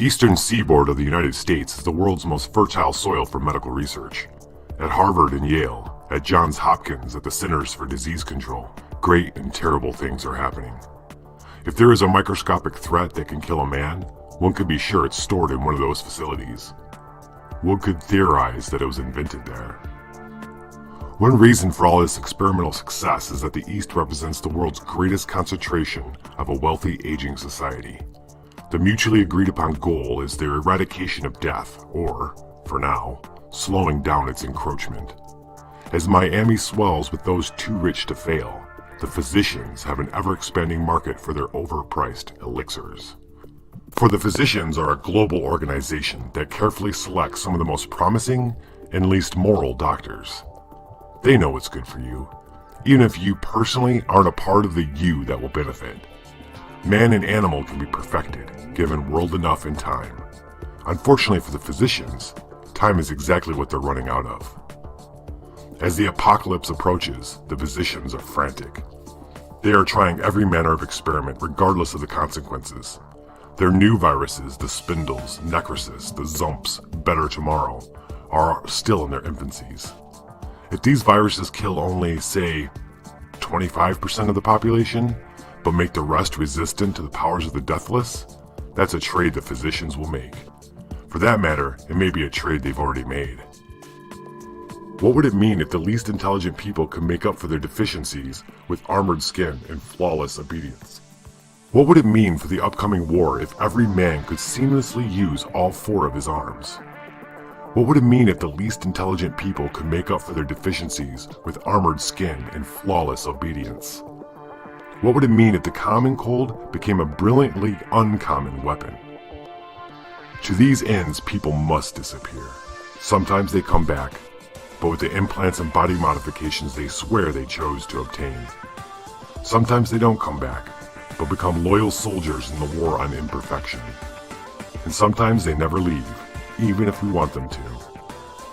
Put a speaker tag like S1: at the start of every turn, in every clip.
S1: eastern seaboard of the United States is the world's most fertile soil for medical research. At Harvard and Yale, at Johns Hopkins, at the Centers for Disease Control, great and terrible things are happening. If there is a microscopic threat that can kill a man, one could be sure it's stored in one of those facilities. One could theorize that it was invented there. One reason for all this experimental success is that the East represents the world's greatest concentration of a wealthy, aging society. The mutually agreed upon goal is the eradication of death, or, for now, slowing down its encroachment. As Miami swells with those too rich to fail, the physicians have an ever-expanding market for their overpriced elixirs. For the physicians are a global organization that carefully selects some of the most promising and least moral doctors. They know what's good for you, even if you personally aren't a part of the you that will benefit. Man and animal can be perfected, given world enough and time. Unfortunately for the physicians, time is exactly what they're running out of. As the apocalypse approaches, the physicians are frantic. They are trying every manner of experiment regardless of the consequences. Their new viruses, the spindles, necrosis, the zumps, better tomorrow, are still in their infancies. If these viruses kill only, say, 25% of the population, but make the rest resistant to the powers of the deathless, that's a trade the physicians will make. For that matter, it may be a trade they've already made. What would it mean if the least intelligent people could make up for their deficiencies with armored skin and flawless obedience? What would it mean for the upcoming war if every man could seamlessly use all four of his arms? What would it mean if the least intelligent people could make up for their deficiencies with armored skin and flawless obedience? What would it mean if the common cold became a brilliantly uncommon weapon? To these ends, people must disappear. Sometimes they come back, but with the implants and body modifications they swear they chose to obtain. Sometimes they don't come back, but become loyal soldiers in the war on imperfection. And sometimes they never leave, even if we want them to.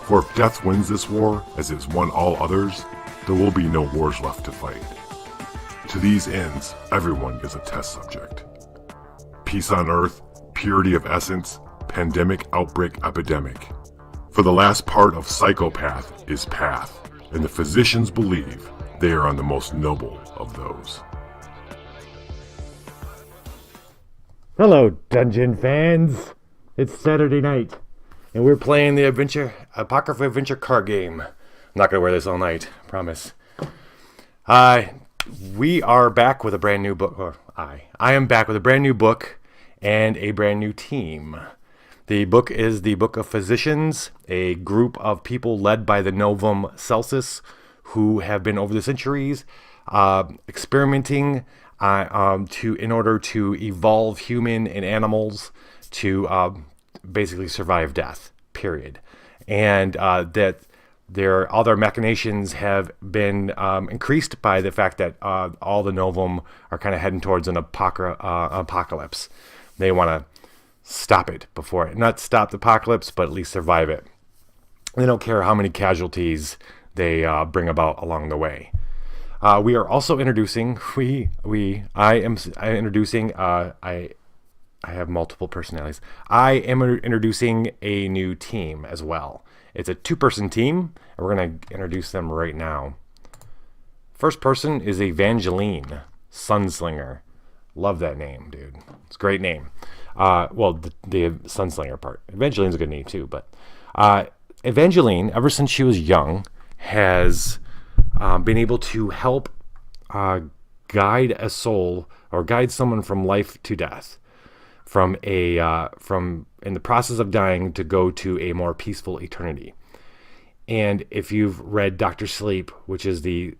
S1: For if death wins this war, as it has won all others, there will be no wars left to fight. To these ends, everyone is a test subject. Peace on earth, purity of essence, pandemic, outbreak, epidemic. For the last part of psychopath is path, and the physicians believe they are on the most noble of those.
S2: Hello, Dungeon fans! It's Saturday night, and we're playing the Apocrypha Adventure Card Game. I'm not going to wear this all night, I promise. We are back with a brand new book, or I am back with a brand new book and a brand new team. The book is the Book of Physicians, a group of people led by the Novum Celsus who have been over the centuries experimenting in order to evolve human and animals to basically survive death, period. And that their other machinations have been increased by the fact that all the Novum are kind of heading towards an apocalypse. They want to stop it before it, not stop the apocalypse, but at least survive it. They don't care how many casualties they bring about along the way. We are also introducing. I have multiple personalities. I am introducing a new team as well. It's a two-person team, and we're going to introduce them right now. First person is Evangeline Sunslinger. Love that name, dude. It's a great name. The Sunslinger part. Evangeline's a good name too, but Evangeline, ever since she was young, has been able to help guide a soul or guide someone from life to death, from in the process of dying to go to a more peaceful eternity. And if you've read Dr. Sleep, which is the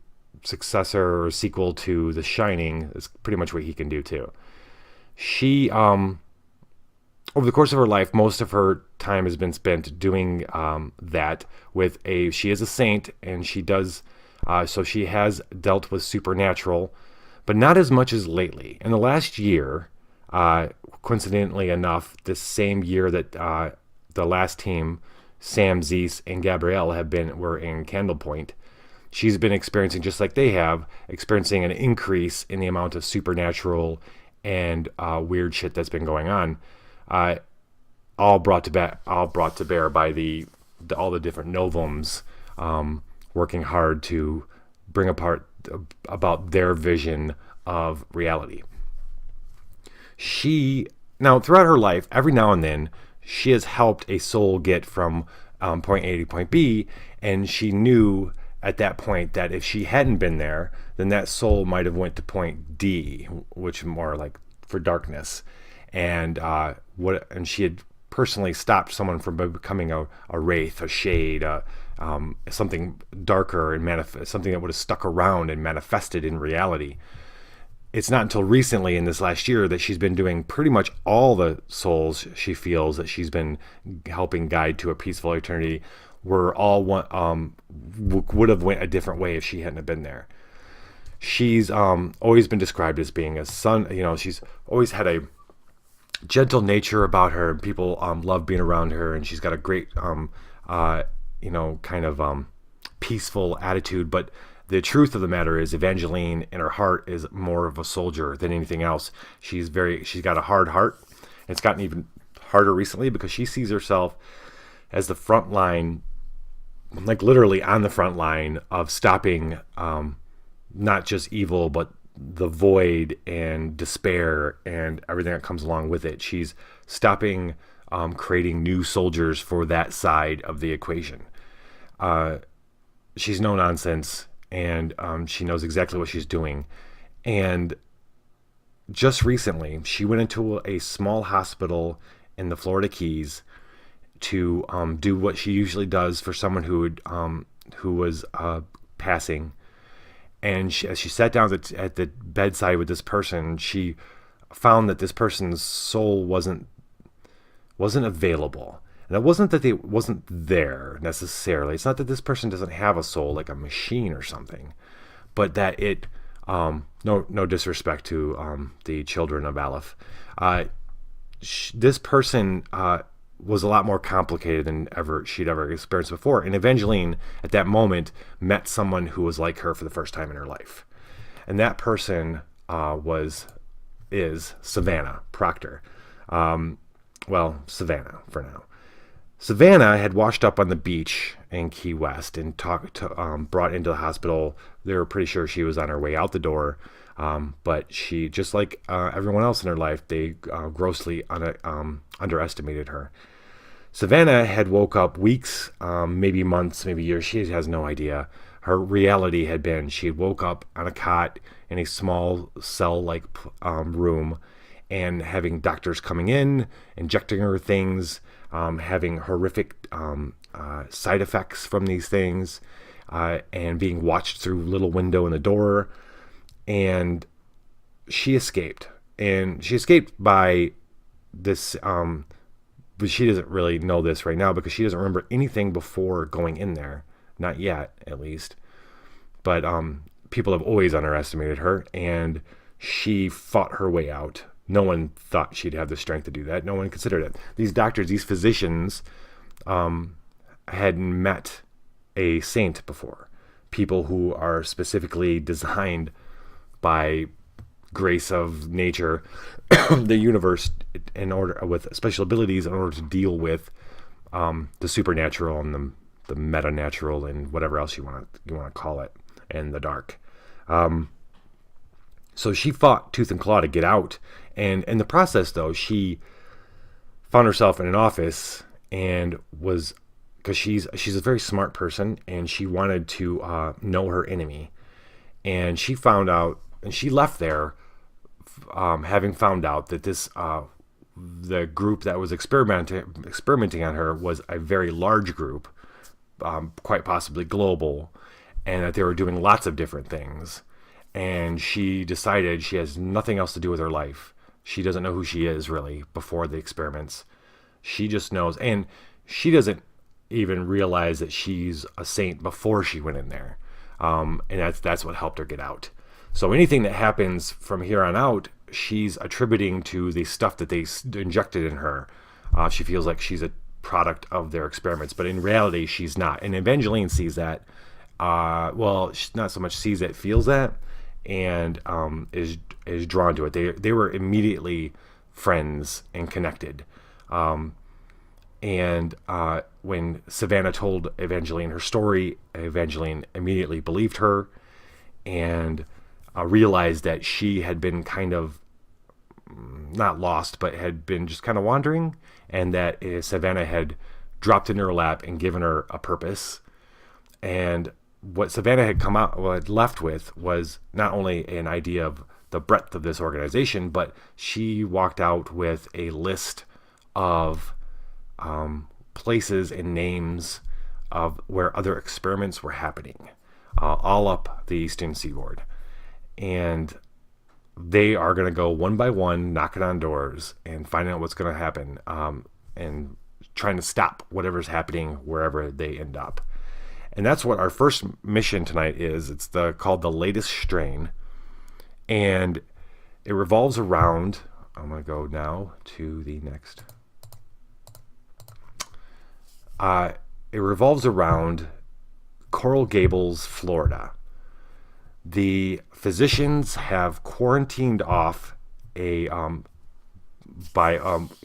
S2: successor or sequel to The Shining, is pretty much what he can do too. She over the course of her life, most of her time has been spent doing that with she is a saint, and she does so she has dealt with supernatural, but not as much as lately. In the last year, coincidentally enough, this same year that the last team, Sam, Zeus, and Gabrielle were in Candlepoint, she's been experiencing, just like they have, experiencing an increase in the amount of supernatural and weird shit that's been going on. all brought to bear by all the different novums working hard to bring apart about their vision of reality. Now throughout her life, every now and then, she has helped a soul get from point A to point B, and she knew at that point that if she hadn't been there, then that soul might have went to point D, which more like for darkness, and she had personally stopped someone from becoming a wraith, a shade, something darker and something that would have stuck around and manifested in reality. It's not until recently in this last year that she's been doing pretty much all the souls she feels that she's been helping guide to a peaceful eternity were all would have went a different way if she hadn't have been there. She's always been described as being a son. She's always had a gentle nature about her. People love being around her, and she's got a great peaceful attitude. But the truth of the matter is, Evangeline in her heart is more of a soldier than anything else. She's got a hard heart. It's gotten even harder recently because she sees herself as the front line, like literally on the front line of stopping not just evil, but the void and despair and everything that comes along with it. She's stopping creating new soldiers for that side of the equation. She's no nonsense, and she knows exactly what she's doing. And just recently, she went into a small hospital in the Florida Keys to do what she usually does for someone who was passing. And as she sat down at the bedside with this person, she found that this person's soul wasn't available. And it wasn't that it wasn't there necessarily. It's not that this person doesn't have a soul like a machine or something, but that it, no disrespect to the children of Aleph, this person was a lot more complicated than she'd ever experienced before. And Evangeline, at that moment, met someone who was like her for the first time in her life. And that person is Savannah Proctor. Savannah for now. Savannah had washed up on the beach in Key West and brought into the hospital. They were pretty sure she was on her way out the door. But she, just like everyone else in her life, they grossly underestimated her. Savannah had woke up weeks, maybe months, maybe years. She has no idea. Her reality had been she had woke up on a cot in a small cell-like room, and having doctors coming in, injecting her things, having horrific side effects from these things, and being watched through a little window in the door. And she escaped. And she escaped by this, but she doesn't really know this right now because she doesn't remember anything before going in there. Not yet, at least. But people have always underestimated her, and she fought her way out. No one thought she'd have the strength to do that. No one considered it. These doctors, these physicians, hadn't met a saint before. People who are specifically designed by grace of nature, the universe, with special abilities in order to deal with the supernatural and the meta-natural and whatever else you want to call it, and the dark. So she fought tooth and claw to get out, and in the process, though, she found herself in an office and because she's a very smart person, and she wanted to know her enemy, and she found out, and she left there having found out that the group that was experimenting on her was a very large group, quite possibly global, and that they were doing lots of different things. And she decided she has nothing else to do with her life. She doesn't know who she is really before the experiments. She just knows, and she doesn't even realize that she's a saint before she went in there. And that's what helped her get out. So anything that happens from here on out, she's attributing to the stuff that they injected in her. She feels like she's a product of their experiments, but in reality, she's not. And Evangeline sees that. She not so much sees it, feels that, and is drawn to it. They were immediately friends and connected. And when Savannah told Evangeline her story, Evangeline immediately believed her and realized that she had been kind of not lost, but had been just kind of wandering, and that Savannah had dropped into her lap and given her a purpose. And what Savannah had left with was not only an idea of the breadth of this organization, but she walked out with a list of places and names of where other experiments were happening, all up the eastern seaboard. And they are going to go one by one, knocking on doors and finding out what's going to happen, and trying to stop whatever's happening wherever they end up. And that's what our first mission tonight is. It's called The Latest Strain. And it revolves around, I'm going to go now to the next. It revolves around Coral Gables, Florida. The physicians have quarantined off by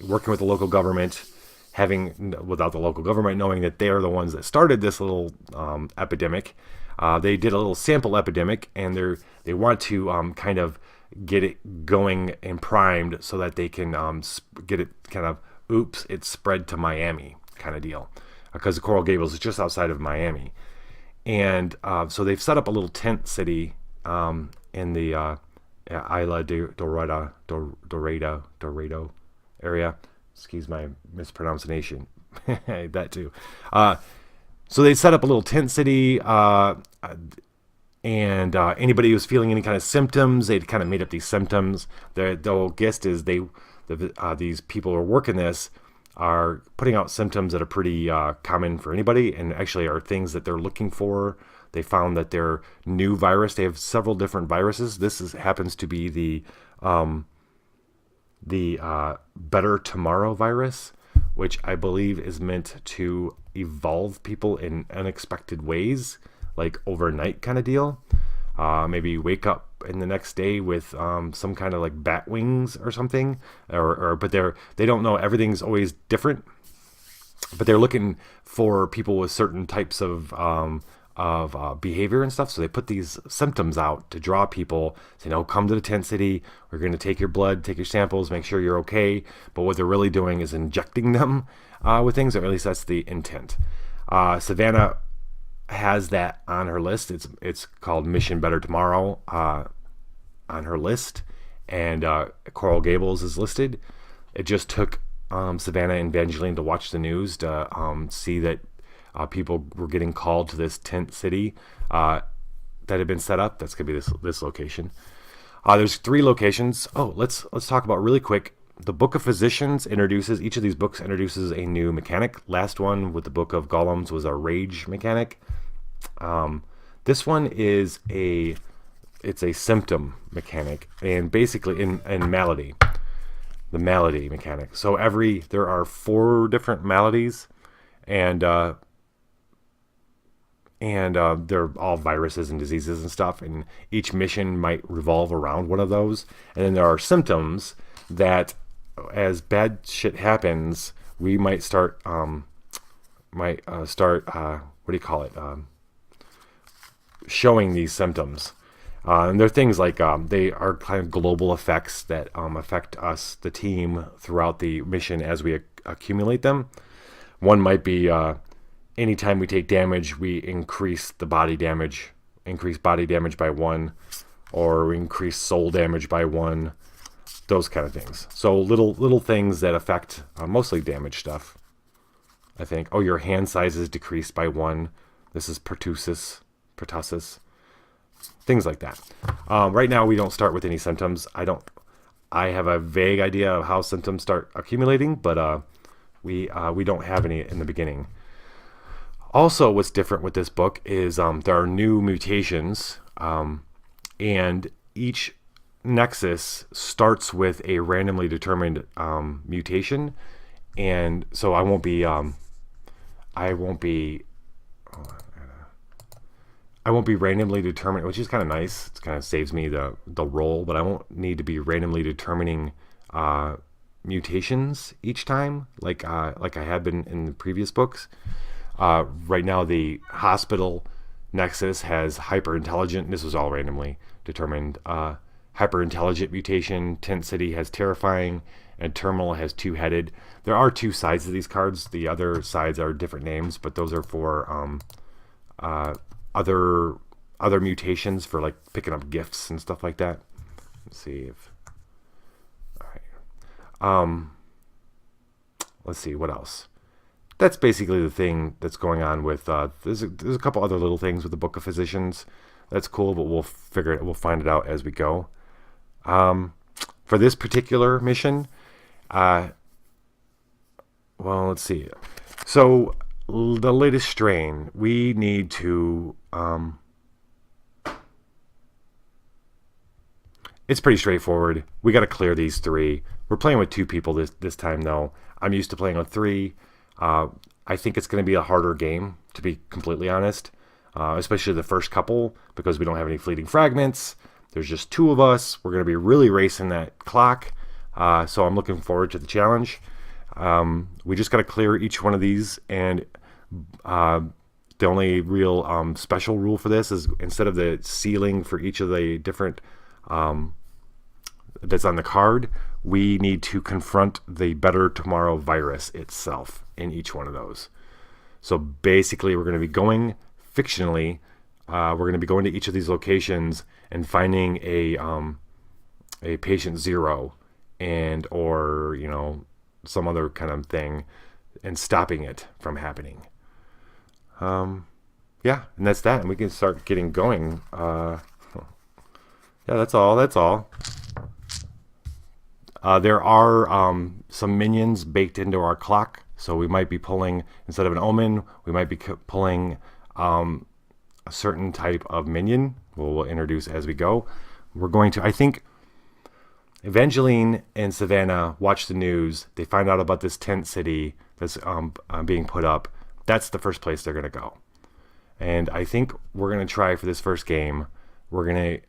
S2: working with the local government, without the local government knowing that they are the ones that started this little epidemic. They did a little sample epidemic, and they want to kind of get it going and primed so that they can get it kind of, it spread to Miami kind of deal, because Coral Gables is just outside of Miami. And so they've set up a little tent city in the Isla Dorado area. Excuse my mispronunciation. That too. So they set up a little tent city, and anybody who's feeling any kind of symptoms, they'd kind of made up these symptoms. The whole gist is these people who are working this are putting out symptoms that are pretty common for anybody, and actually are things that they're looking for. They found that their new virus, they have several different viruses. This happens to be the Better Tomorrow virus, which I believe is meant to evolve people in unexpected ways, like overnight kind of deal. Maybe wake up in the next day with some kind of like bat wings or something, but they don't know. Everything's always different, but they're looking for people with certain types of behavior and stuff. So they put these symptoms out to draw people, say, no, come to the tent city. We're going to take your blood, take your samples, make sure you're okay. But what they're really doing is injecting them with things, or at least that's the intent. Savannah has that on her list. It's called Mission Better Tomorrow on her list, and Coral Gables is listed. It just took Savannah and Evangeline to watch the news to see that people were getting called to this tent city that had been set up. That's gonna be this location. There's 3 locations. Let's talk about really quick. The Book of Physicians each of these books introduces a new mechanic. Last one with the Book of Golems was a rage mechanic. This one is it's a symptom mechanic, and basically in malady, the malady mechanic. So there are 4 different maladies, and they're all viruses and diseases and stuff, and each mission might revolve around one of those. And then there are symptoms that, as bad shit happens, we might start showing these symptoms. And they're things like they are kind of global effects that affect us, the team, throughout the mission as we accumulate them. One might be anytime we take damage, we increase body damage by 1, or we increase soul damage by 1, those kind of things. So little things that affect mostly damage stuff, I think. Your hand size is decreased by 1. This is pertussis, things like that. Right now we don't start with any symptoms. I have a vague idea of how symptoms start accumulating, but we don't have any in the beginning. Also, what's different with this book is there are new mutations, and each nexus starts with a randomly determined mutation, and so I won't be randomly determining, which is kind of nice. It kind of saves me the role, but I won't need to be randomly determining mutations each time, like I had been in the previous books. Right now, the hospital nexus has hyper intelligent. This was all randomly determined. Hyper intelligent mutation. Tent City has terrifying, and Terminal has two-headed. There are two sides of these cards. The other sides are different names, but those are for other mutations for like picking up gifts and stuff like that. Let's see if. All right. Let's see what else. That's basically the thing that's going on with. There's a couple other little things with the Book of Physicians. That's cool, but we'll figure it. We'll find it out as we go. For this particular mission, well, let's see. So the latest strain, we need to. It's pretty straightforward. We got to clear these three. We're playing with two people this time, though. I'm used to playing with three. I think it's going to be a harder game, to be completely honest, especially the first couple, because we don't have any fleeting fragments. There's just two of us. We're going to be really racing that clock, so I'm looking forward to the challenge. We just got to clear each one of these, and the only real special rule for this is instead of the ceiling for each of the different that's on the card, we need to confront the Better Tomorrow virus itself in each one of those. So basically, we're going to be going fictionally. We're going to be going to each of these locations and finding a patient zero or some other kind of thing and stopping it from happening. Yeah, and that's that. And we can start getting going. Yeah, that's all. There are some minions baked into our clock, so we might be pulling, instead of an omen, we might be pulling a certain type of minion. We'll introduce as we go. We're going to, I think, Evangeline and Savannah watch the news. They find out about this tent city that's being put up. That's the first place they're going to go. And I think we're going to try for this first game. I'm going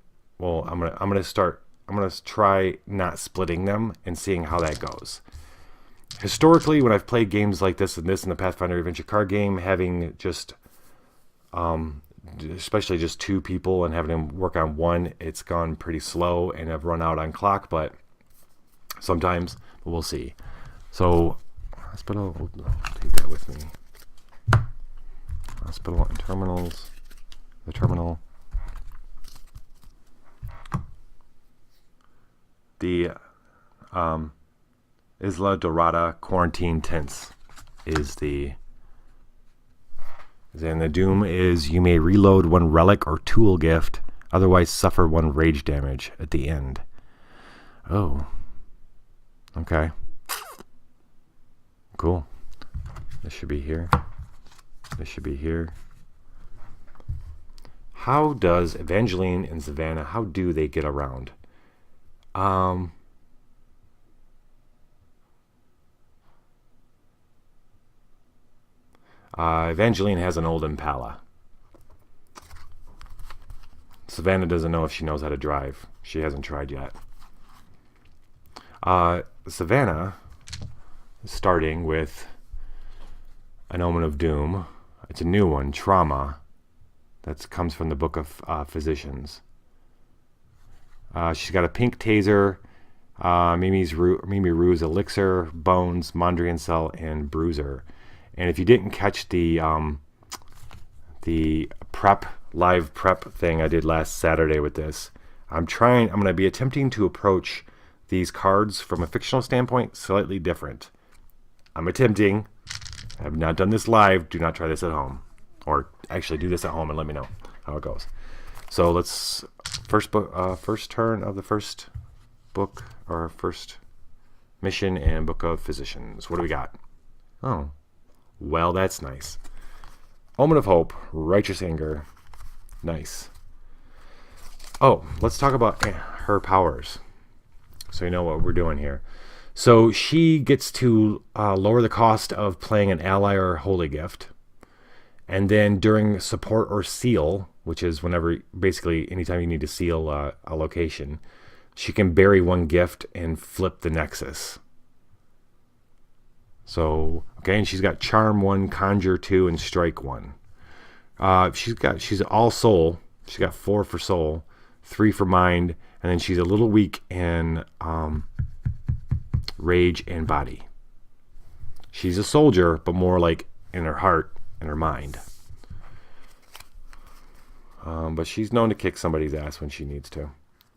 S2: to try not splitting them and seeing how that goes. Historically, when I've played games like this in the Pathfinder Adventure Card Game, having just, especially just two people and having them work on one, it's gone pretty slow and I've run out on clock, but sometimes we'll see. So, hospital, I'll take that with me. Hospital and terminals, the terminal. The Isla Dorada quarantine tents is the. And the doom is you may reload one relic or tool gift, otherwise suffer one rage damage at the end. Oh. Okay. Cool. This should be here. This should be here. How does Evangeline and Savannah, how do they get around? Evangeline has an old Impala. Savannah doesn't know if she knows how to drive. She hasn't tried yet. Savannah is starting with an Omen of Doom. It's a new one, Trauma. That comes from the Book of Physicians. She's got a pink taser, Mimi Rue's Elixir, Bones, Mondrian Cell, and Bruiser. And if you didn't catch the live prep thing I did last Saturday with this, I'm going to be attempting to approach these cards from a fictional standpoint slightly different. I'm attempting. I have not done this live. Do not try this at home. Or actually do this at home and let me know how it goes. So let's first turn of the first book, or first mission and Book of Physicians. What do we got? Oh, well, that's nice. Omen of Hope, Righteous Anger, nice. Oh, let's talk about her powers, so you know what we're doing here. So she gets to lower the cost of playing an ally or holy gift. And then during support or seal, which is basically anytime you need to seal a location, she can bury one gift and flip the nexus. So, okay, and she's got Charm 1, Conjure 2, and Strike 1. She's all soul. She's got 4 for soul, 3 for mind, and then she's a little weak in rage and body. She's a soldier, but more like in her heart and her mind. But she's known to kick somebody's ass when she needs to.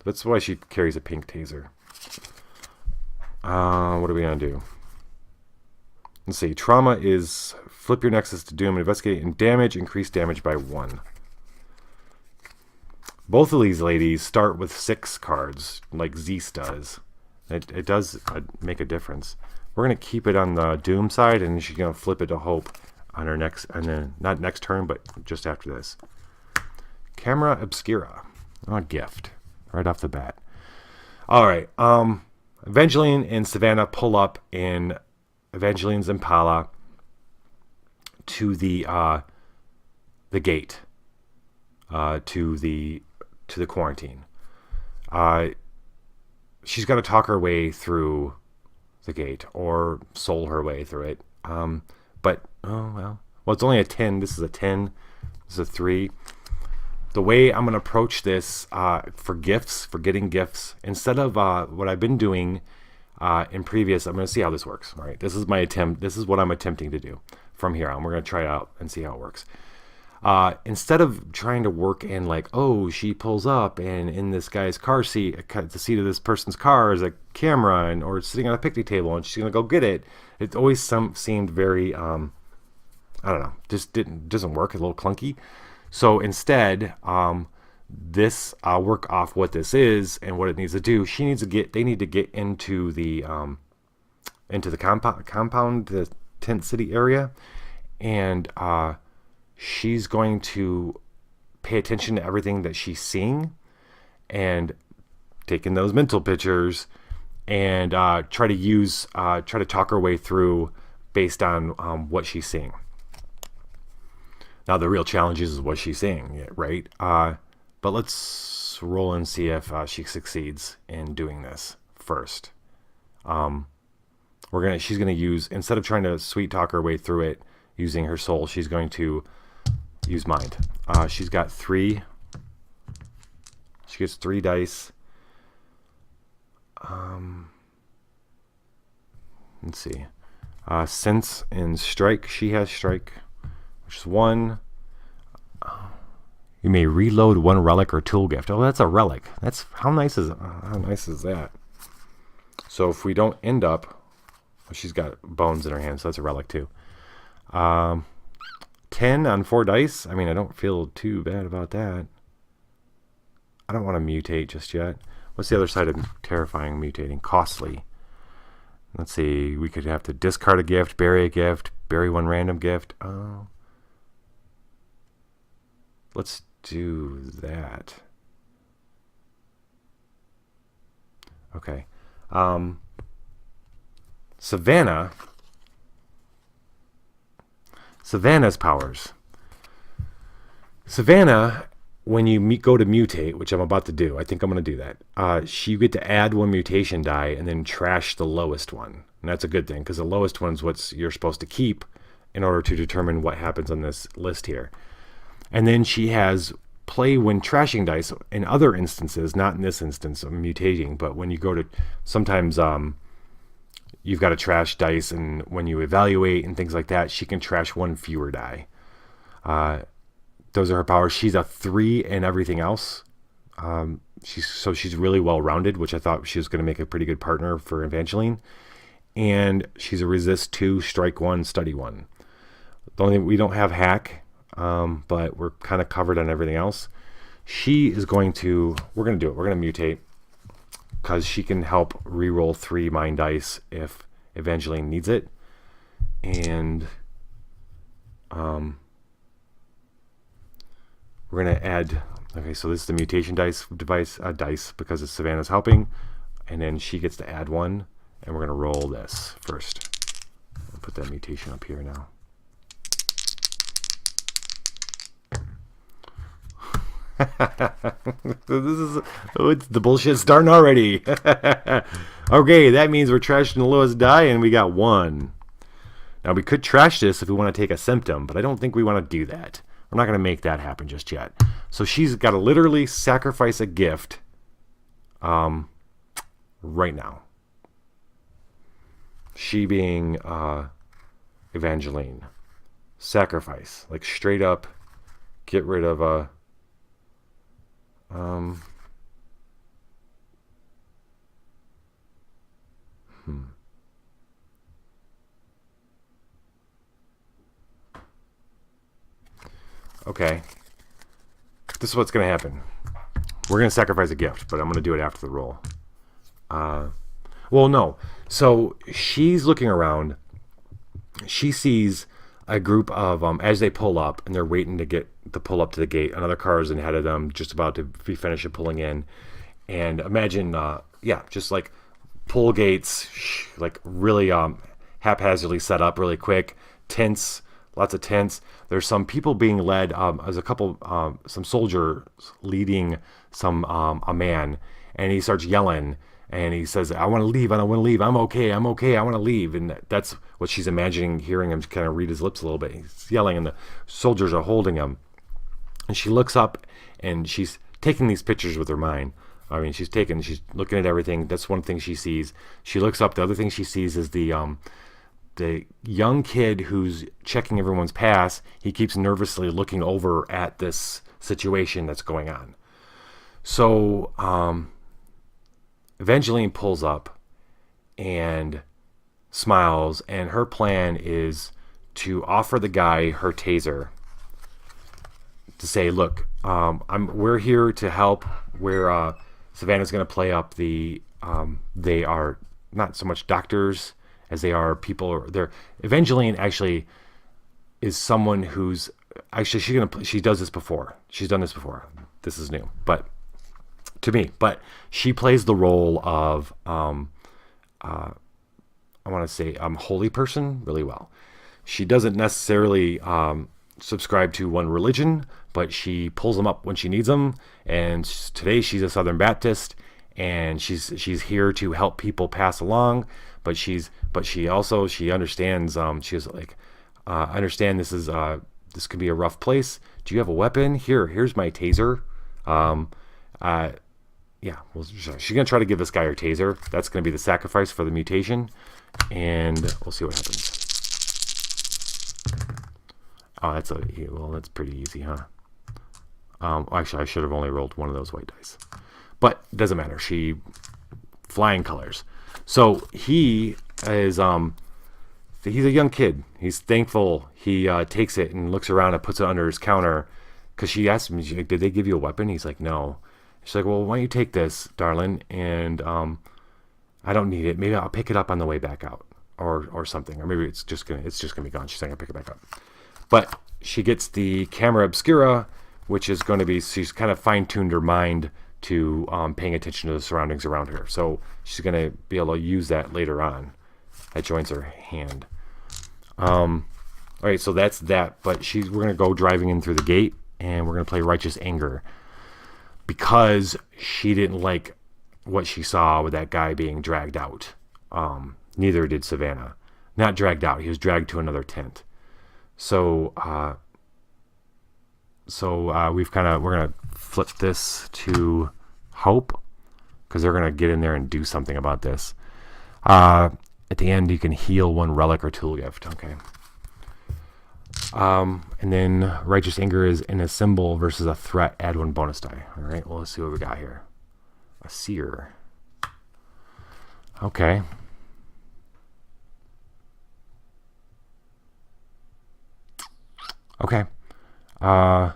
S2: That's why she carries a pink taser. What are we going to do? Let's see. Trauma is flip your Nexus to Doom, investigate, and damage. Increase damage by 1. Both of these ladies start with 6 cards, like Zeus does. It does make a difference. We're going to keep it on the Doom side, and she's going to flip it to Hope on her next, and then not next turn, but just after this. Camera Obscura. Oh, gift. Right off the bat. All right. Evangeline and Savannah pull up in Evangeline's Impala to the gate, to the quarantine. She's got to talk her way through the gate or soul her way through it. But it's only a 10. This is a 10. This is a 3. The way I'm going to approach this for getting gifts, instead of what I've been doing in previous, I'm going to see how this works. All right, this is my attempt. This is what I'm attempting to do from here on. We're going to try it out and see how it works. Instead of trying to work in like, oh, she pulls up and in this guy's car seat, the seat of this person's car is a camera or sitting on a picnic table and she's going to go get it. It always seemed very, I don't know, just doesn't work. It's a little clunky. So instead, this work off what this is and what it needs to do. They need to get into the compound, the tent city area, and she's going to pay attention to everything that she's seeing and taking those mental pictures and try to talk her way through based on what she's seeing. Now, the real challenge is what she's seeing, right? But let's roll and see if she succeeds in doing this first. She's gonna use, instead of trying to sweet talk her way through it using her soul, she's going to use mind. She's got 3. She gets 3 dice. Let's see. Sense and strike. She has strike, which is 1. You may reload 1 relic or tool gift. Oh, that's a relic. How nice is that? So if we don't end up, she's got bones in her hand, so that's a relic too. 10 on 4 dice. I mean, I don't feel too bad about that. I don't want to mutate just yet. What's the other side of terrifying mutating? Costly. Let's see. We could have to discard a gift, bury 1 random gift. Oh. Let's do that. Okay. Savannah's powers. Savannah, when you go to mutate, which I'm about to do, I think I'm going to do that. You get to add 1 mutation die and then trash the lowest one. And that's a good thing because the lowest one is what you're supposed to keep in order to determine what happens on this list here. And then she has play when trashing dice in other instances, not in this instance of mutating, but when you go to, sometimes you've got to trash dice, and when you evaluate and things like that, she can trash 1 fewer die. Those are her powers. She's a 3 in everything else. She's really well-rounded, which I thought she was going to make a pretty good partner for Evangeline. And she's a resist 2, strike 1, study 1. The only thing, we don't have hack. But we're kind of covered on everything else. We're going to do it. We're going to mutate because she can help re-roll 3 mind dice if Evangeline needs it. And we're going to add, okay, so this is the mutation dice because it's Savannah's helping. And then she gets to add 1, and we're going to roll this first. I'll put that mutation up here now. It's the bullshit starting already. Okay, that means we're trashing the lowest die, and we got 1. Now, we could trash this if we want to take a symptom, but I don't think we want to do that. We're not going to make that happen just yet. So she's got to literally sacrifice a gift right now. She being Evangeline. Sacrifice. Like straight up get rid of a... Okay. This is what's going to happen. We're going to sacrifice a gift, but I'm going to do it after the roll. Well, no. So she's looking around. She sees a group of, as they pull up, and they're waiting to pull up to the gate. Another car is ahead of them, just about to be finished pulling in. And imagine, just like pull gates, like really haphazardly set up really quick. Tents, lots of tents. There's some people being led. There's a couple, some soldiers leading a man, and he starts yelling, and he says, "I want to leave. I don't want to leave. I'm okay. I want to leave." And that's what she's imagining, hearing him kind of read his lips a little bit. He's yelling, and the soldiers are holding him. And she looks up, and she's taking these pictures with her mind. I mean, she's looking at everything. That's one thing she sees. She looks up. The other thing she sees is the young kid who's checking everyone's pass. He keeps nervously looking over at this situation that's going on. So Evangeline pulls up and smiles, and her plan is to offer the guy her taser to say, "Look, we're here to help. Savannah's going to play up the. They are not so much doctors as they are people. Evangeline actually is someone who's actually she does this before. She's done this before. This is new, but to me, she plays the role of I want to say holy person really well. She doesn't necessarily subscribe to one religion, but she pulls them up when she needs them. And today she's a Southern Baptist, and she's here to help people pass along. But she understands. She's like, I understand this could be a rough place. Do you have a weapon? Here's my taser. Well, she's gonna try to give this guy her taser. That's gonna be the sacrifice for the mutation, and we'll see what happens. Oh, that's pretty easy, huh? Actually, I should have only rolled one of those white dice, but it doesn't matter. Flying colors. So he is he's a young kid. He's thankful. He takes it and looks around and puts it under his counter, because she asked him, "Did they give you a weapon?" He's like, "No." She's like, "Well, why don't you take this, darling? And I don't need it. Maybe I'll pick it up on the way back out, or something. Or maybe it's just gonna be gone." She's not gonna pick it back up. But she gets the camera obscura, which is going to be, she's kind of fine-tuned her mind to paying attention to the surroundings around her. So she's going to be able to use that later on. That joins her hand. All right, so that's that. But we're going to go driving in through the gate, and we're going to play Righteous Anger, because she didn't like what she saw with that guy being dragged out. Neither did Savannah. Not dragged out. He was dragged to another tent. So we're gonna flip this to hope, because they're gonna get in there and do something about this. At the end, you can heal one relic or tool gift. Okay. And then Righteous Anger is in a symbol versus a threat. Add one bonus die. All right. Well, let's see what we got here. A seer. Okay. Okay. Yeah.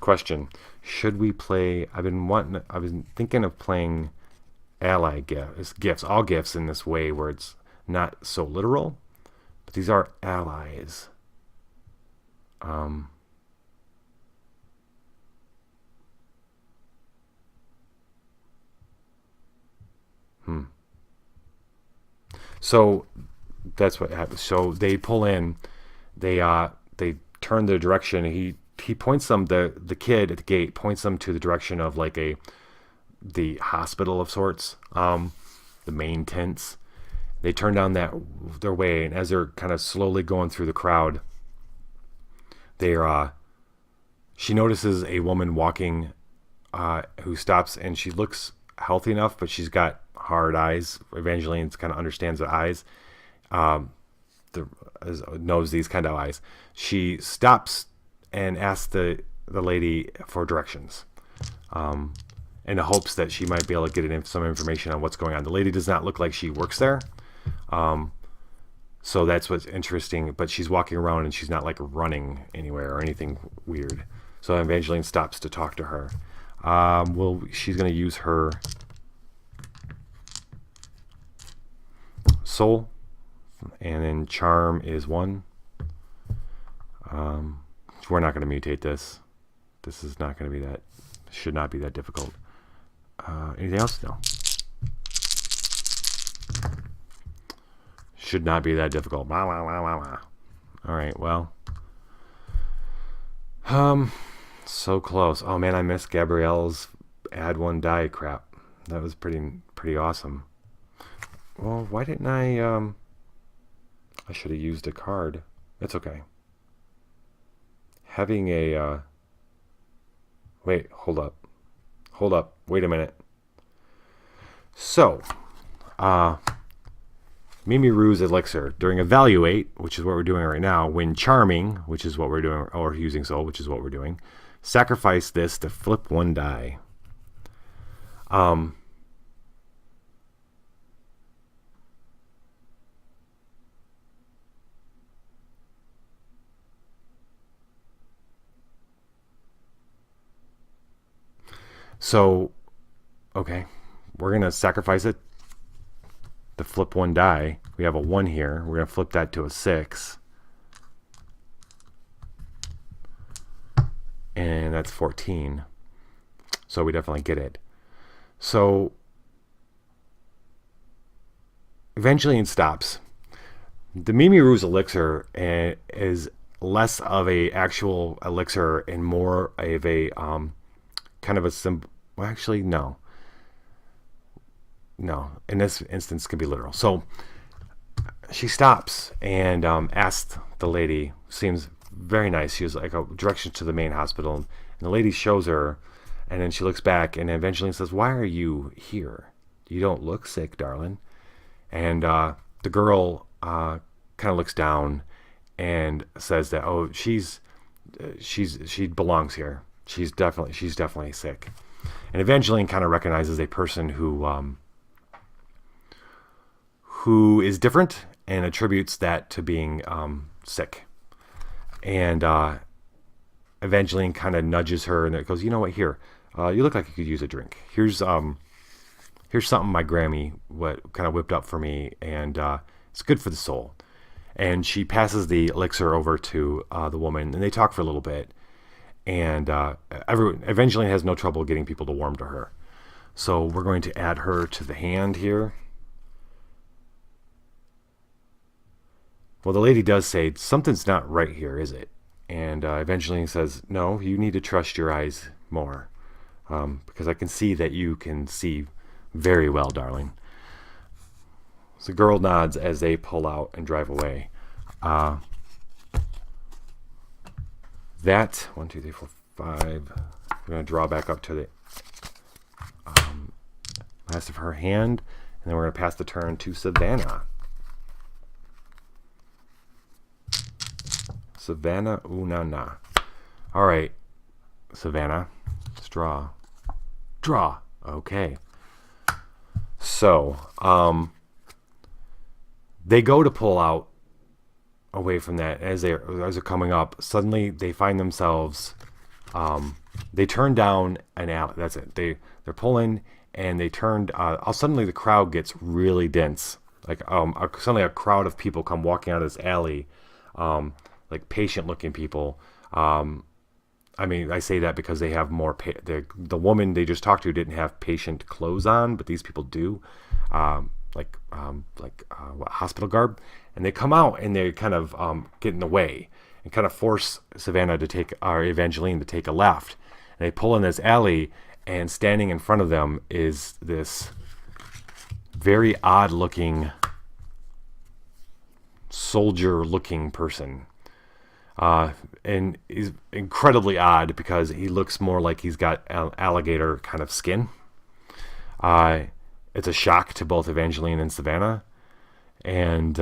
S2: Question. Should we play... I've been thinking of playing ally gifts, all gifts in this way where it's not so literal, but these are allies. So that's what happens. So they pull in, they turn the direction. He points them, the kid at the gate points them to the direction of like a the hospital of sorts, the main tents. They turn down their way, and as they're kind of slowly going through the crowd, she notices a woman walking, who stops, and she looks healthy enough, but she's got hard eyes. Evangeline kind of understands the eyes, knows these kind of eyes. She stops and asks the lady for directions, in the hopes that she might be able to get some information on what's going on. The lady does not look like she works there. So that's what's interesting, but she's walking around and she's not like running anywhere or anything weird. So Evangeline stops to talk to her. She's going to use her soul, and then charm is 1. We're not going to mutate this. This is not going to be should not be that difficult. Anything else? No. Should not be that difficult. All right, well. So close. Oh man, I missed Gabrielle's add 1 die crap. That was pretty awesome. Well, why didn't I should have used a card. It's okay. Having a wait, hold up. Wait a minute. So, Mimi Rue's elixir. During evaluate, which is what we're doing right now, when charming, which is what we're doing, or using soul, which is what we're doing, sacrifice this to flip 1 die. So, okay, we're going to sacrifice it to flip 1 die. We have a 1 here. We're going to flip that to a 6. And that's 14. So we definitely get it. So eventually it stops. The Mimi Rue's elixir is less of a actual elixir and more of a kind of a symbol. Well, actually, no. In this instance, can be literal. So she stops and asks the lady. Seems very nice. She was like a direction to the main hospital, and the lady shows her, and then she looks back and eventually says, "Why are you here? You don't look sick, darling." And the girl kind of looks down and says that, "Oh, she belongs here. She's definitely sick." And Evangeline kind of recognizes a person who is different and attributes that to being sick. And Evangeline kind of nudges her and it goes, "You know what? Here, you look like you could use a drink. Here's something my Grammy kind of whipped up for me, and it's good for the soul." And she passes the elixir over to the woman, and they talk for a little bit. And Evangeline has no trouble getting people to warm to her. So we're going to add her to the hand here. Well, the lady does say, "Something's not right here, is it?" And Evangeline says, "No, you need to trust your eyes more. Because I can see that you can see very well, darling." So the girl nods as they pull out and drive away. That 1, 2, 3, 4, 5. We're going to draw back up to the last of her hand, and then we're going to pass the turn to Savannah. Savannah Unana. All right, Savannah. Let's draw. Draw. Okay. So, they go to pull out away from that. As they're coming up, suddenly they find themselves. They turn down an alley. That's it. They're pulling, and they turned. Suddenly the crowd gets really dense. Like suddenly a crowd of people come walking out of this alley. Like patient-looking people. I mean, I say that because they have more. The woman they just talked to didn't have patient clothes on, but these people do, like hospital garb. And they come out and they kind of get in the way and kind of force Savannah to take, or Evangeline to take a left. And they pull in this alley, And standing in front of them is this very odd-looking, soldier-looking person. And he's incredibly odd because he looks more like he's got alligator kind of skin. It's a shock to both Evangeline and Savannah. And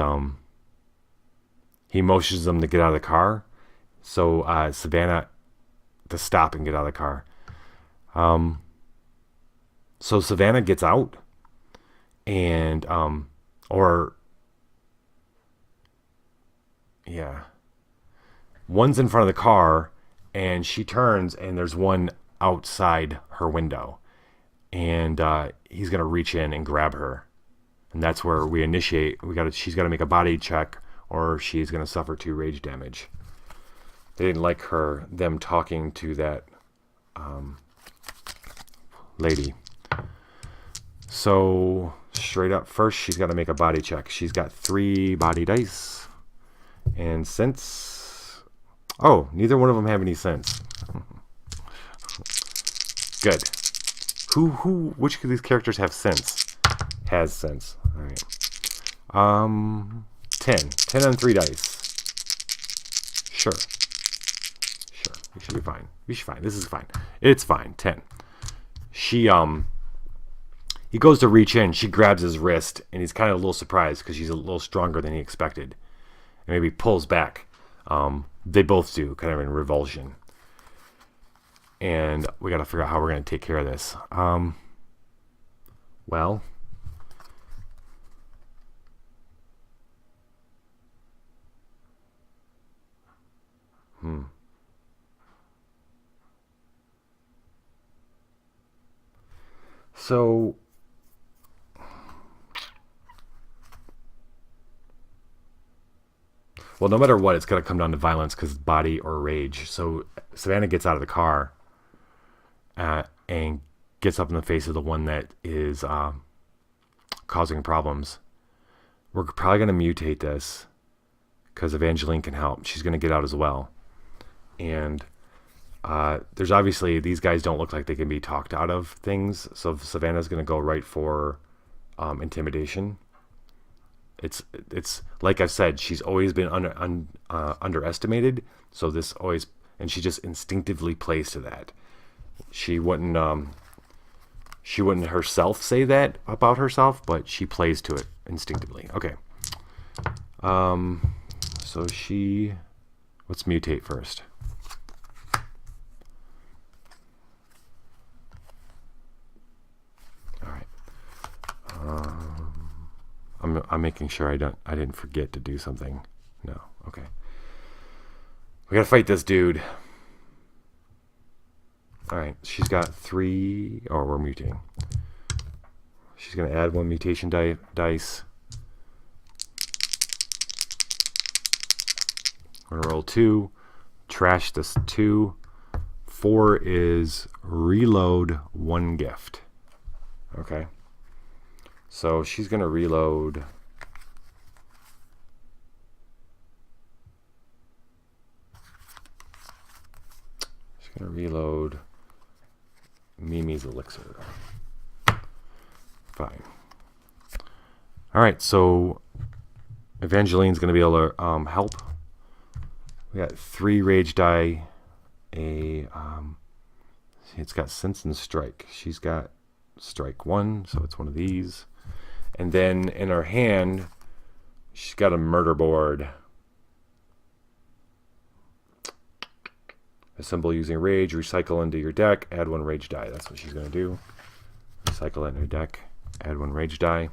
S2: he motions them to get out of the car. So Savannah to stop and get out of the car. So Savannah gets out. And, one's in front of the car, and she turns, and there's one outside her window. And he's going to reach in and grab her. And that's where we initiate. She's got to make a body check, or she's going to suffer 2 rage damage. They didn't like them talking to that lady. So straight up first, she's got to make a body check. She's got 3 body dice and sense. Oh, neither one of them have any sense. Good. Which of these characters have sense? Has sense. All right. 10 on 3 dice. Sure. We should be fine. This is fine. It's fine. 10. He goes to reach in. She grabs his wrist, and he's kind of a little surprised because she's a little stronger than he expected. And maybe pulls back. They both do, kind of in revulsion. And we got to figure out how we're going to take care of this. So, no matter what, it's going to come down to violence because body or rage. So Savannah gets out of the car and gets up in the face of the one that is causing problems. We're probably going to mutate this because Evangeline can help. She's going to get out as well. And there's obviously, these guys don't look like they can be talked out of things. So Savannah's going to go right for intimidation. It's like I said, she's always been underestimated. So and she just instinctively plays to that. She wouldn't herself say that about herself, but she plays to it instinctively. Okay. So let's mutate first. All right. I'm making sure I didn't forget to do something. No. Okay. We gotta fight this dude. All right. She's got 3. Oh, we're mutating. She's gonna add 1 mutation dice. I'm gonna roll 2. Trash this 2. 4 is reload 1 gift. Okay. So she's going to reload. She's going to reload Mimi's elixir. Fine. All right, so Evangeline's going to be able to help. We got 3 rage die. It's got sense and strike. She's got strike 1, so it's one of these. And then in her hand, she's got a murder board. Assemble using rage, recycle into your deck, add 1 rage die. That's what she's going to do. Recycle it in her deck, add 1 rage die.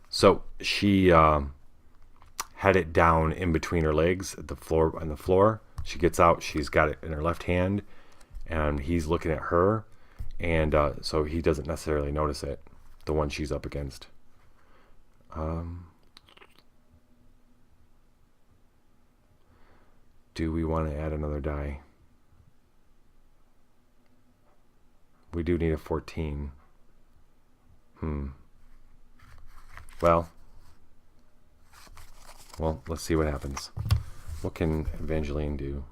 S2: So she had it down in between her legs on the floor. She gets out, she's got it in her left hand, and he's looking at her. And so he doesn't necessarily notice it, the one she's up against. Do we want to add another die? We do need a 14. Well, let's see what happens. What can Evangeline do?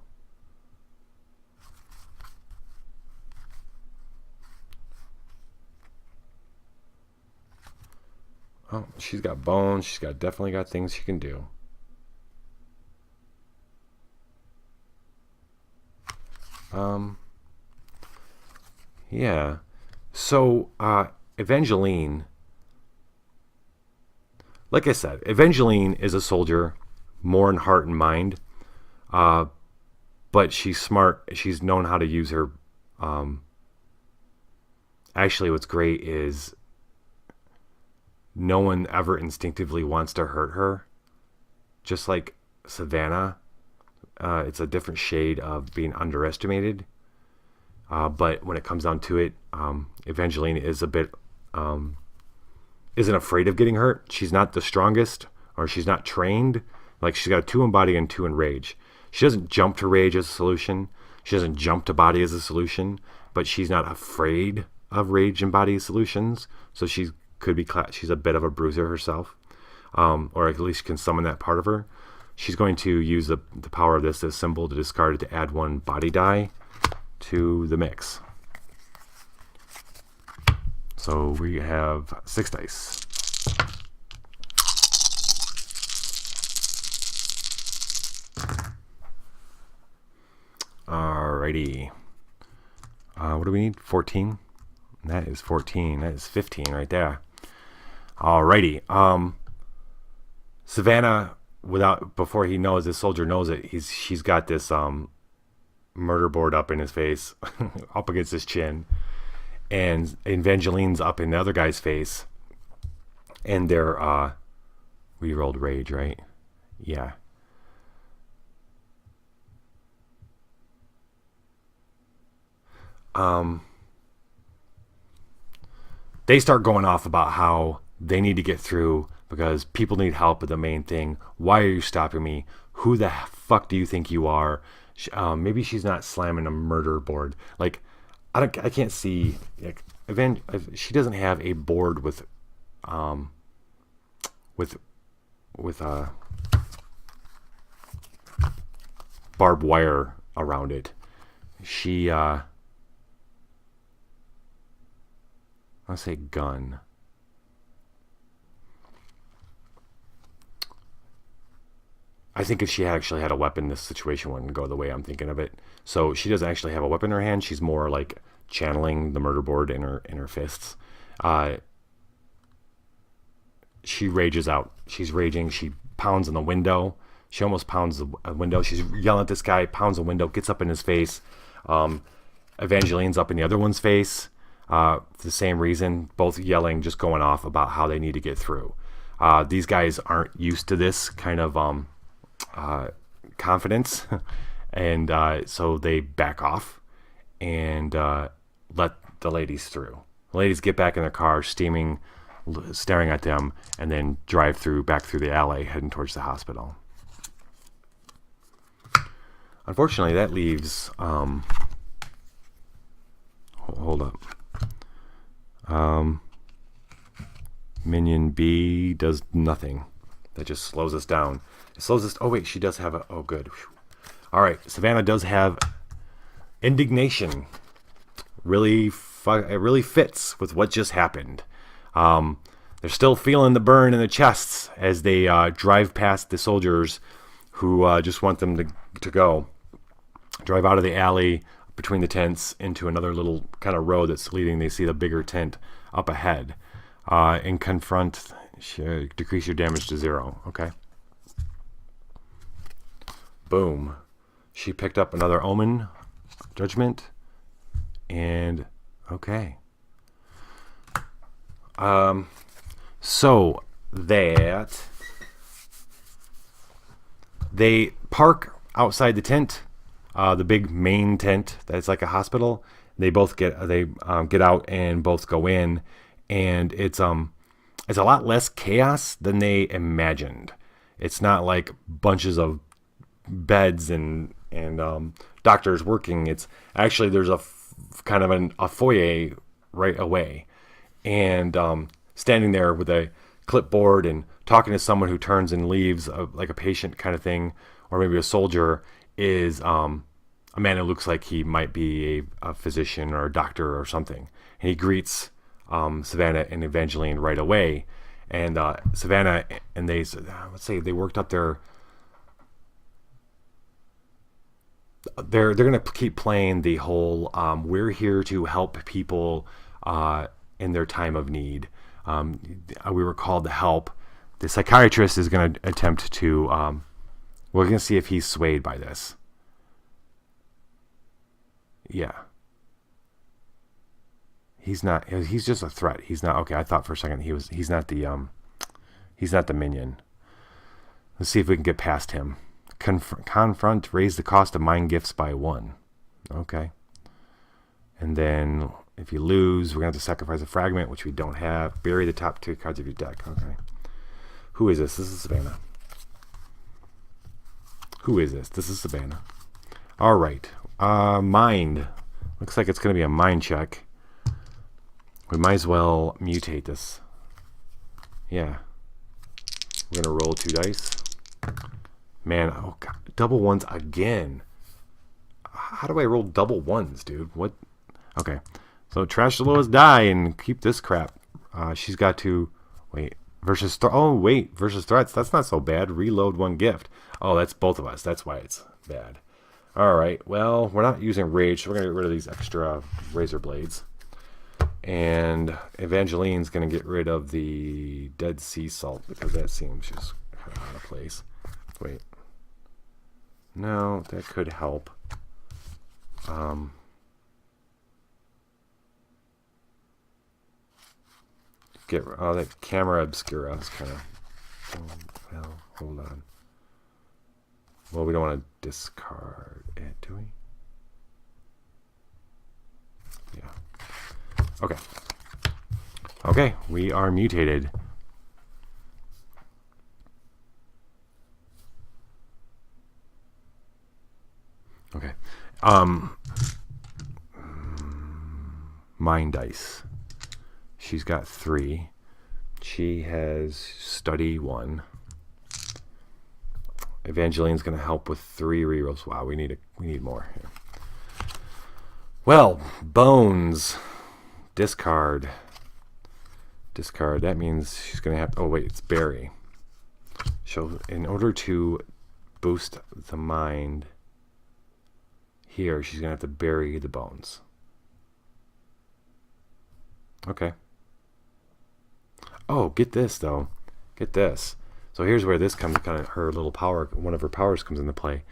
S2: Oh, she's got bones. She's definitely got things she can do. Yeah. So, Evangeline, like I said, Evangeline is a soldier, more in heart and mind. But she's smart. She's known how to use her. Actually, what's great is no one ever instinctively wants to hurt her. Just like Savannah, it's a different shade of being underestimated. But when it comes down to it, Evangeline is a bit isn't afraid of getting hurt. She's not the strongest, or she's not trained. Like, she's got a 2 in body and 2 in rage. She doesn't jump to rage as a solution. She doesn't jump to body as a solution. But she's not afraid of rage and body solutions. So she's a bit of a bruiser herself, or at least can summon that part of her. She's going to use the power of this symbol to discard it to add 1 body die to the mix. So we have 6 dice. Alrighty. What do we need? 14? That is 14. That is 15 right there. Alrighty. Savannah, before he knows, this soldier knows it, she's got this murder board up in his face, up against his chin, and Evangeline's up in the other guy's face, and they're we rolled rage, right? Yeah. They start going off about how they need to get through because people need help with the main thing. Why are you stopping me? Who the fuck do you think you are? Maybe she's not slamming a murder board. Like, I can't see. Like, she doesn't have a board with barbed wire around it. She I'll say gun. I think if she actually had a weapon, this situation wouldn't go the way I'm thinking of it. So she doesn't actually have a weapon in her hand. She's more like channeling the murder board in her fists. She rages out. She's raging. She pounds on the window. She almost pounds the window. She's yelling at this guy, pounds the window, gets up in his face. Evangeline's up in the other one's face. For the same reason, both yelling, just going off about how they need to get through. These guys aren't used to this kind of confidence, and so they back off and let the ladies through. The ladies get back in their car, steaming, staring at them, and then drive back through the alley, heading towards the hospital. Unfortunately, that leaves hold up. Minion B does nothing. That just slows us down. It slows us. Oh wait, she does have oh good. All right, Savannah does have indignation. It really fits with what just happened. They're still feeling the burn in the chests as they drive past the soldiers who just want them to go. Drive out of the alley between the tents into another little kind of road that's leading. They see the bigger tent up ahead, and confront. Decrease your damage to 0. Okay. Boom. She picked up another omen judgment, and okay. So that they park outside the tent. The big main tent that's like a hospital. They both get out and both go in, and it's a lot less chaos than they imagined. It's not like bunches of beds and doctors working. It's actually there's a kind of a foyer right away, and standing there with a clipboard and talking to someone who turns and leaves, like a patient kind of thing, or maybe a soldier, is a man who looks like he might be a physician or a doctor or something. And he greets Savannah and Evangeline right away. And Savannah and they, let's say they worked up their. They're gonna keep playing the whole we're here to help people in their time of need. We were called to help. The psychiatrist is going to attempt to. We're going to see if he's swayed by this. Yeah. He's not. He's just a threat. He's not. Okay, I thought for a second he was. He's not the. He's not the minion. Let's see if we can get past him. Confront. Raise the cost of mind gifts by 1. Okay. And then if you lose, we're going to have to sacrifice a fragment, which we don't have. Bury the top 2 cards of your deck. Okay. Who is this? This is Savannah. Who is this? This is Savannah. All right. Mind. Looks like it's going to be a mind check. We might as well mutate this. Yeah. We're going to roll 2 dice. Man, oh God. Double 1s again. How do I roll double 1s, dude? What? Okay. So trash the lowest die and keep this crap. She's got to... Wait. Versus... versus threats. That's not so bad. Reload 1 gift. Oh, that's both of us. That's why it's bad. All right. Well, we're not using rage, so we're going to get rid of these extra razor blades. And Evangeline's going to get rid of the Dead Sea Salt because that seems just kind of out of place. Wait. No, that could help. That camera obscura is kind of. Well, hold on. Well, we don't want to discard it, do we? Yeah. Okay. Okay, we are mutated. Okay. Mind dice. She's got 3. She has study 1. Evangeline's going to help with 3 rerolls. Wow, we need more here. Well, bones. Discard. Discard. That means she's going to have... Oh, wait, it's bury. So in order to boost the mind here, she's going to have to bury the bones. Okay. Oh, get this, though. Get this. So here's where this comes, kind of her little power, one of her powers comes into play.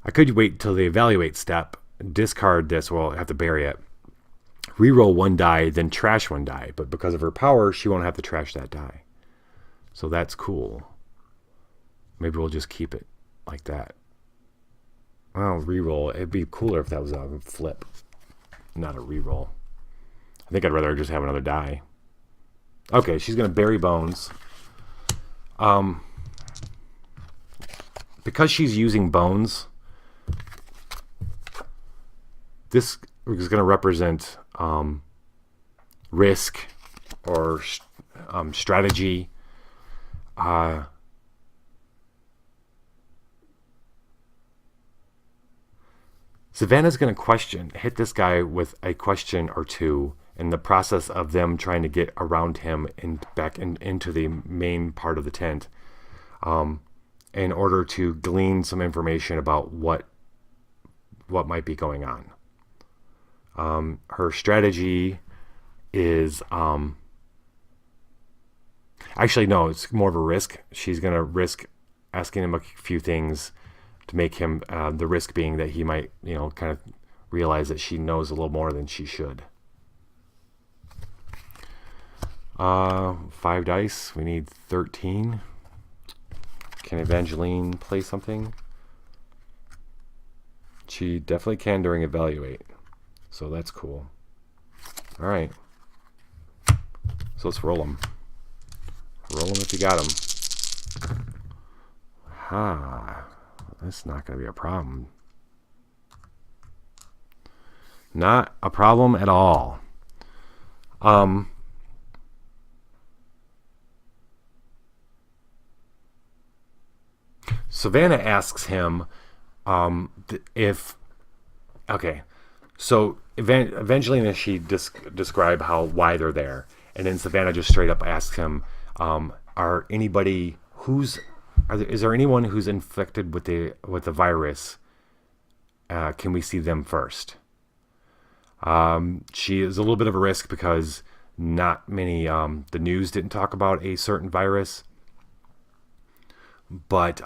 S2: I could wait till the evaluate step, discard this, well, I have to bury it, reroll 1 die, then trash 1 die. But because of her power, she won't have to trash that die. So that's cool. Maybe we'll just keep it like that. Well, reroll. It'd be cooler if that was a flip, not a reroll. I think I'd rather just have another die. Okay, she's going to bury bones. Because she's using bones, this is going to represent risk or strategy. Savannah's going to hit this guy with a question or two in the process of them trying to get around him and back into the main part of the tent, in order to glean some information about what might be going on. Her strategy is actually no, it's more of a risk. She's going to risk asking him a few things to make him, the risk being that he might, kind of realize that she knows a little more than she should. 5 dice. We need 13. Can Evangeline play something? She definitely can during evaluate. So that's cool. Alright. So let's roll them. Roll them if you got them. That's not going to be a problem. Not a problem at all. Savannah asks him if... Okay, so Evangelina, she describe why they're there. And then Savannah just straight up asks him, Are anybody is there anyone who's infected with the virus? Can we see them first? She is a little bit of a risk because not many, the news didn't talk about a certain virus, but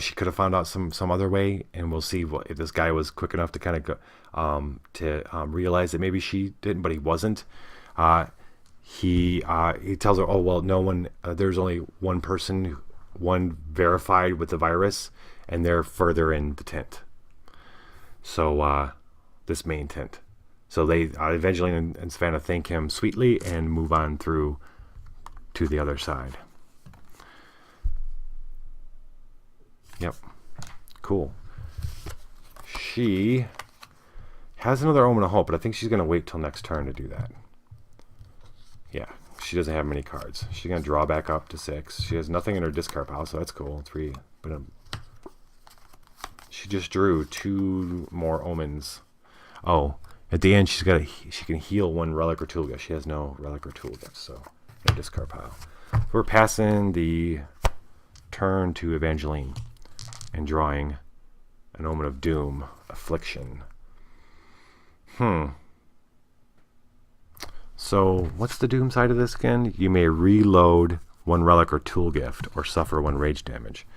S2: she could have found out some other way, and we'll see if this guy was quick enough to kind of go, realize that maybe she didn't, but he wasn't. He tells her, oh well, no one. There's only one person, one verified with the virus, and they're further in the tent. So this main tent. So they Evangeline and Savannah thank him sweetly and move on through to the other side. Yep. Cool. She has another Omen of Hope, but I think she's going to wait till next turn to do that. Yeah, she doesn't have many cards. She's going to draw back up to 6. She has nothing in her discard pile, so that's cool. 3. But she just drew 2 more Omens. Oh, at the end she can heal 1 relic or tool gift. She has no relic or tool gift, so no discard pile. We're passing the turn to Evangeline and drawing an Omen of Doom, Affliction. So what's the Doom side of this again? You may reload 1 relic or tool gift or suffer 1 rage damage.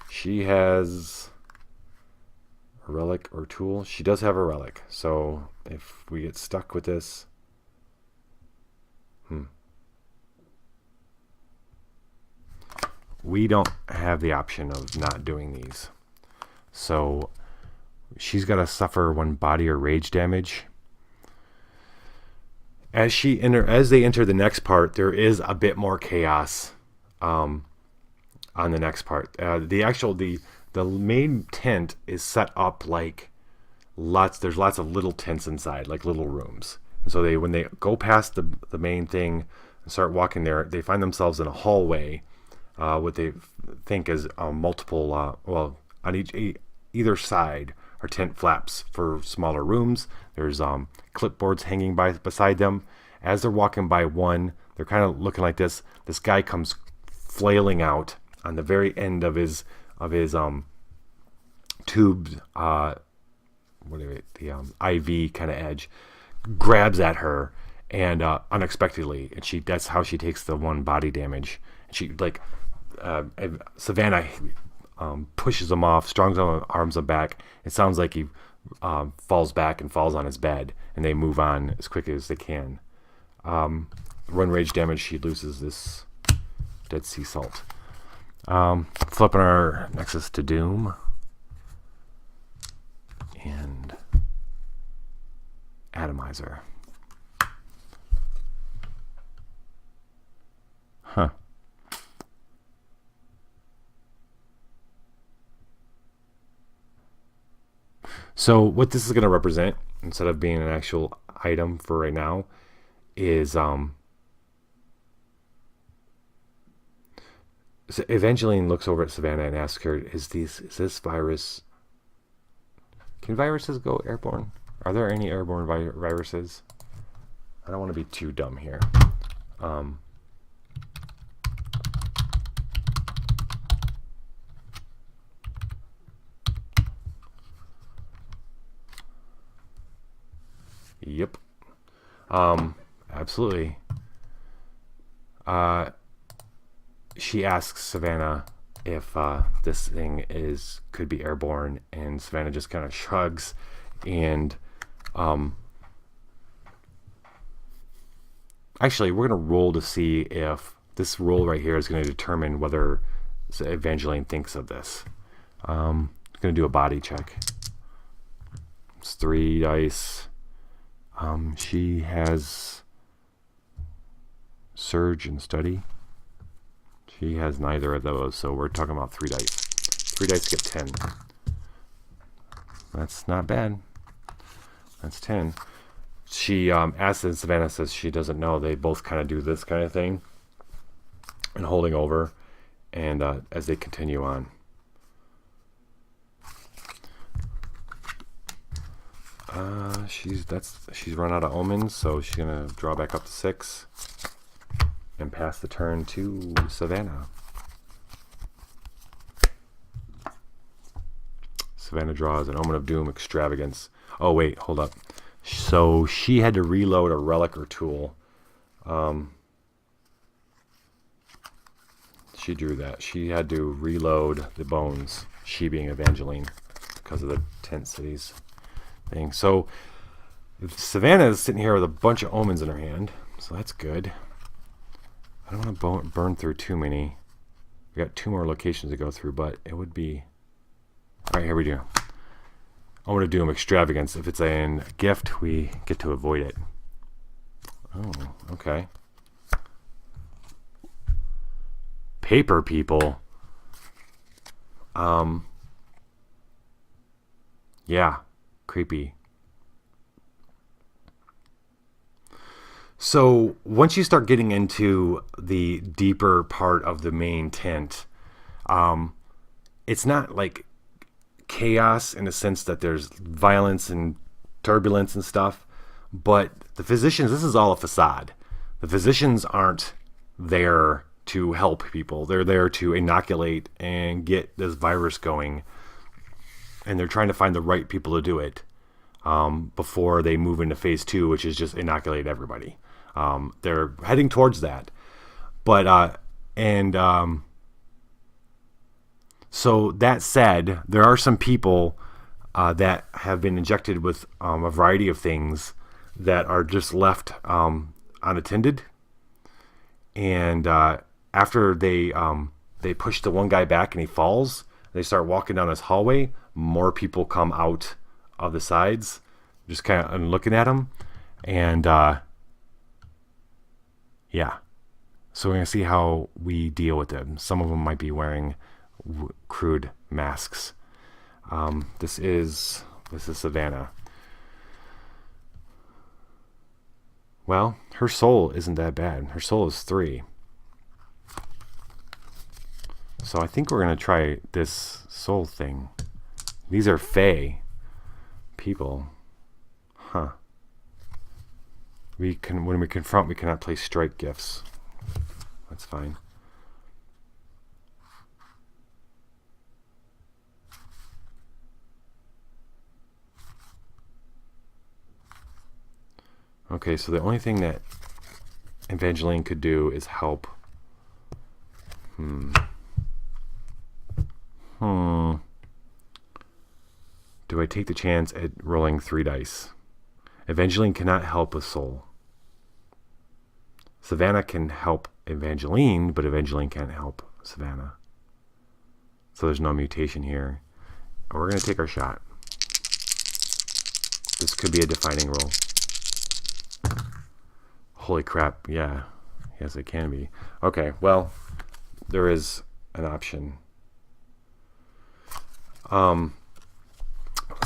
S2: She has a relic or tool. She does have a relic. So if we get stuck with this, we don't have the option of not doing these. So she's got to suffer 1 body or rage damage. As they enter the next part, there is a bit more chaos on the next part. The main tent is set up like there's lots of little tents inside, like little rooms. And so when they go past the main thing and start walking there, they find themselves in a hallway, what they think is multiple, on either side are tent flaps for smaller rooms. There's clipboards hanging beside them. As they're walking by one, they're kind of looking like this. This guy comes flailing out on the very end of his tubed, IV kind of edge, grabs at her and unexpectedly, and that's how she takes the 1 body damage. And she Savannah pushes him off, strong arms him back. It sounds like he falls back and falls on his bed, and they move on as quick as they can. 1 rage damage, she loses this Dead Sea Salt. Flipping our Nexus to Doom and Atomizer. So what this is going to represent, instead of being an actual item for right now, is Evangeline looks over at Savannah and asks her, is this virus, can viruses go airborne? Are there any airborne viruses? I don't want to be too dumb here. Yep. Absolutely. She asks Savannah if this thing could be airborne, and Savannah just kind of shrugs, and actually we're going to roll to see if this roll right here is going to determine whether Evangeline thinks of this. I'm going to do a body check. It's 3 dice. She has Surge and Study. She has neither of those, so we're talking about 3 dice. 3 dice get 10. That's not bad. That's 10. She asks, and Savannah says she doesn't know. They both kind of do this kind of thing and holding over, and as they continue on. She's run out of omens, so she's gonna draw back up to 6. and pass the turn to Savannah. Savannah draws an Omen of Doom Extravagance. Oh, wait, hold up. So she had to reload a relic or tool. She drew that. She had to reload the bones, she being Evangeline, because of the tent cities thing. So Savannah is sitting here with a bunch of omens in her hand, so that's good. I don't want to burn through too many. We got 2 more locations to go through, but it would be... All right, here we go. Omen of Doom Extravagance. If it's a gift, we get to avoid it. Oh, okay. Paper people. Yeah, creepy. So once you start getting into the deeper part of the main tent, it's not like chaos in the sense that there's violence and turbulence and stuff, but the physicians, this is all a facade. The physicians aren't there to help people. They're there to inoculate and get this virus going, and they're trying to find the right people to do it before they move into phase 2, which is just inoculate everybody. They're heading towards that, but so that said, there are some people that have been injected with a variety of things that are just left unattended, and after they push the one guy back and he falls, they start walking down this hallway. More people come out of the sides, just kind of looking at him, and yeah. So we're gonna see how we deal with them. Some of them might be wearing crude masks. This is Savannah. Well, her soul isn't that bad. Her soul is 3. So I think we're gonna try this soul thing. These are Fae people. Huh. When we confront, we cannot place strike gifts. That's fine. Okay, so the only thing that Evangeline could do is help. Do I take the chance at rolling 3 dice? Evangeline cannot help with soul. Savannah can help Evangeline, but Evangeline can't help Savannah. So there's no mutation here. We're going to take our shot. This could be a defining roll. Holy crap, yeah. Yes, it can be. Okay, well, there is an option.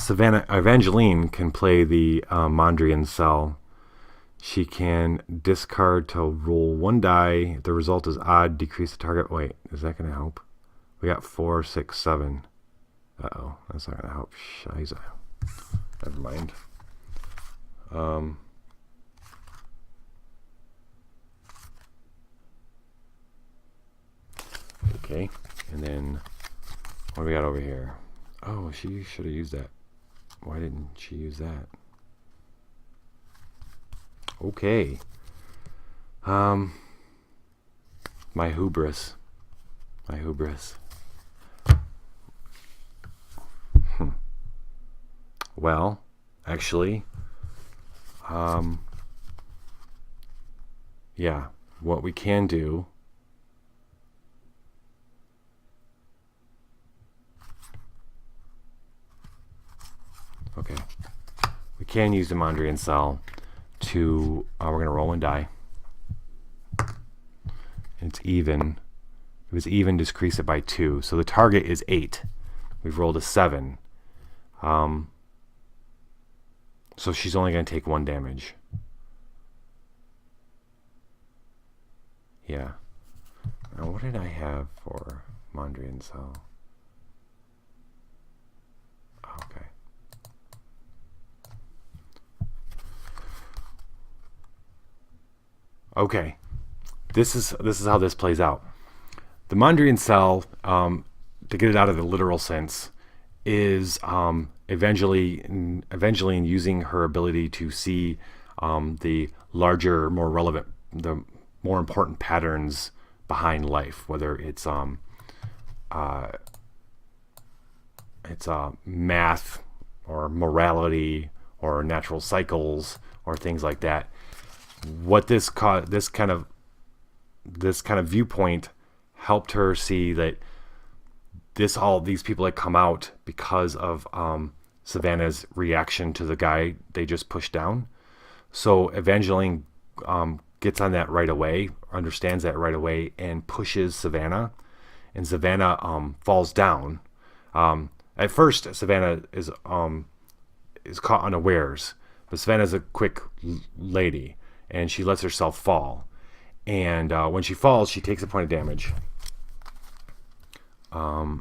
S2: Evangeline can play the Mondrian cell. She can discard to roll 1 die. If the result is odd, decrease the target. Wait, is that going to help? We got 4, 6, 7. Uh-oh, that's not going to help. Shiza. Never mind. Okay, and then what do we got over here? Oh, she should have used that. Why didn't she use that? Okay. My hubris. Well, actually, yeah, what we can do okay, we can use the Mondrian cell to, we're going to roll 1 die. It's even. It was even, decrease it by 2. So the target is 8. We've rolled a 7. So she's only going to take 1 damage. Yeah. Now what did I have for Mondrian cell? Okay. Okay. this is how this plays out. The Mondrian cell, to get it out of the literal sense, is Evangeline using her ability to see the larger, more relevant, the more important patterns behind life, whether it's math or morality or natural cycles or things like that. What this kind of viewpoint helped her see that all these people had come out because of Savannah's reaction to the guy they just pushed down. So Evangeline gets on that right away, understands that right away, and pushes Savannah. And Savannah falls down. At first, Savannah is caught unawares, but Savannah's a quick lady, and she lets herself fall. And when she falls, she takes a point of damage.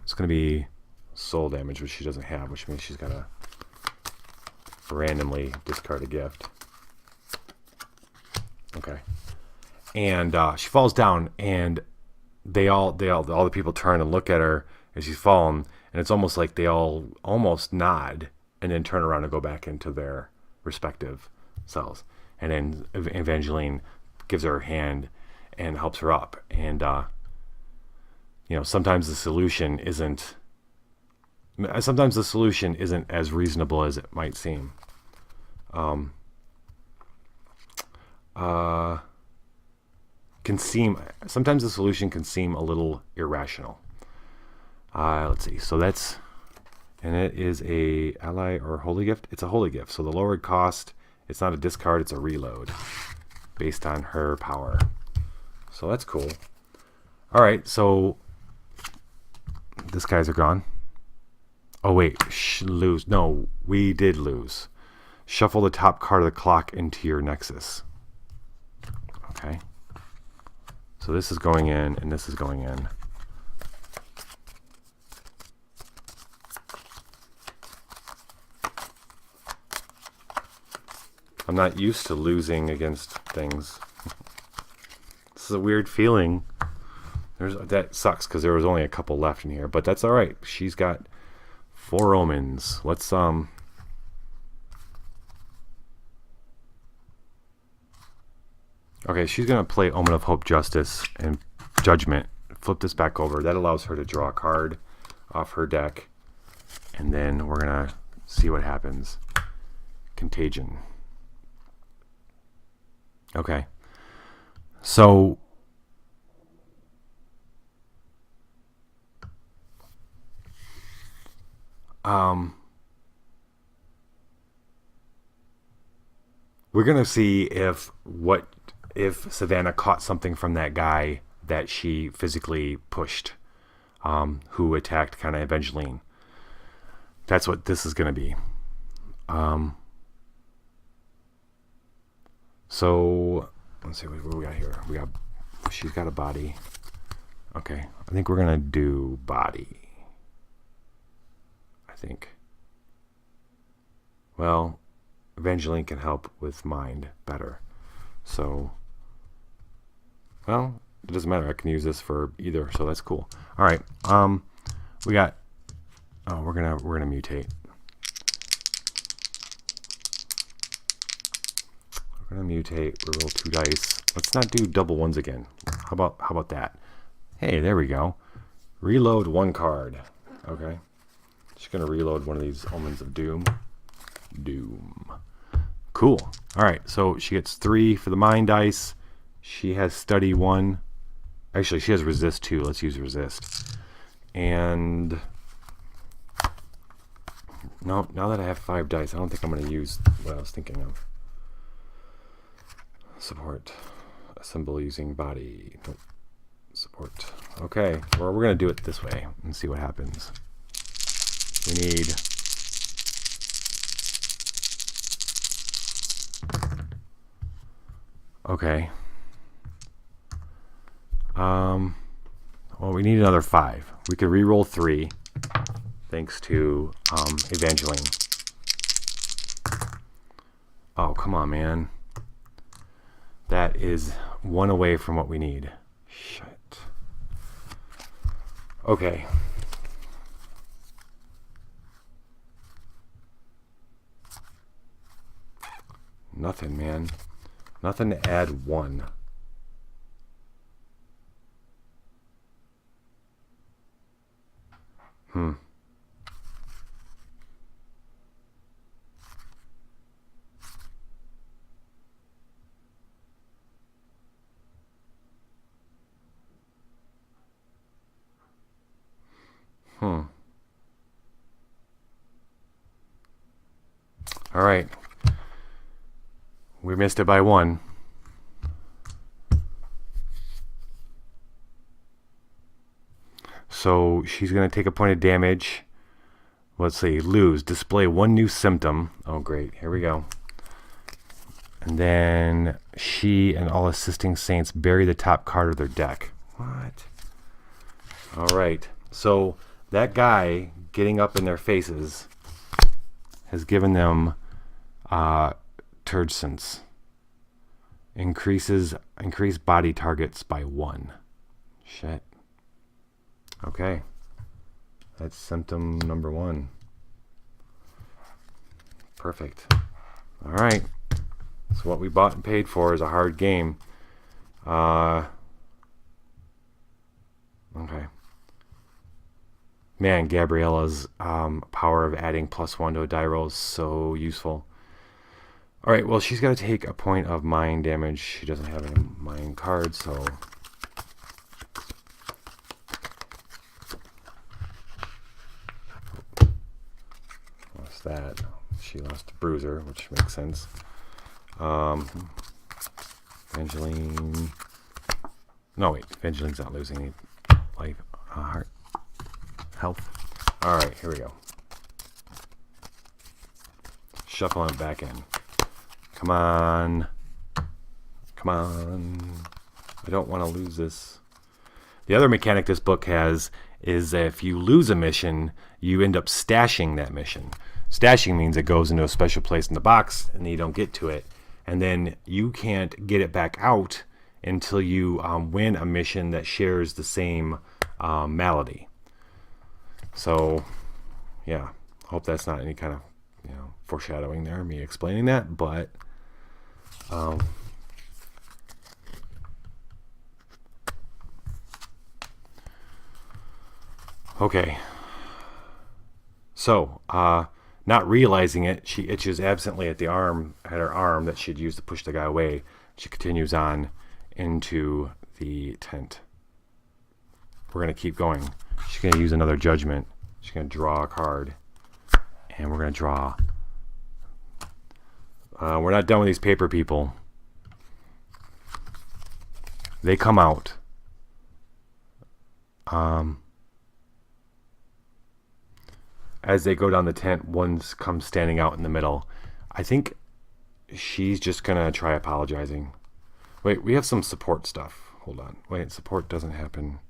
S2: It's going to be soul damage, which she doesn't have, which means she's got to randomly discard a gift. Okay. And she falls down, and all the people turn and look at her as she's fallen, and it's almost like they all almost nod and then turn around and go back into their respective cells. And then Evangeline gives her a hand and helps her up. And sometimes the solution isn't as reasonable as it might seem. Sometimes the solution can seem a little irrational. Let's see. So it is a ally or holy gift. It's a holy gift. So the lowered cost, it's not a discard, it's a reload based on her power. So that's cool. All right. So these guys are gone. Oh wait, lose. No, we did lose. Shuffle the top card of the clock into your nexus. Okay. So this is going in, and this is going in. I'm not used to losing against things. This is a weird feeling. That sucks because there was only a couple left in here, but that's all right. She's got 4 omens. Let's Okay, she's gonna play Omen of Hope, Justice, and Judgment. Flip this back over. That allows her to draw a card off her deck, and then we're gonna see what happens. Contagion. Okay. So we're gonna see if Savannah caught something from that guy that she physically pushed, who attacked kind of Evangeline. That's what this is gonna be. So let's see what we got here. She's got a body. Okay, I think we're gonna do body. I think. Well, Evangeline can help with mind better. So, well, it doesn't matter. I can use this for either, so that's cool. All right. We got. Oh, we're gonna mutate. We're gonna mutate. We roll 2 dice. Let's not do double ones again. How about that? Hey, there we go. Reload 1 card. Okay. Just gonna reload one of these Omens of Doom. Cool. All right. So she gets 3 for the mind dice. She has study 1. Actually, she has resist 2. Let's use resist. And no, now that I have 5 dice, I don't think I'm going to use what I was thinking of. Support. Assemble using body. Nope. Support. Okay. Well, we're going to do it this way and see what happens. We need... Okay. Well, we need another 5. We could re-roll 3, thanks to Evangeline. Oh, come on, man. That is one away from what we need. Shit. Okay. Nothing, man. Nothing to add 1. All right. We missed it by 1. So she's going to take a point of damage. Let's see. Lose. Display 1 new symptom. Oh, great. Here we go. And then she and all assisting saints bury the top card of their deck. What? All right. So that guy getting up in their faces has given them turd sense. Increase body targets by 1. Shit. Okay. That's symptom number 1. Perfect. All right. So what we bought and paid for is a hard game. Okay. Man, Gabriella's power of adding +1 to a die roll is so useful. All right, well, she's got to take a point of mind damage. She doesn't have any mind cards, so... What's that? She lost a bruiser, which makes sense. Evangeline... No, wait. Evangeline's not losing any life. Heart. Health. All right, here we go. Shuffling it back in. Come on. Come on. I don't want to lose this. The other mechanic this book has is that if you lose a mission, you end up stashing that mission. Stashing means it goes into a special place in the box and you don't get to it. And then you can't get it back out until you win a mission that shares the same malady. So, yeah. Hope that's not any kind of foreshadowing there, me explaining that, but okay. So, not realizing it, she itches absently at her arm that she'd used to push the guy away. She continues on into the tent. We're going to keep going. She's going to use another judgment. She's going to draw a card. And we're going to draw. We're not done with these paper people. They come out. As they go down the tent, one comes standing out in the middle. I think she's just going to try apologizing. Wait, we have some support stuff. Hold on. Wait, support doesn't happen.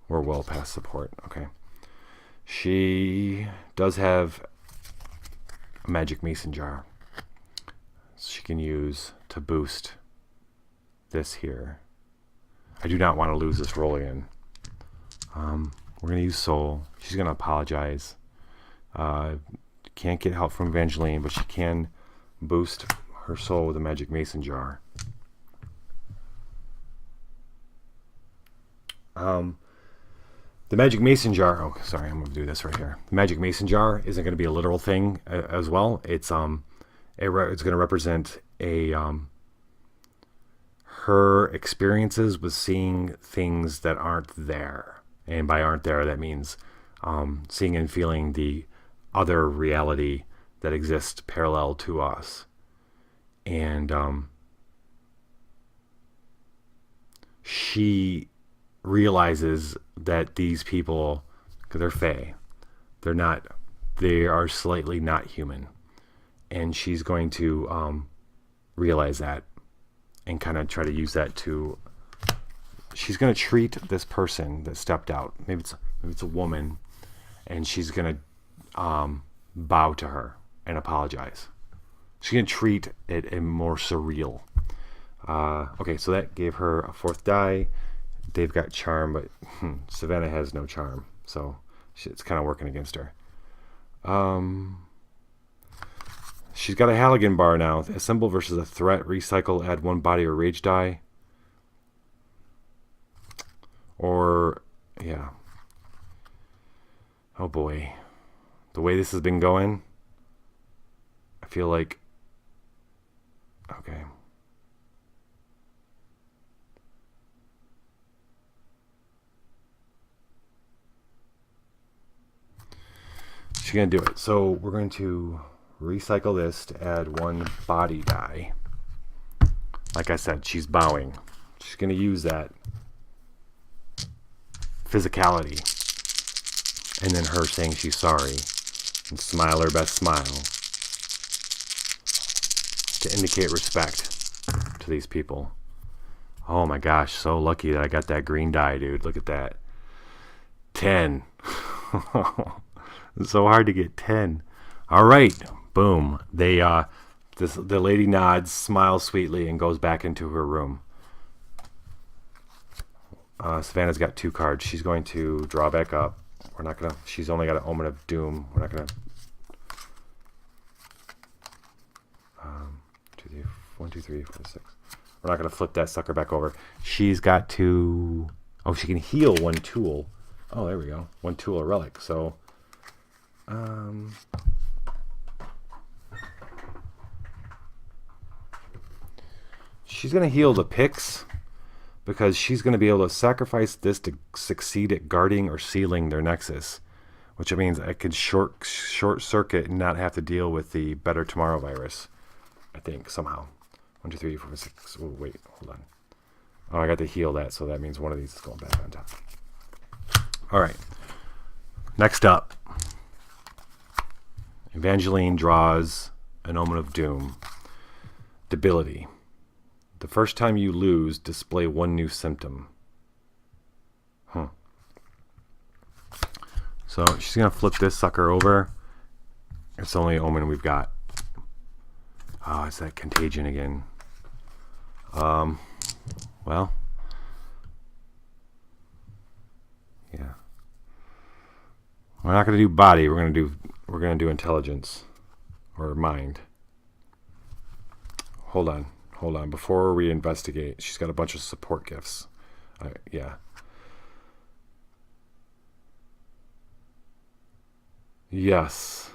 S2: We're well past support. Okay. She does have a magic mason jar. She can use to boost this here. I do not want to lose this roll again. We're going to use soul. She's going to apologize. Can't get help from Evangeline, but she can boost her soul with a magic mason jar. The magic mason jar. Oh, sorry, I'm going to do this right here. The magic mason jar isn't going to be a literal thing as well. It's going to represent her experiences with seeing things that aren't there. And by aren't there, that means seeing and feeling the other reality that exists parallel to us. And she realizes that these people, because they're fae, they are slightly not human. And she's going to realize that and kind of try to use that to... She's going to treat this person that stepped out. Maybe it's a woman, and she's going to bow to her and apologize. She's going to treat it more surreal. Okay, so that gave her a 4th die. They've got charm, but Savannah has no charm, so it's kind of working against her. She's got a Halligan bar now. Assemble versus a threat. Recycle. Add 1 body or rage die. Or, yeah. Oh boy. The way this has been going, I feel like... Okay. She's going to do it. So we're going to recycle this to add 1 body die. Like I said, she's bowing. She's going to use that physicality. And then her saying she's sorry. And smile her best smile. To indicate respect to these people. Oh my gosh, so lucky that I got that green die, dude. Look at that. 10. It's so hard to get 10. All right. Boom. The lady nods, smiles sweetly, and goes back into her room. Savannah's got 2 cards. She's going to draw back up. We're not gonna. She's only got an Omen of Doom. We're not gonna. 1, 2, 3, 4, 6. We're not gonna flip that sucker back over. She's got to. Oh, she can heal 1 tool. Oh, there we go. 1 tool or relic. So. She's going to heal the picks because she's going to be able to sacrifice this to succeed at guarding or sealing their nexus, which means I could short circuit and not have to deal with the Better Tomorrow virus, I think, somehow. 1, 2, 3, 4, 6. Oh, wait, hold on. Oh, I got to heal that, so that means one of these is going back on top. All right. Next up, Evangeline draws an Omen of Doom. Debility. The first time you lose, display 1 new symptom. So she's going to flip this sucker over. It's the only Omen we've got. Oh, it's that Contagion again. Well. Yeah. We're not going to do body. We're going to do intelligence or mind. Hold on. Before we investigate, she's got a bunch of support gifts. Yeah. Yes.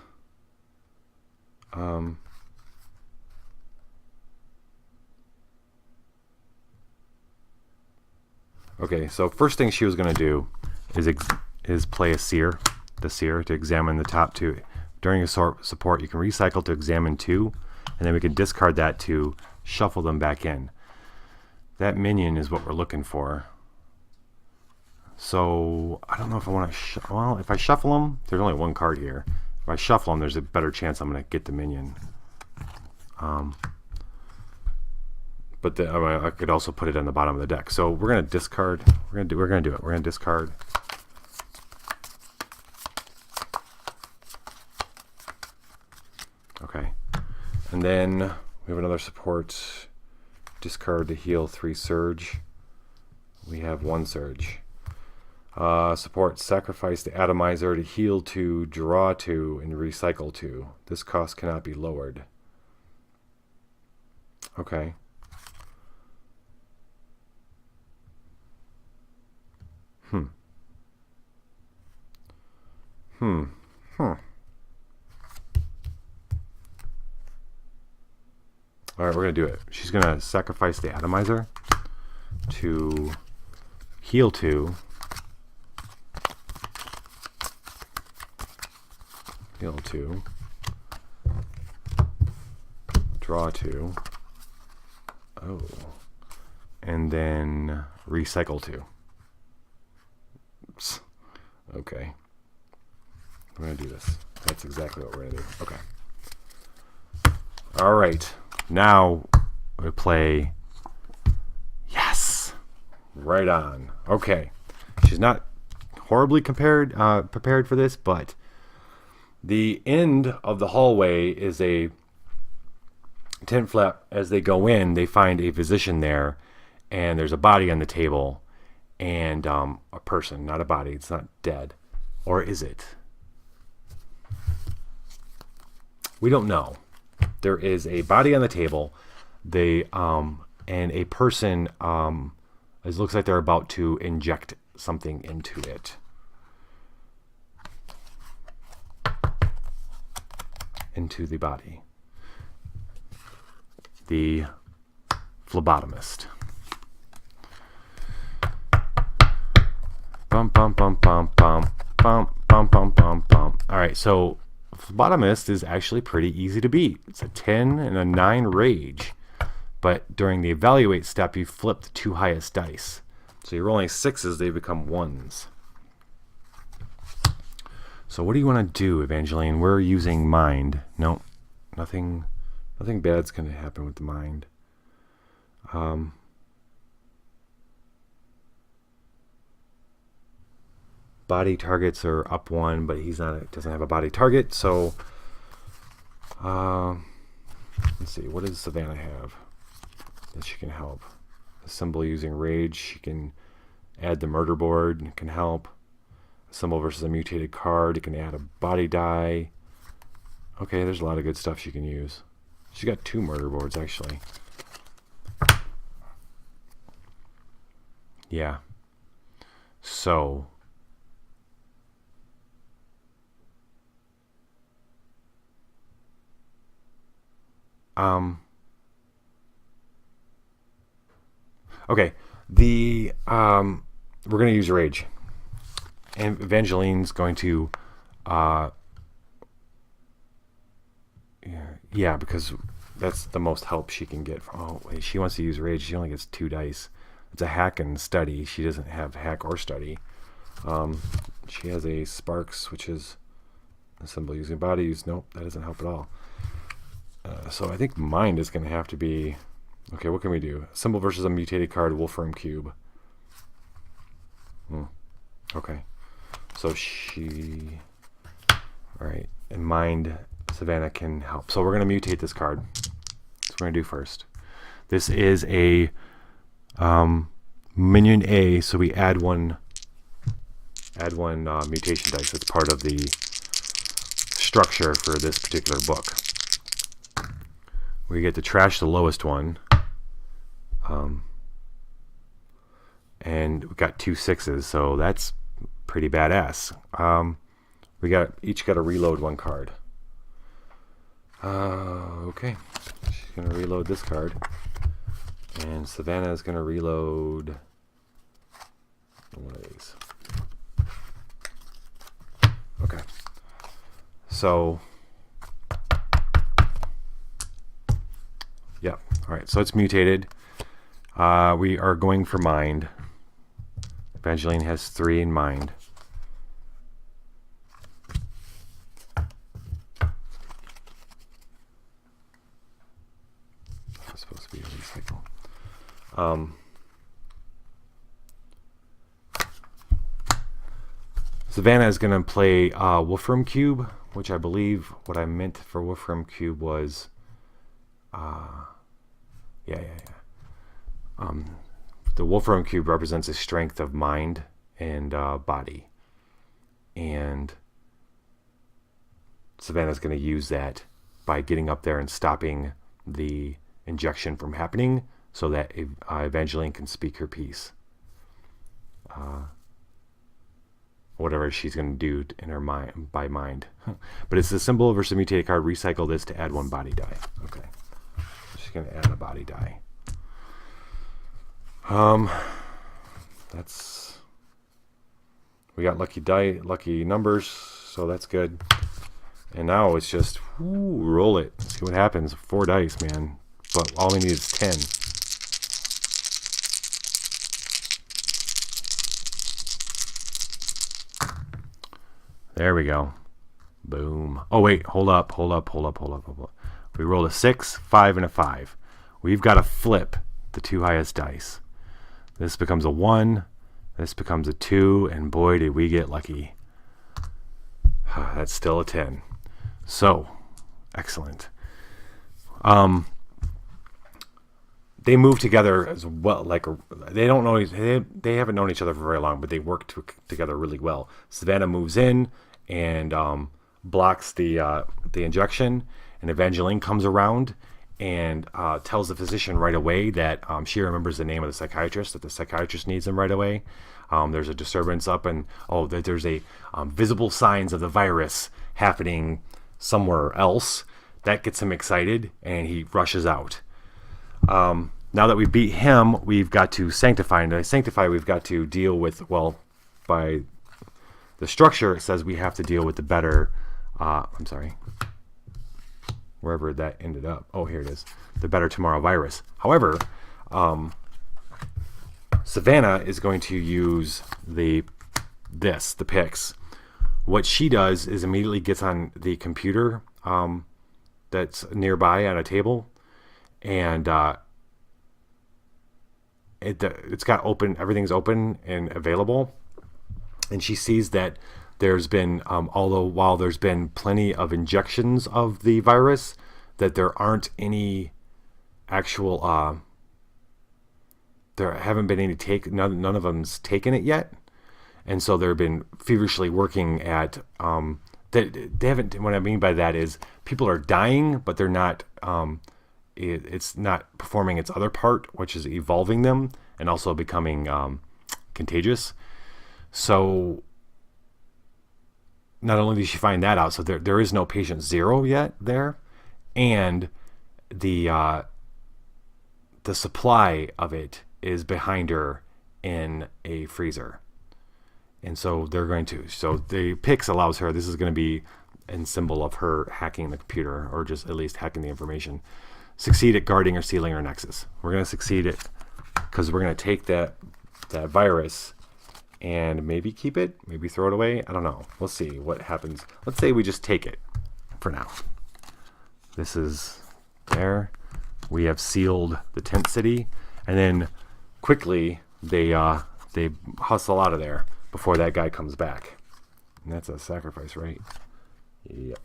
S2: Okay, so first thing she was going to do is play a seer. The seer to examine the top 2. During a support, you can recycle to examine 2, and then we can discard that to shuffle them back in. That minion is what we're looking for. So I don't know if I want to. Well, if I shuffle them, there's only 1 card here. If I shuffle them, there's a better chance I'm going to get the minion. But I could also put it on the bottom of the deck. So we're going to discard. We're going to do it. We're going to discard. Okay, and then we have another support. Discard to heal 3 surge. We have 1 surge. Support, sacrifice the atomizer to heal 2, draw 2, and recycle 2. This cost cannot be lowered. Okay. Alright, we're going to do it. She's going to sacrifice the atomizer to heal 2. Heal 2. Draw 2. Oh. And then recycle 2. Oops. Okay. We're going to do this. That's exactly what we're going to do. Okay. Alright. Now we play. Yes! Right on. Okay. She's not horribly prepared for this, but the end of the hallway is a tent flap, as they go in, they find a physician there, and there's a body on the table, and a person, not a body. It's not dead. Or is it? We don't know. There is a body on the table. They and a person. It looks like they're about to inject something into it. Into the body. The phlebotomist. Bum bum bum bum bum bum bum bum bum bum. All right, so phlebotomist is actually pretty easy to beat. It's a 10 and a 9 rage, but during the evaluate step, you flip the 2 highest dice. So you're rolling 6s; they become 1s. So what do you want to do, Evangeline? We're using mind. No, nothing bad's going to happen with the mind. Body targets are up 1, but doesn't have a body target. So let's see. What does Savannah have that she can help? A symbol using rage. She can add the murder board. It can help. A symbol versus a mutated card. You can add a body die. Okay, there's a lot of good stuff she can use. She's got 2 murder boards, actually. Yeah. So okay, we're going to use rage, and Evangeline's going to yeah, because that's the most help she can get. Oh wait, she wants to use rage. She only gets 2 dice. It's a hack and study. She doesn't have hack or study. She has a sparks, which is a symbol using body use. Nope, that doesn't help at all. So I think mind is going to have to be... Okay, what can we do? Symbol versus a mutated card, Wolfram Cube. Okay. So she... Alright, and mind, Savannah can help. So we're going to mutate this card. That's what we're going to do first. This is a minion A, so we add one mutation dice. That's part of the structure for this particular book. We get to trash the lowest one. And we got 2 6s, so that's pretty badass. We each got to reload 1 card. Okay. She's going to reload this card. And Savannah is going to reload one of these. Okay. So... yeah. All right. So it's mutated. We are going for mind. Evangeline has 3 in mind. It's supposed to be a recycle. Savannah is going to play Wolfram Cube, which I believe what I meant for Wolfram Cube was... the Wolfram Cube represents a strength of mind and body. And Savannah's going to use that by getting up there and stopping the injection from happening so that Evangeline can speak her piece. Whatever she's going to do in her mind, by mind. But it's the symbol versus mutated card. Recycle this to add 1 body die. Okay. She's going to add a body die. We got lucky numbers, so that's good. And now it's just roll it. See what happens. 4 dice, man. But all we need is 10. There we go. Boom. Oh wait, hold up. We rolled a 6, 5, and a 5. We've got to flip the 2 highest dice. This becomes a 1. This becomes a 2. And boy, did we get lucky. That's still a 10. So, excellent. they move together as well. Like they don't know, they haven't known each other for very long, but they work together really well. Savannah moves in and blocks the injection, and Evangeline comes around and tells the physician right away that she remembers the name of the psychiatrist, that the psychiatrist needs him right away. There's a disturbance up, and that there's a visible signs of the virus happening somewhere else. That gets him excited, and he rushes out. Now that we beat him, we've got to sanctify. And to sanctify, we've got to deal with, well, by the structure, it says we have to deal with the better, wherever that ended up. Oh, here it is. The Better Tomorrow virus. However, Savannah is going to use the PICS. What she does is immediately gets on the computer that's nearby on a table, and it's got open, everything's open and available, and she sees that there's been, although while there's been plenty of injections of the virus, that there aren't any actual, there haven't been any none of them's taken it yet. And so they've been feverishly working at, they haven't, what I mean by that is people are dying, but they're not, it's not performing its other part, which is evolving them and also becoming contagious. So not only did she find that out, so there is no patient 0 yet there, and the supply of it is behind her in a freezer. And so they're going to, so the PICS allows her, this is going to be in symbol of her hacking the computer, or just at least hacking the information, succeed at guarding or sealing our nexus. We're going to succeed it because we're going to take that virus and maybe keep it, maybe throw it away. I don't know. We'll see what happens. Let's say we just take it for now. This is there. We have sealed the tent city, and then quickly they hustle out of there before that guy comes back. And that's a sacrifice, right? Yep.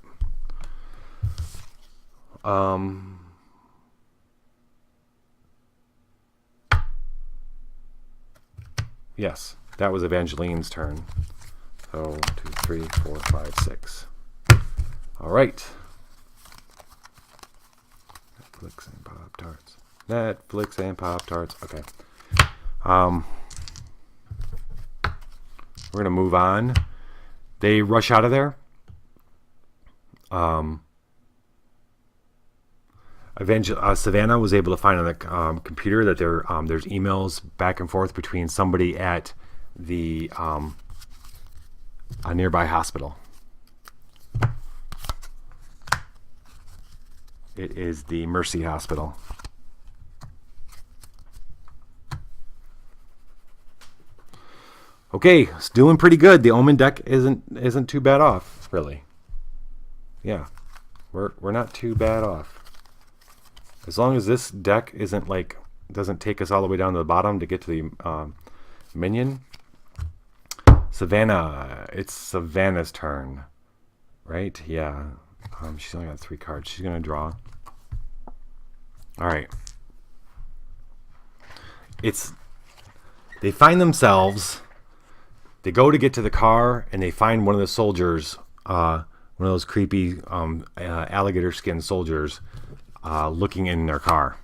S2: Yes, that was Evangeline's turn. So 2, 3, 4, 5, 6. All right. Netflix and Pop-Tarts. Netflix and Pop-Tarts. Okay. We're going to move on. They rush out of there. Savannah was able to find on the computer that there's emails back and forth between somebody at the a nearby hospital. It is the Mercy Hospital. Okay, it's doing pretty good. The Omen deck isn't too bad off, really. Yeah, we're not too bad off. As long as this deck doesn't take us all the way down to the bottom to get to the minion. Savannah, it's Savannah's turn, right? Yeah, she's only got 3 cards. She's gonna draw. All right. They find themselves. They go to get to the car, and they find one of the soldiers, one of those creepy alligator skin soldiers, looking in their car.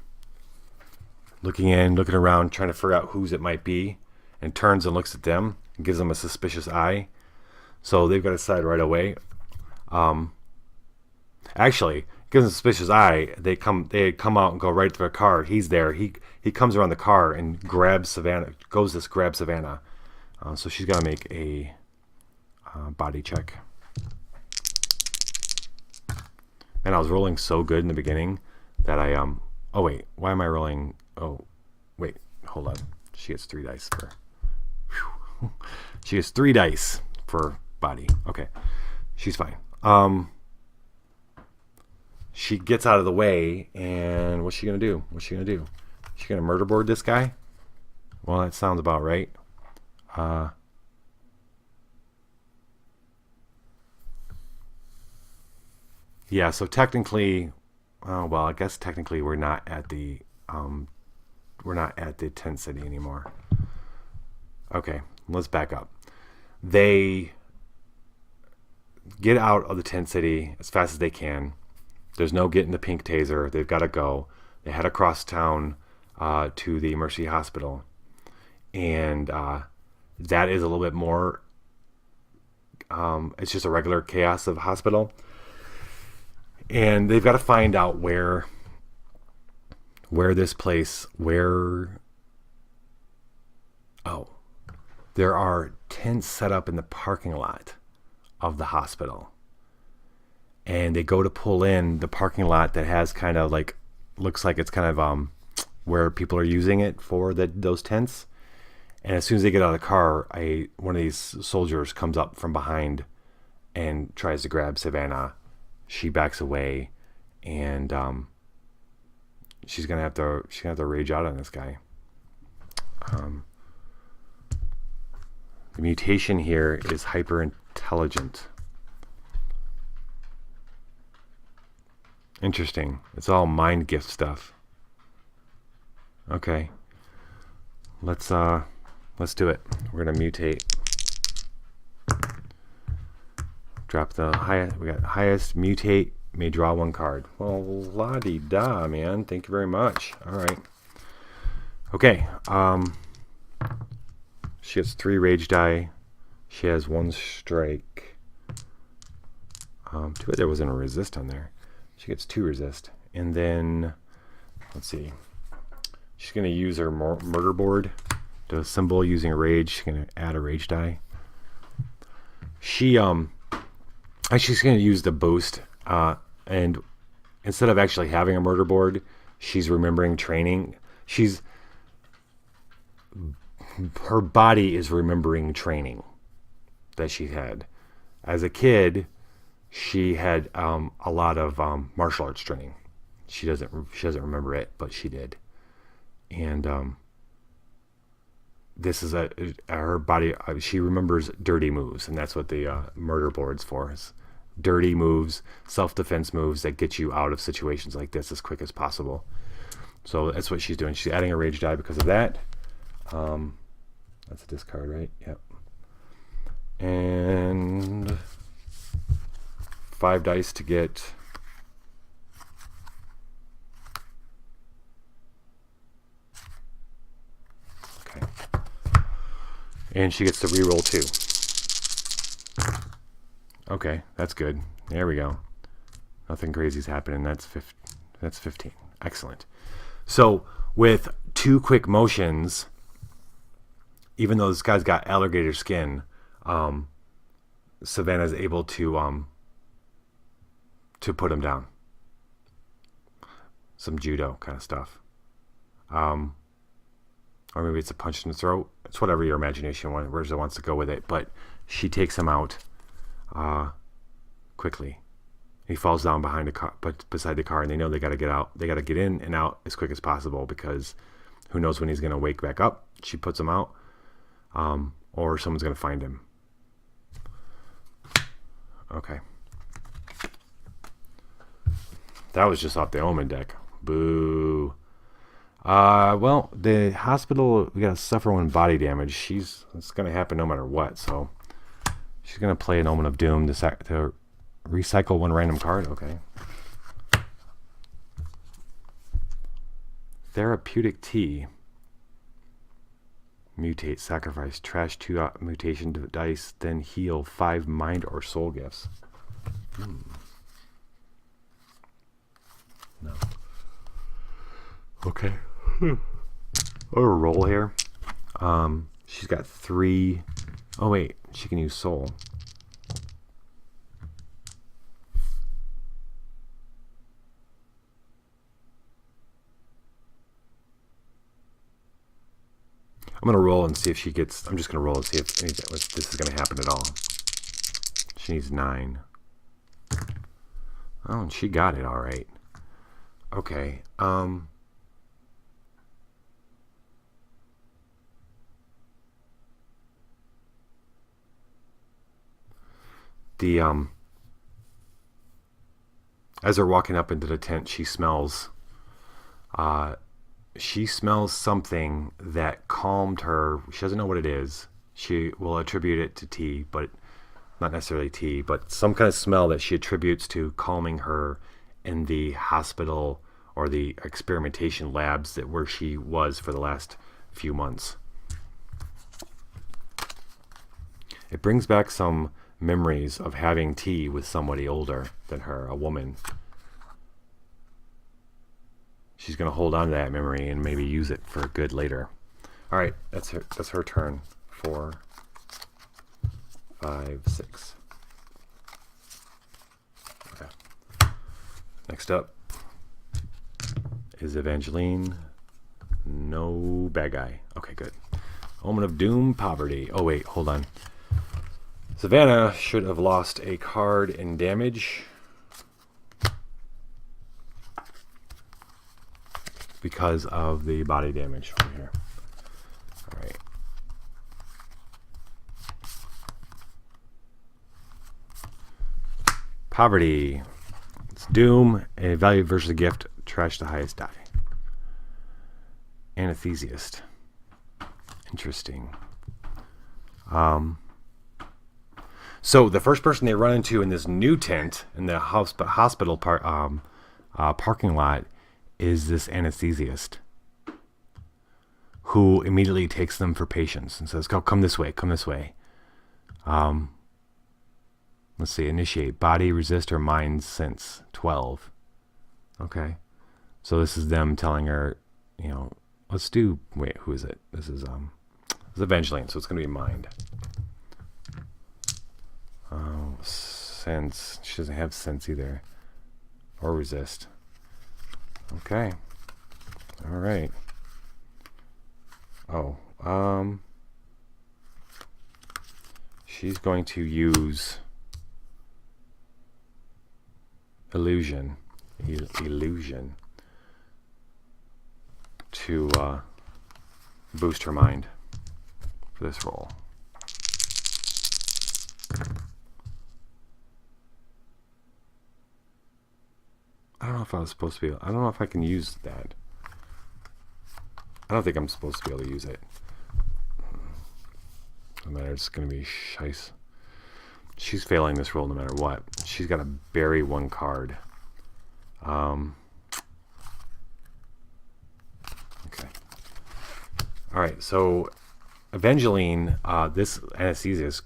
S2: Looking around, trying to figure out whose it might be, and turns and looks at them and gives them a suspicious eye. So they've got to decide right away. Actually, gives them a suspicious eye. They come out and go right to their car. He's there. He comes around the car and grabs Savannah. Grabs Savannah. So she's got to make a body check. And I was rolling so good in the beginning that I oh wait, why am I rolling? Oh wait, hold on. She gets 3 dice for. Whew. She gets 3 dice for body. Okay, she's fine. She gets out of the way, and what's she gonna do? She gonna murder board this guy? Well, that sounds about right. Yeah, so technically, well, I guess technically we're not at the we're not at the tent city anymore. Okay, let's back up. They get out of the tent city as fast as they can. There's no getting the pink taser. They've got to go. They head across town to the Mercy Hospital. And that is a little bit more, it's just a regular chaos of hospital. And they've got to find out where this place, there are tents set up in the parking lot of the hospital. And they go to pull in the parking lot that has kind of like, looks like it's kind of where people are using it for those tents. And as soon as they get out of the car, one of these soldiers comes up from behind and tries to grab Savannah. She backs away, and she's gonna have to rage out on this guy. The mutation here is hyper intelligent. Interesting. It's all mind gift stuff. Okay. Let's do it. We're gonna mutate. Drop the highest. We got highest mutate. May draw one card. Well, la-di-da, man. Thank you very much. All right. Okay. She has 3 rage die. She has 1 strike. Too bad there wasn't a resist on there. She gets 2 resist. And then, let's see. She's going to use her murder board to symbol using a rage. She's going to add a rage die. She's going to use the boost. And instead of actually having a murder board, she's remembering training. Her body is remembering training that she had. As a kid, she had a lot of martial arts training. She doesn't remember it, but she did. And this is her body. She remembers dirty moves, and that's what the murder board's for. Is dirty moves, self-defense moves that get you out of situations like this as quick as possible. So that's what she's doing. She's adding a rage die because of that. That's a discard, right? Yep. And 5 dice to get okay. And she gets to reroll 2. Okay, that's good. There we go. Nothing crazy's happening. That's 15. Excellent. So with 2 quick motions, even though this guy's got alligator skin, Savannah's able to put him down. Some judo kind of stuff. Or maybe it's a punch in the throat. It's whatever your imagination wants to go with it. But she takes him out quickly. He falls down behind the car, but beside the car, and they know they got to get out. They got to get in and out as quick as possible because who knows when he's going to wake back up. She puts him out. Or someone's going to find him. Okay. That was just off the Omen deck. Boo. Well, the hospital, we got to suffer 1 body damage. It's going to happen no matter what, so she's going to play an Omen of Doom to recycle 1 random card. Okay. Therapeutic Tea. Mutate, sacrifice, trash 2 mutation dice, then heal 5 mind or soul gifts. No. Okay. Or a roll here. She's got 3. Oh wait, she can use soul. I'm going to roll and see if she gets... I'm just going to roll and see if this is going to happen at all. She needs 9. Oh, and she got it all right. Okay. As they're walking up into the tent, she smells... she smells something that calmed her. She doesn't know what it is. She will attribute it to tea, but not necessarily tea, but some kind of smell that she attributes to calming her in the hospital or the experimentation labs that where she was for the last few months. It brings back some memories of having tea with somebody older than her, a woman. She's going to hold on to that memory and maybe use it for good later. All right, that's her turn. 4, 5, 6. Okay. Next up is Evangeline. No bad guy. Okay, good. Omen of Doom, Poverty. Oh, wait, hold on. Savannah should have lost a card in damage because of the body damage over here. All right. Poverty. It's Doom, a value versus a gift, trash the highest die. Anesthesiast. Interesting. So the first person they run into in this new tent in the hospital parking lot is this anesthesiast, who immediately takes them for patients and says, "Go, come this way, come this way." Let's see, initiate body, resist, or mind sense 12. Okay, so this is them telling her, let's do. Wait, who is it? This is Evangeline, so it's gonna be mind. Sense. She doesn't have sense either. Or resist. Okay. All right. Oh. She's going to use illusion. Illusion. To boost her mind for this roll. I don't know if I was supposed to be able, I don't know if I can use that. I don't think I'm supposed to be able to use it. No matter, it's going to be shice. She's failing this roll no matter what. She's got to bury one card. Okay. Alright, so Evangeline, this anesthesiast,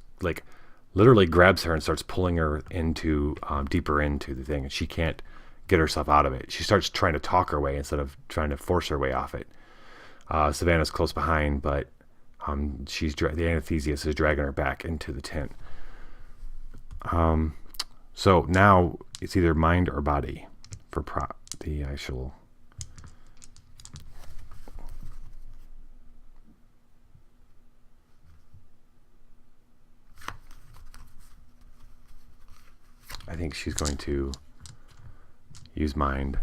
S2: literally grabs her and starts pulling her into, deeper into the thing, and she can't get herself out of it. She starts trying to talk her way instead of trying to force her way off it. Savannah's close behind, but the anesthesiast is dragging her back into the tent. So now it's either mind or body for the actual. I think she's going to use mind.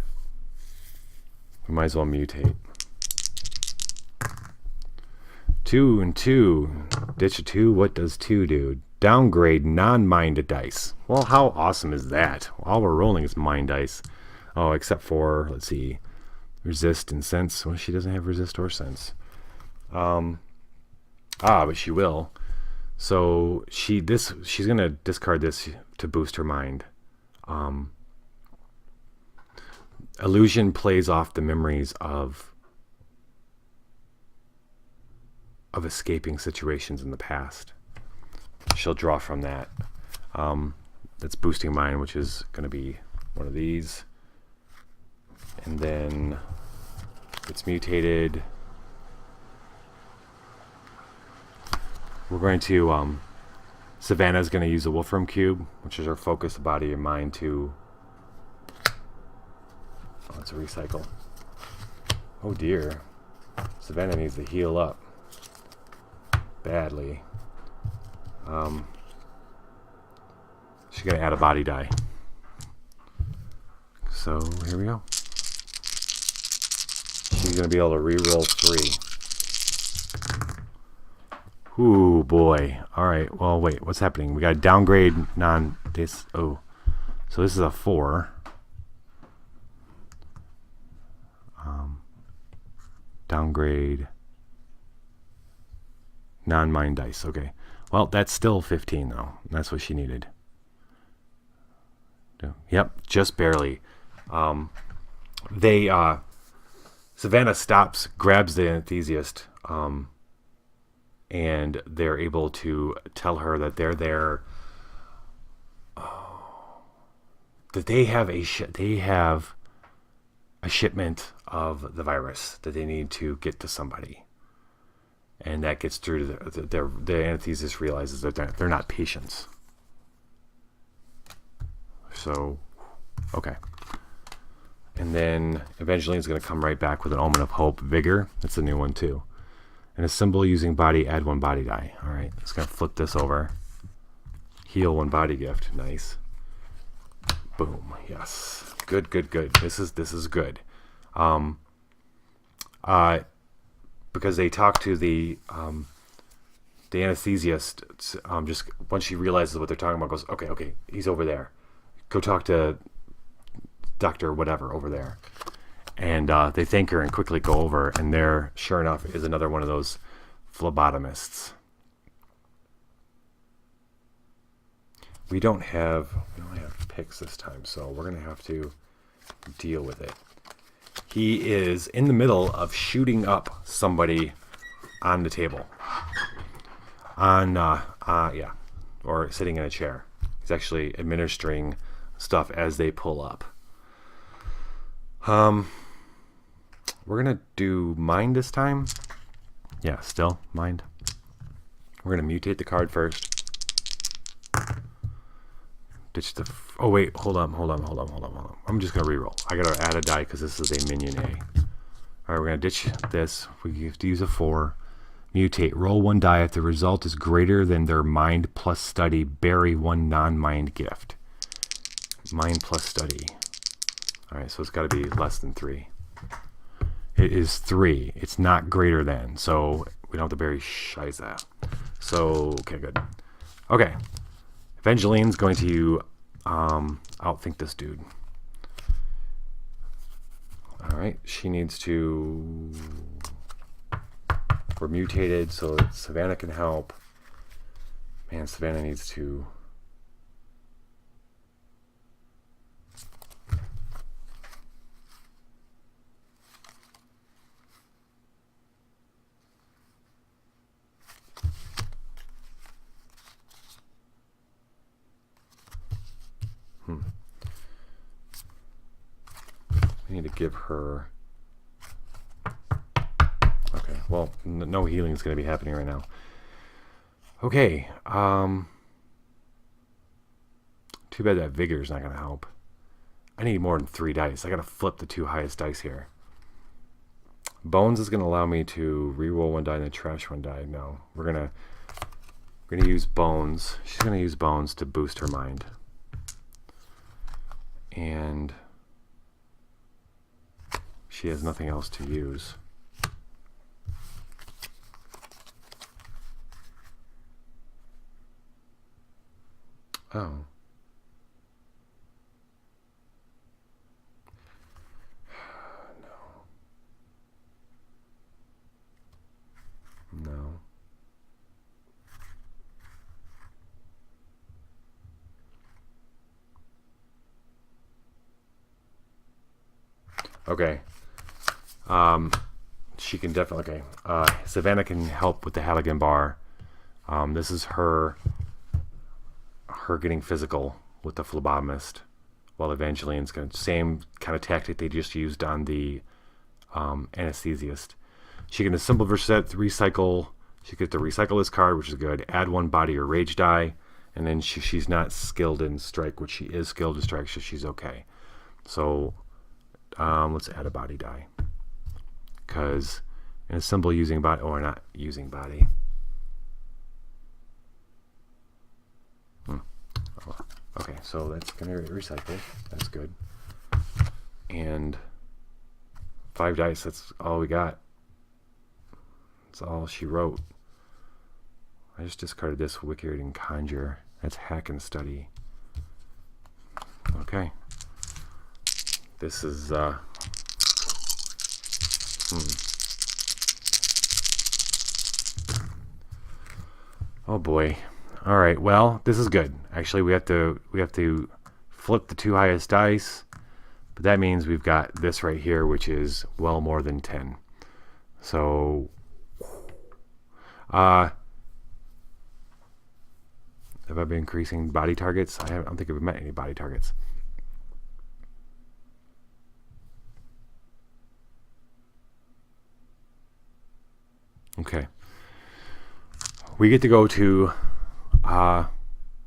S2: We might as well mutate. 2 and 2. Ditch a 2. What does 2 do? Downgrade non-mind dice. Well, how awesome is that? All we're rolling is mind dice. Oh, except for, let's see, resist and sense. Well, she doesn't have resist or sense. But she will. So she's gonna discard this to boost her mind. Illusion plays off the memories of escaping situations in the past. She'll draw from that. That's boosting mind, which is going to be one of these. And then it's mutated. We're going to, Savannah's going to use the Wolfram Cube, which is her focus, body, and mind to, let's recycle. Oh dear. Savannah needs to heal up badly. She's going to add a body die. So here we go. She's going to be able to re-roll 3. Ooh, boy. Alright, well, wait. What's happening? We got a downgrade non-dis... Oh. So this is a 4. Downgrade. Non-mind dice. Okay. Well, that's still 15 though. That's what she needed. Yep, just barely. Savannah stops, grabs the anesthesiast, and they're able to tell her that they're there. That they have a shipment of the virus that they need to get to somebody, and that gets through to the anesthesiast realizes that they're not patients. So, okay. And then Evangeline's going to come right back with an Omen of Hope, Vigor. That's a new one too. And a symbol using body, add 1 body die. All right, just going to flip this over. Heal 1 body gift. Nice. Boom. Yes. Good. This is good. Because they talk to the anesthesiast. Just once she realizes what they're talking about, goes, okay, he's over there. Go talk to Dr. whatever over there. And they thank her and quickly go over, and there, sure enough, is another one of those phlebotomists. We don't have picks this time, so we're going to have to deal with it. He is in the middle of shooting up somebody on the table. Or sitting in a chair. He's actually administering stuff as they pull up. We're gonna do mind this time. Yeah, still mind. We're gonna mutate the card first. Ditch the. Oh wait, hold on. I'm just gonna reroll. I gotta add a die because this is a minion A. All right, we're gonna ditch this. We have to use a 4. Mutate. Roll 1 die. If the result is greater than their mind plus study, bury 1 non-mind gift. Mind plus study. All right, so it's got to be less than 3. It is 3. It's not greater than, so we don't have to bury Shiza. So, okay, good. Okay. Evangeline's going to outthink this dude. All right, she needs to... We're mutated so that Savannah can help. Man, Savannah needs to... We need to give her... Okay, well, no healing is going to be happening right now. Okay, too bad that Vigor is not going to help. I need more than 3 dice. I got to flip the 2 highest dice here. Bones is going to allow me to re-roll 1 die and then trash 1 die. No, we're going to use Bones. She's going to use Bones to boost her mind. And she has nothing else to use. Oh. No. Okay. She can definitely... Okay. Savannah can help with the Halligan bar. This is her getting physical with the phlebotomist, while Evangeline's going to... Same kind of tactic they just used on the anesthesiast. She can assemble versus recycle. She gets to recycle this card, which is good. Add 1 body or rage die. And then she's not skilled in strike, which she is skilled in strike, so she's okay. So... let's add a body die, because in a symbol using body, or not using body. Okay, so that's gonna recycle. That's good. And 5 dice. That's all we got. That's all she wrote. I just discarded this Wicked and Conjure. That's Hack and Study. Okay. This is Oh boy. All right. Well, this is good. Actually, we have to flip the 2 highest dice, but that means we've got this right here, which is well more than 10. So, have I been increasing body targets? I don't think I've met any body targets. Okay. We get to go to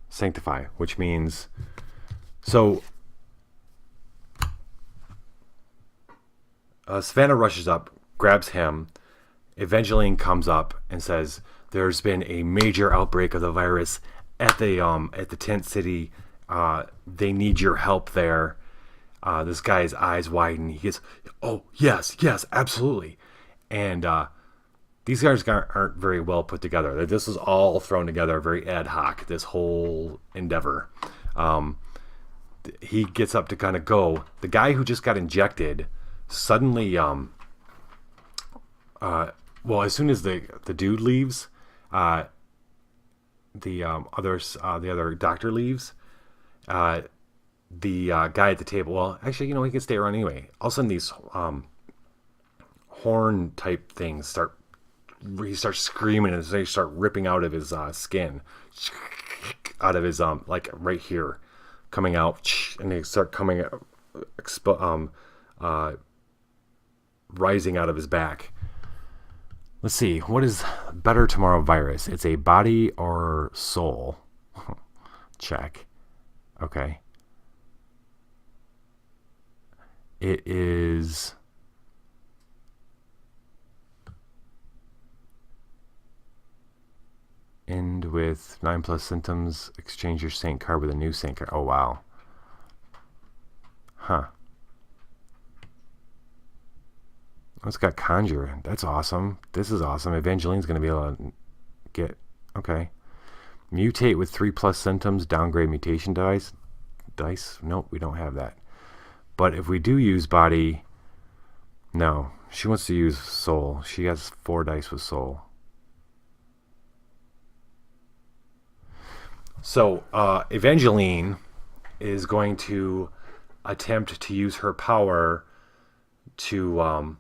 S2: Sanctify, which means Savannah rushes up, grabs him. Evangeline comes up and says, "There's been a major outbreak of the virus at the tent city. They need your help there." This guy's eyes widen. He gets, "Oh yes, absolutely," and these guys aren't very well put together. This was all thrown together very ad hoc, this whole endeavor. He gets up to kind of go. The guy who just got injected suddenly, as soon as the dude leaves, the other doctor leaves, the guy at the table, well, actually, he can stay around anyway. All of a sudden, these horn type things he starts screaming and they start ripping out of his skin, out of his like right here, coming out, and they start coming rising out of his back. Let's see, what is better tomorrow virus? It's a body or soul? Check. Okay. It is end with 9+ symptoms. Exchange your saint card with a new saint card. Oh wow. Huh. It's got conjure. That's awesome. This is awesome. Evangeline's going to be able to get... Okay. Mutate with 3+ symptoms. Downgrade mutation dice. Nope, we don't have that. But if we do use body... No. She wants to use soul. She has 4 dice with soul. So, Evangeline is going to attempt to use her power to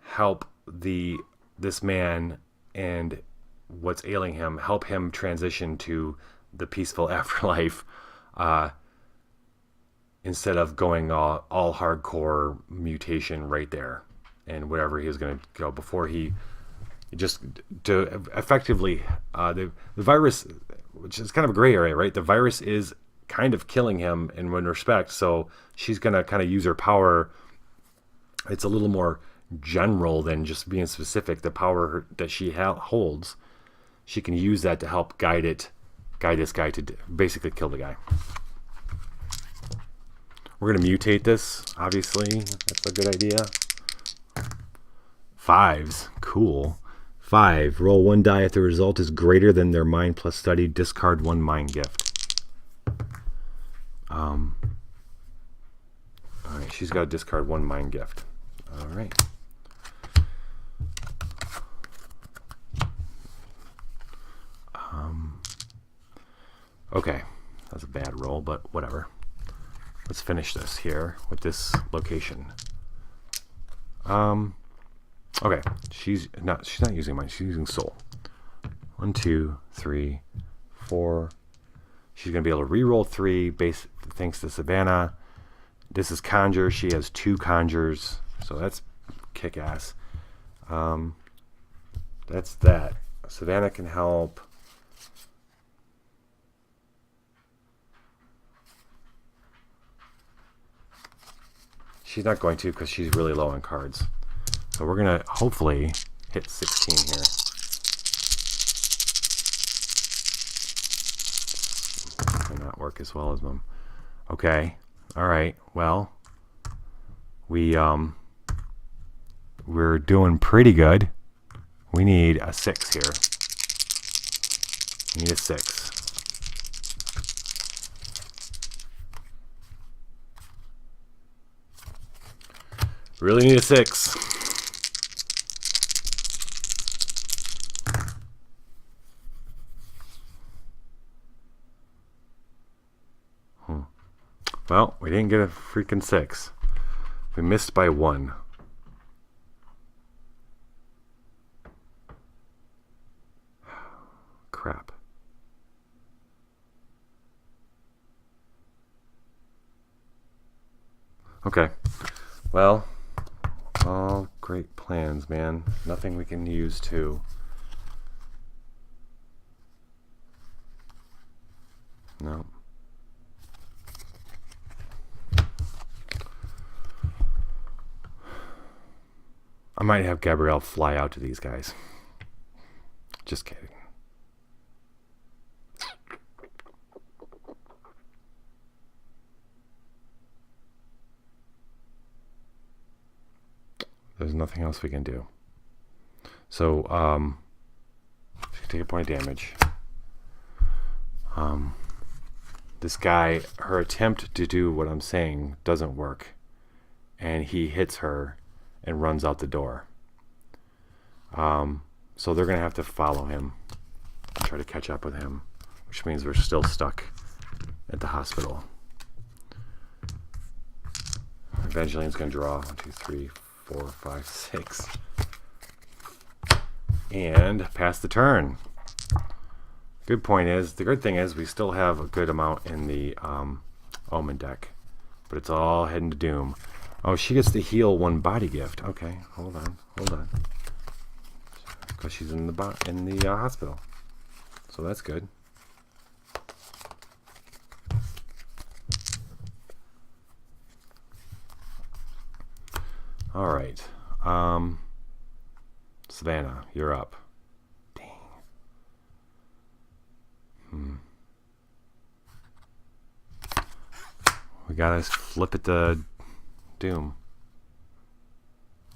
S2: help this man and what's ailing him, help him transition to the peaceful afterlife, instead of going all hardcore mutation right there and whatever he was going to go before he just to effectively the virus, which is kind of a gray area, right? The virus is kind of killing him in one respect, so she's going to kind of use her power. It's a little more general than just being specific. The power that she holds, she can use that to help guide this guy to basically kill the guy. We're going to mutate this, obviously. That's a good idea. 5s. Cool. 5. Roll 1 die if the result is greater than their mind plus study. Discard 1 mind gift. All right, she's got to discard 1 mind gift. All right. Okay, that's a bad roll, but whatever. Let's finish this here with this location. Okay, she's not using mine. She's using soul. 1, 2, 3, 4. She's gonna be able to re-roll 3 base thanks to Savannah. This is conjure. She has 2 conjures, so that's kick-ass. That's that. Savannah can help. She's not going to because she's really low on cards. So we're going to hopefully hit 16 here. Might not work as well as them. Okay. All right. Well, we're doing pretty good. We need a 6 here. We need a 6. Really need a 6. Well, we didn't get a freaking 6. We missed by 1. Crap. Okay. Well, all great plans, man. Nothing we can use to... No. I might have Gabrielle fly out to these guys. Just kidding. There's nothing else we can do. So, take a point of damage. This guy, her attempt to do what I'm saying doesn't work. And he hits her and runs out the door. So they're going to have to follow him and try to catch up with him, which means we're still stuck at the hospital. Evangeline's going to draw 1, 2, 3, 4, 5, 6. And pass the turn. The good thing is we still have a good amount in the Omen deck. But it's all heading to doom. Oh, she gets to heal 1 body gift. Okay, hold on. Because she's in the hospital. So that's good. All right. Savannah, you're up. Dang. We gotta flip it to doom.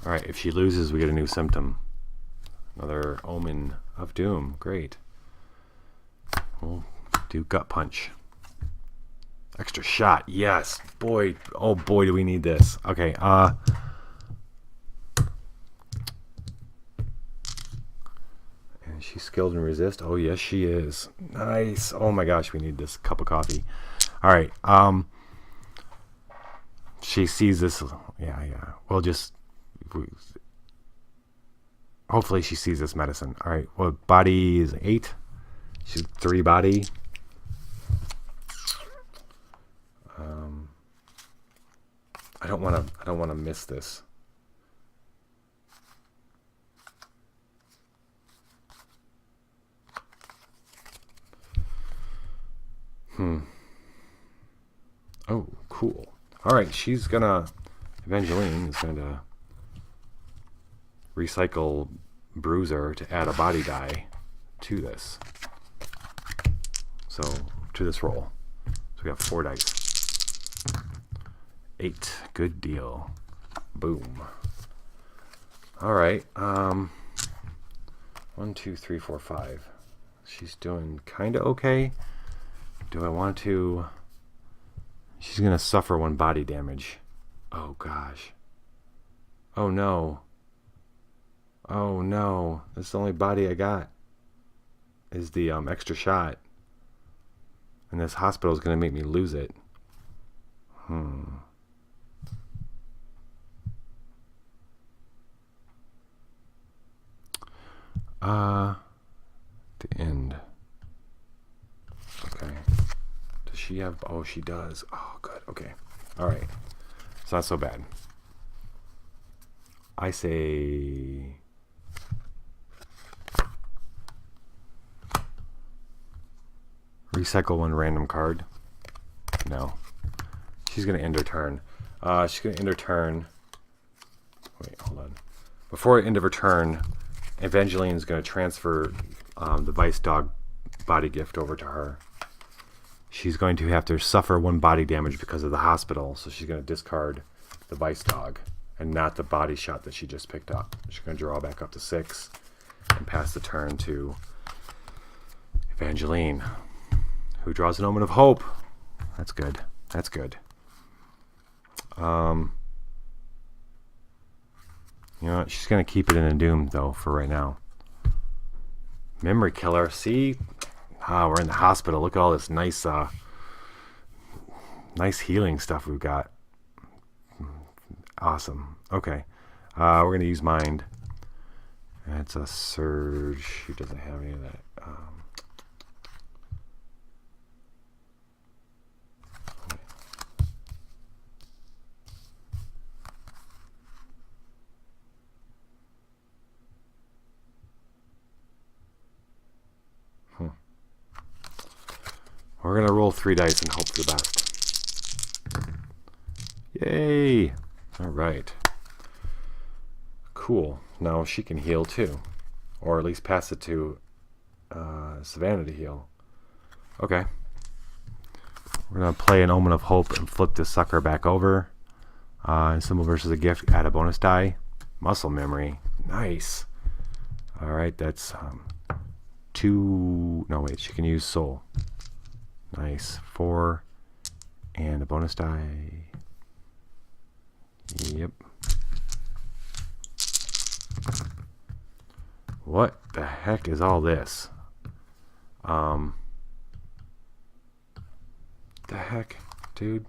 S2: All right, if she loses, we get a new symptom. Another omen of doom. Great. We'll do gut punch. Extra shot. Yes. Boy. Oh boy, do we need this. Okay. And she's skilled in resist. Oh yes, she is. Nice. Oh my gosh, we need this cup of coffee. All right. She sees this. Yeah. We'll just. Hopefully she sees this medicine. All right. Well, body is 8. She's 3 body. I don't want to miss this. Oh, cool. All right, Evangeline is gonna recycle Bruiser to add a body die to this. So, to this roll. So we got 4 dice. 8. Good deal. Boom. All right. 1, 2, 3, 4, 5. She's doing kind of okay. Do I want to... She's going to suffer 1 body damage. Oh, gosh. Oh, no. Oh, no. That's the only body I got. Is the extra shot. And this hospital is going to make me lose it. The end. Okay. Does she have... Oh, she does. Oh, good. Okay. All right. It's not so bad. I say... Recycle 1 random card. No. She's going to end her turn. She's going to end her turn. Wait, hold on. Before the end of her turn, Evangeline's going to transfer the Vice Dog body gift over to her. She's going to have to suffer 1 body damage because of the hospital, so she's going to discard the Vice Dog and not the body shot that she just picked up. She's going to draw back up to 6 and pass the turn to Evangeline, who draws an Omen of Hope. That's good. That's good. You know what? She's going to keep it in a doom, though, for right now. Memory killer. See? We're in the hospital. Look at all this nice Nice healing stuff we've got. Awesome. Okay. We're going to use Mind. It's a Surge. She doesn't have any of that. We're going to roll 3 dice and hope for the best. Yay! All right. Cool. Now she can heal too. Or at least pass it to Savannah to heal. Okay. We're going to play an Omen of Hope and flip this sucker back over. Symbol versus a gift. Add a bonus die. Muscle memory. Nice. All right. That's 2. No, wait. She can use soul. Nice. 4. And a bonus die. Yep. What the heck is all this? The heck, dude?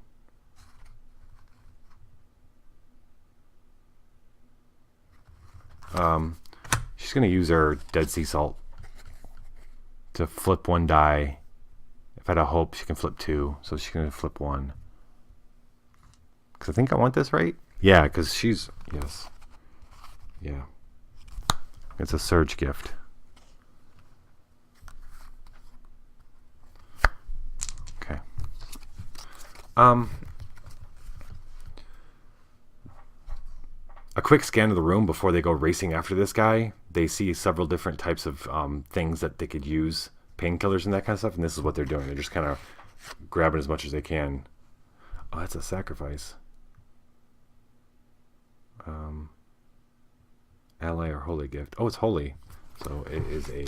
S2: She's gonna use her Dead Sea Salt to flip 1 die. If I had a hope, she can flip 2, so she's gonna flip 1. Because I think I want this, right? Yeah, because she's... Yes. Yeah. It's a Surge gift. Okay. A quick scan of the room before they go racing after this guy. They see several different types of things that they could use. Painkillers and that kind of stuff. And this is what they're doing. They're just kind of grabbing as much as they can. Oh, that's a sacrifice. Ally or holy gift. Oh, it's holy. So it is a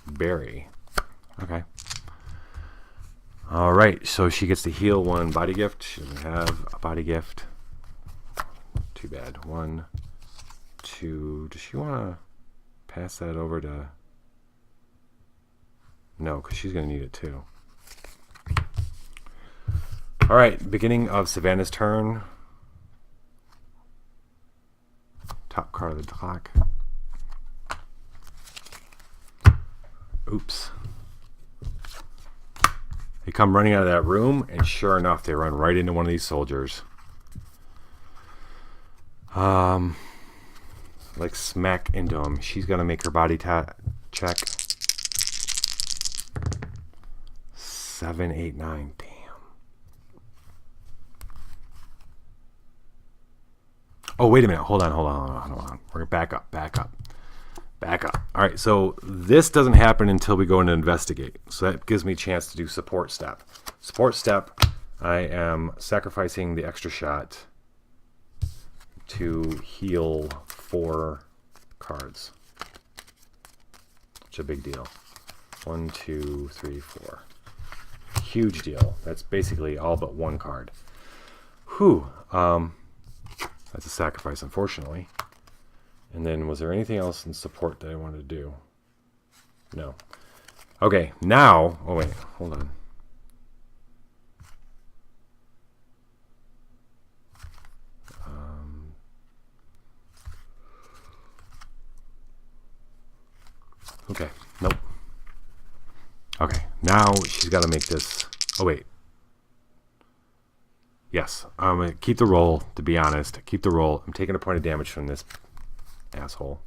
S2: berry. Okay. All right. So she gets to heal 1 body gift. She doesn't have a body gift. Too bad. 1, 2. Does she want to pass that over to... No, because she's going to need it too. All right. Beginning of Savannah's turn. Top card of the clock. Oops. They come running out of that room, and sure enough, they run right into one of these soldiers. Like smack into him. She's gonna make her body check. 7, 8, 9. Damn. Oh, wait a minute. Hold on. We're gonna back up. All right, so this doesn't happen until we go and investigate. So that gives me a chance to do support step. Support step, I am sacrificing the extra shot to heal 4 cards. It's a big deal. 1, 2, 3, 4. Huge deal. That's basically all but 1 card. Whew. That's a sacrifice, unfortunately. And then, was there anything else in support that I wanted to do? No. Okay, now... Oh, wait. Hold on. Okay, nope. Okay, now she's got to make this... Oh, wait. Yes, I'm going to keep the roll, to be honest. Keep the roll. I'm taking a point of damage from this asshole.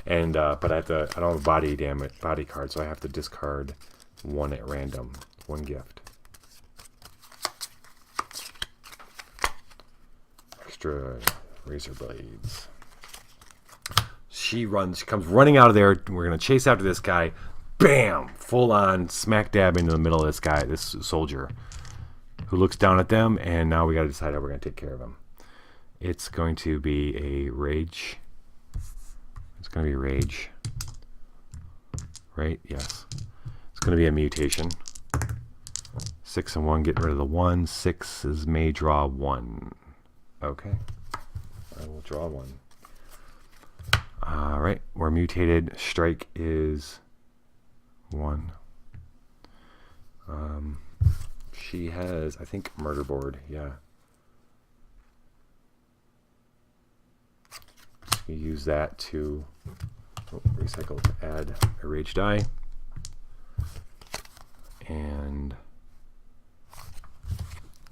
S2: And but I don't have a body card, so I have to discard 1 at random. 1 gift. Extra razor blades. She comes running out of there. We're gonna chase after this guy. Bam! Full on smack dab into the middle of this soldier, who looks down at them, and now we got to decide how we're going to take care of him. It's going to be a rage. It's going to be rage. Right? Yes. It's going to be a mutation. 6 and 1, getting rid of the 1. 6 is may draw 1. Okay. I will draw 1. All right. We're mutated. Strike is 1. she has, I think, murder board. Yeah. We use that to recycle to add a rage die. And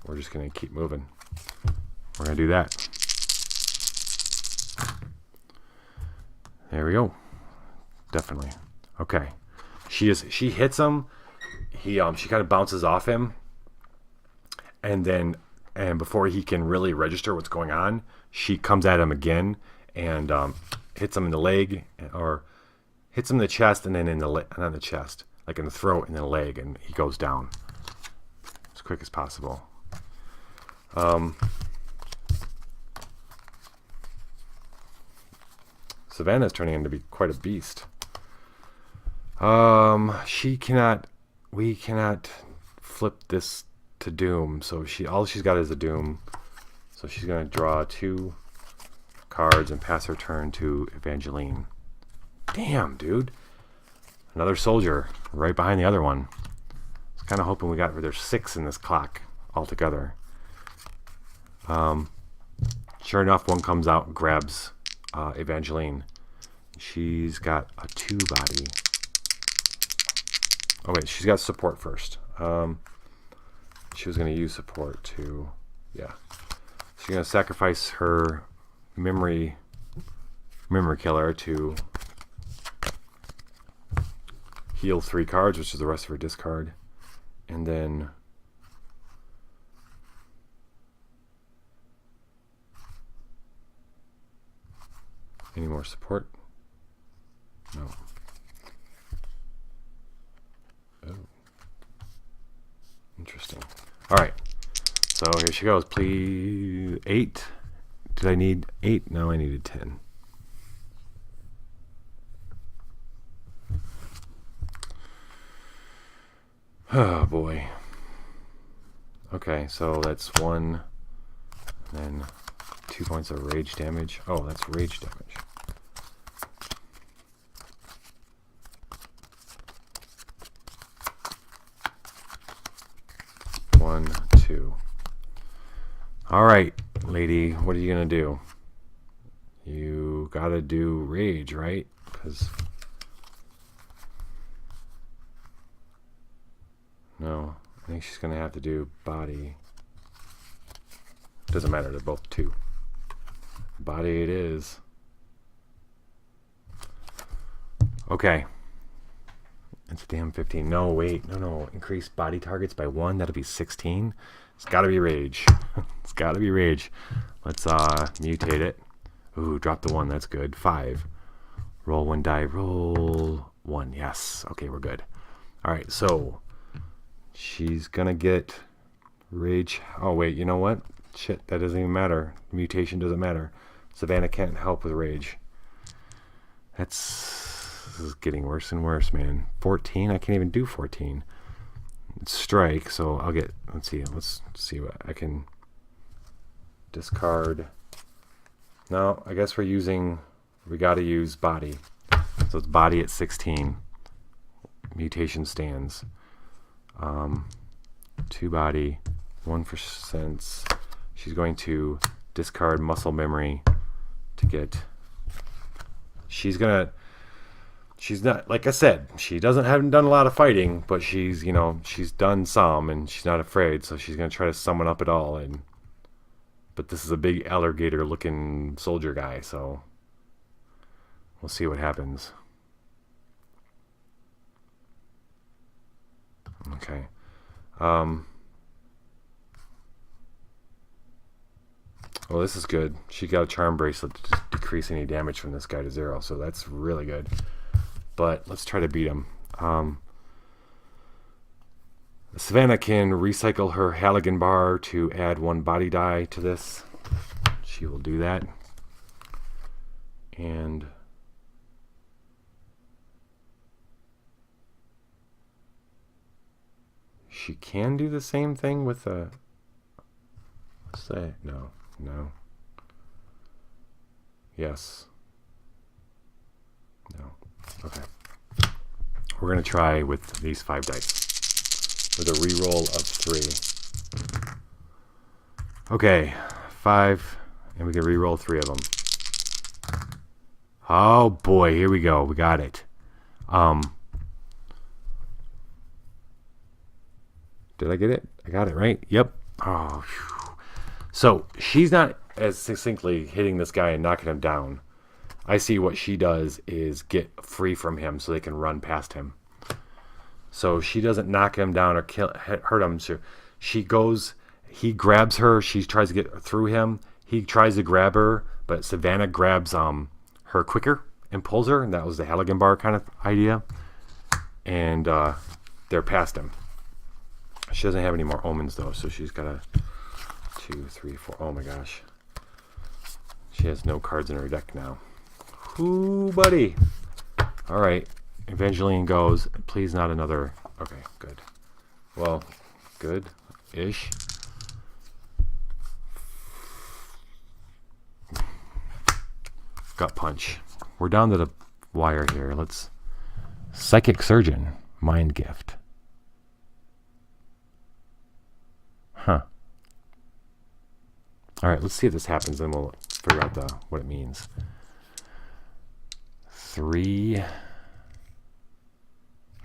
S2: we're just going to keep moving. We're going to do that. There we go. Definitely. Okay. She hits him. She kind of bounces off him. And before he can really register what's going on, she comes at him again and hits him in the leg, or hits him in the chest, and then not in the chest, like in the throat and then the leg, and he goes down as quick as possible. Savannah's turning into be quite a beast. We cannot flip this to doom, so all she's got is a doom. So she's gonna draw 2 cards and pass her turn to Evangeline. Damn, dude. Another soldier right behind the other one. I was kind of hoping there's 6 in this clock altogether. Sure enough, one comes out and grabs Evangeline. She's got a 2 body. Oh wait, she's got support first. She was going to use support to, yeah. She's going to sacrifice her memory killer to heal 3 cards, which is the rest of her discard, and then any more support? No. Oh. Interesting. All right. So here she goes. Please. 8. Did I need 8? No, I needed 10. Oh boy. Okay, so that's 1, then 2 points of rage damage. Oh, that's rage damage. One, 2. All right, lady, what are you gonna do? You gotta do rage, right? Because no, I think she's gonna have to do body. Doesn't matter, they're both 2. Body it is. Okay. It's damn 15. No, wait. No. Increase body targets by 1. That'll be 16. It's got to be rage. It's got to be rage. Let's mutate it. Ooh, drop the 1. That's good. 5. Roll 1 die. Roll 1. Yes. Okay, we're good. All right, so she's going to get rage. Oh, wait. You know what? Shit, that doesn't even matter. Mutation doesn't matter. Savannah can't help with rage. This is getting worse and worse, man. 14? I can't even do 14. It's strike, so I'll get... Let's see what I can... Discard. No, I guess we got to use body. So it's body at 16. Mutation stands. 2 body, 1 for sense. She's going to discard muscle memory to get... She's not, like I said, haven't done a lot of fighting, but she's done some, and she's not afraid, so she's going to try to summon up it all. But this is a big alligator-looking soldier guy, so we'll see what happens. Okay. Well, this is good. She got a charm bracelet to decrease any damage from this guy to 0, so that's really good. But let's try to beat him. Savannah can recycle her Halligan bar to add 1 body die to this. She will do that. And she can do the same thing with a... Say no. Yes. No. Okay. We're going to try with these 5 dice. with a reroll of 3. Okay, 5, and we can reroll 3 of them. Oh boy, here we go. We got it. Did I get it? I got it, right? Yep. Oh, phew. So she's not as succinctly hitting this guy and knocking him down. I see what she does is get free from him so they can run past him. So she doesn't knock him down or hurt him. She goes, he grabs her. She tries to get through him. He tries to grab her, but Savannah grabs her quicker and pulls her. And that was the Halligan bar kind of idea. And they're past him. She doesn't have any more omens though, so she's got a 2, 3, 4. Oh my gosh. She has no cards in her deck now. Ooh, buddy. All right. Evangeline goes, please not another. Okay, good. Well, good-ish. Gut punch. We're down to the wire here. Let's... Psychic Surgeon. Mind Gift. Huh. All right, let's see if this happens, then we'll figure out what it means. 3...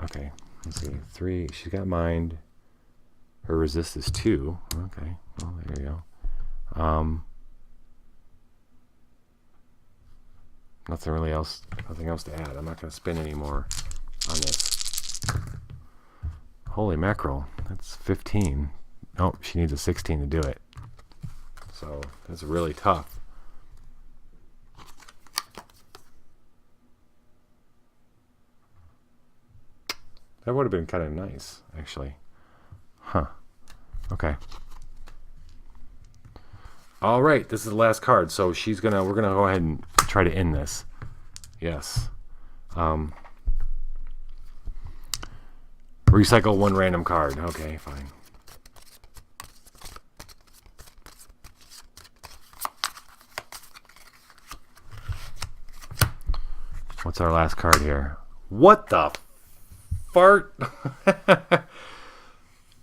S2: Okay, let's see. 3. She's got mind. Her resist is 2. Okay, well, there you go. Nothing else to add. I'm not going to spin any more on this. Holy mackerel. That's 15. Nope, she needs a 16 to do it. So that's really tough. That would have been kind of nice, actually. Huh. Okay. All right, this is the last card. So we're gonna go ahead and try to end this. Yes. Recycle 1 random card. Okay, fine. What's our last card here? What the fart?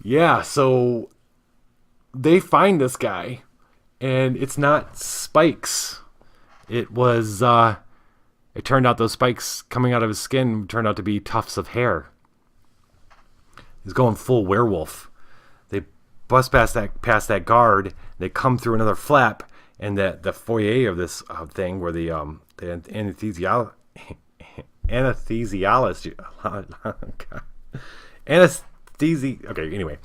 S2: Yeah, so they find this guy, and it's not spikes. It was, it turned out those spikes coming out of his skin turned out to be tufts of hair. He's going full werewolf. They bust past that guard. They come through another flap, and the foyer of this thing where the anesthesiologist. Okay, anyway.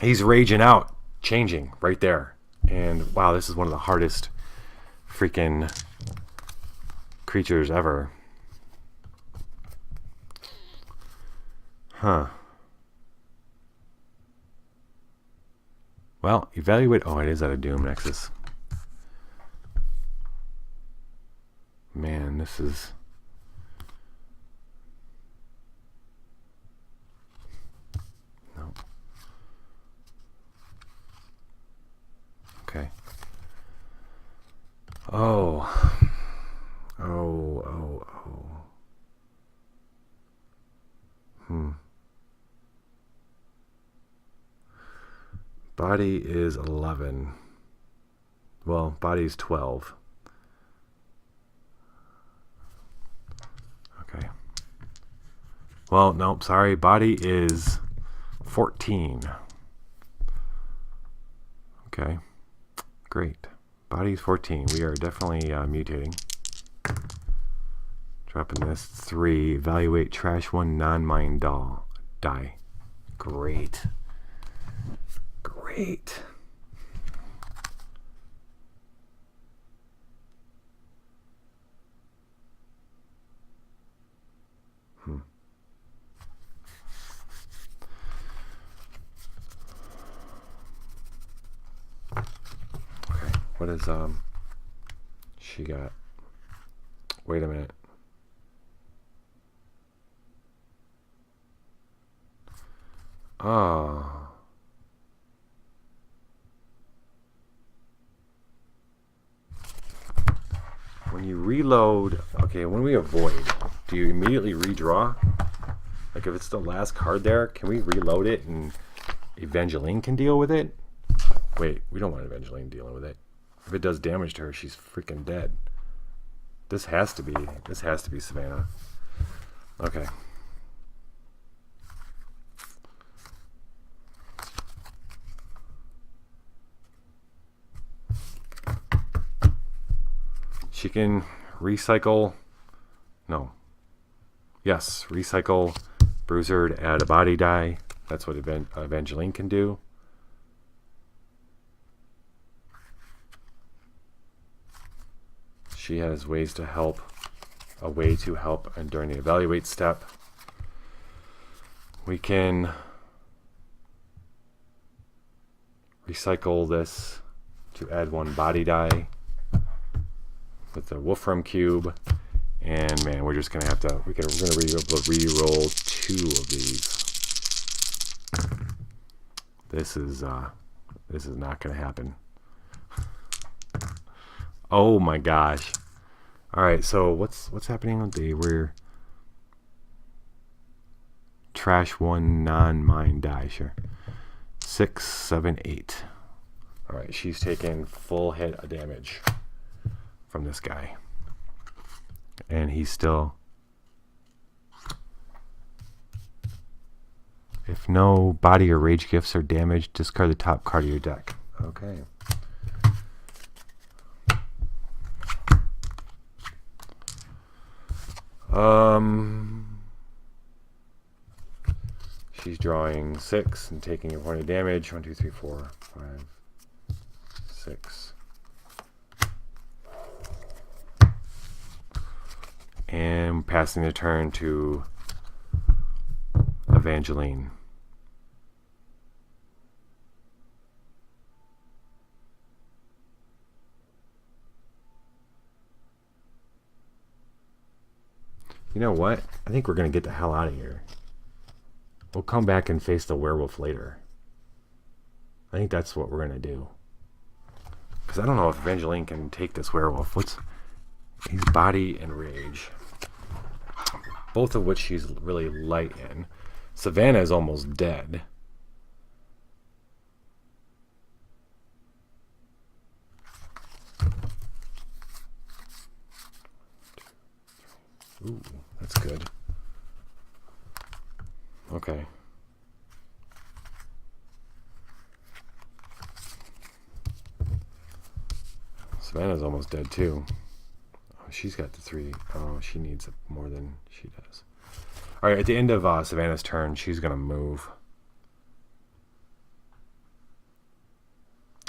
S2: He's raging out, changing right there. And wow, this is one of the hardest freaking creatures ever. Huh. Well, evaluate. Oh, it is at a Doom Nexus. Man, this is... No. Okay. Oh. Body is 11. Well, body's 12. Okay. Well, nope, sorry. Body is 14. Okay. Great. Body's 14. We are definitely mutating. Dropping this 3. Evaluate trash 1 non-mind die. Great. Great. Okay, what is she got? Wait a minute. Oh. When you reload, okay, when we avoid, do you immediately redraw? Like, if it's the last card there, can we reload it and Evangeline can deal with it? Wait, we don't want Evangeline dealing with it. If it does damage to her, she's freaking dead. This has to be Savannah. Okay. She can recycle. No. Yes, recycle Bruiser to add a body die. That's what Evangeline can do. She has ways to help, a way to help and during the evaluate step. We can recycle this to add one body die with the Wolfram cube. And man, we're just gonna have to, we're gonna be able to re-roll 2 of these. This is not gonna happen. Oh my gosh. Alright, so what's happening with we're trash 1 non-mine die, sure. 6, 7, 8. Alright, she's taking full hit of damage from this guy. And he's still... If no body or rage gifts are damaged, discard the top card of your deck. Okay. She's drawing 6 and taking a point of damage. 1, 2, 3, 4, 5, 6. And passing the turn to Evangeline. You know what? I think we're going to get the hell out of here. We'll come back and face the werewolf later. I think that's what we're going to do. Because I don't know if Evangeline can take this werewolf. He's body and rage. Both of which she's really light in. Savannah is almost dead. Ooh, that's good. Okay. Savannah's almost dead too. Oh, she's got the 3. Oh, she needs more than she does. All right, at the end of Savannah's turn, she's gonna move.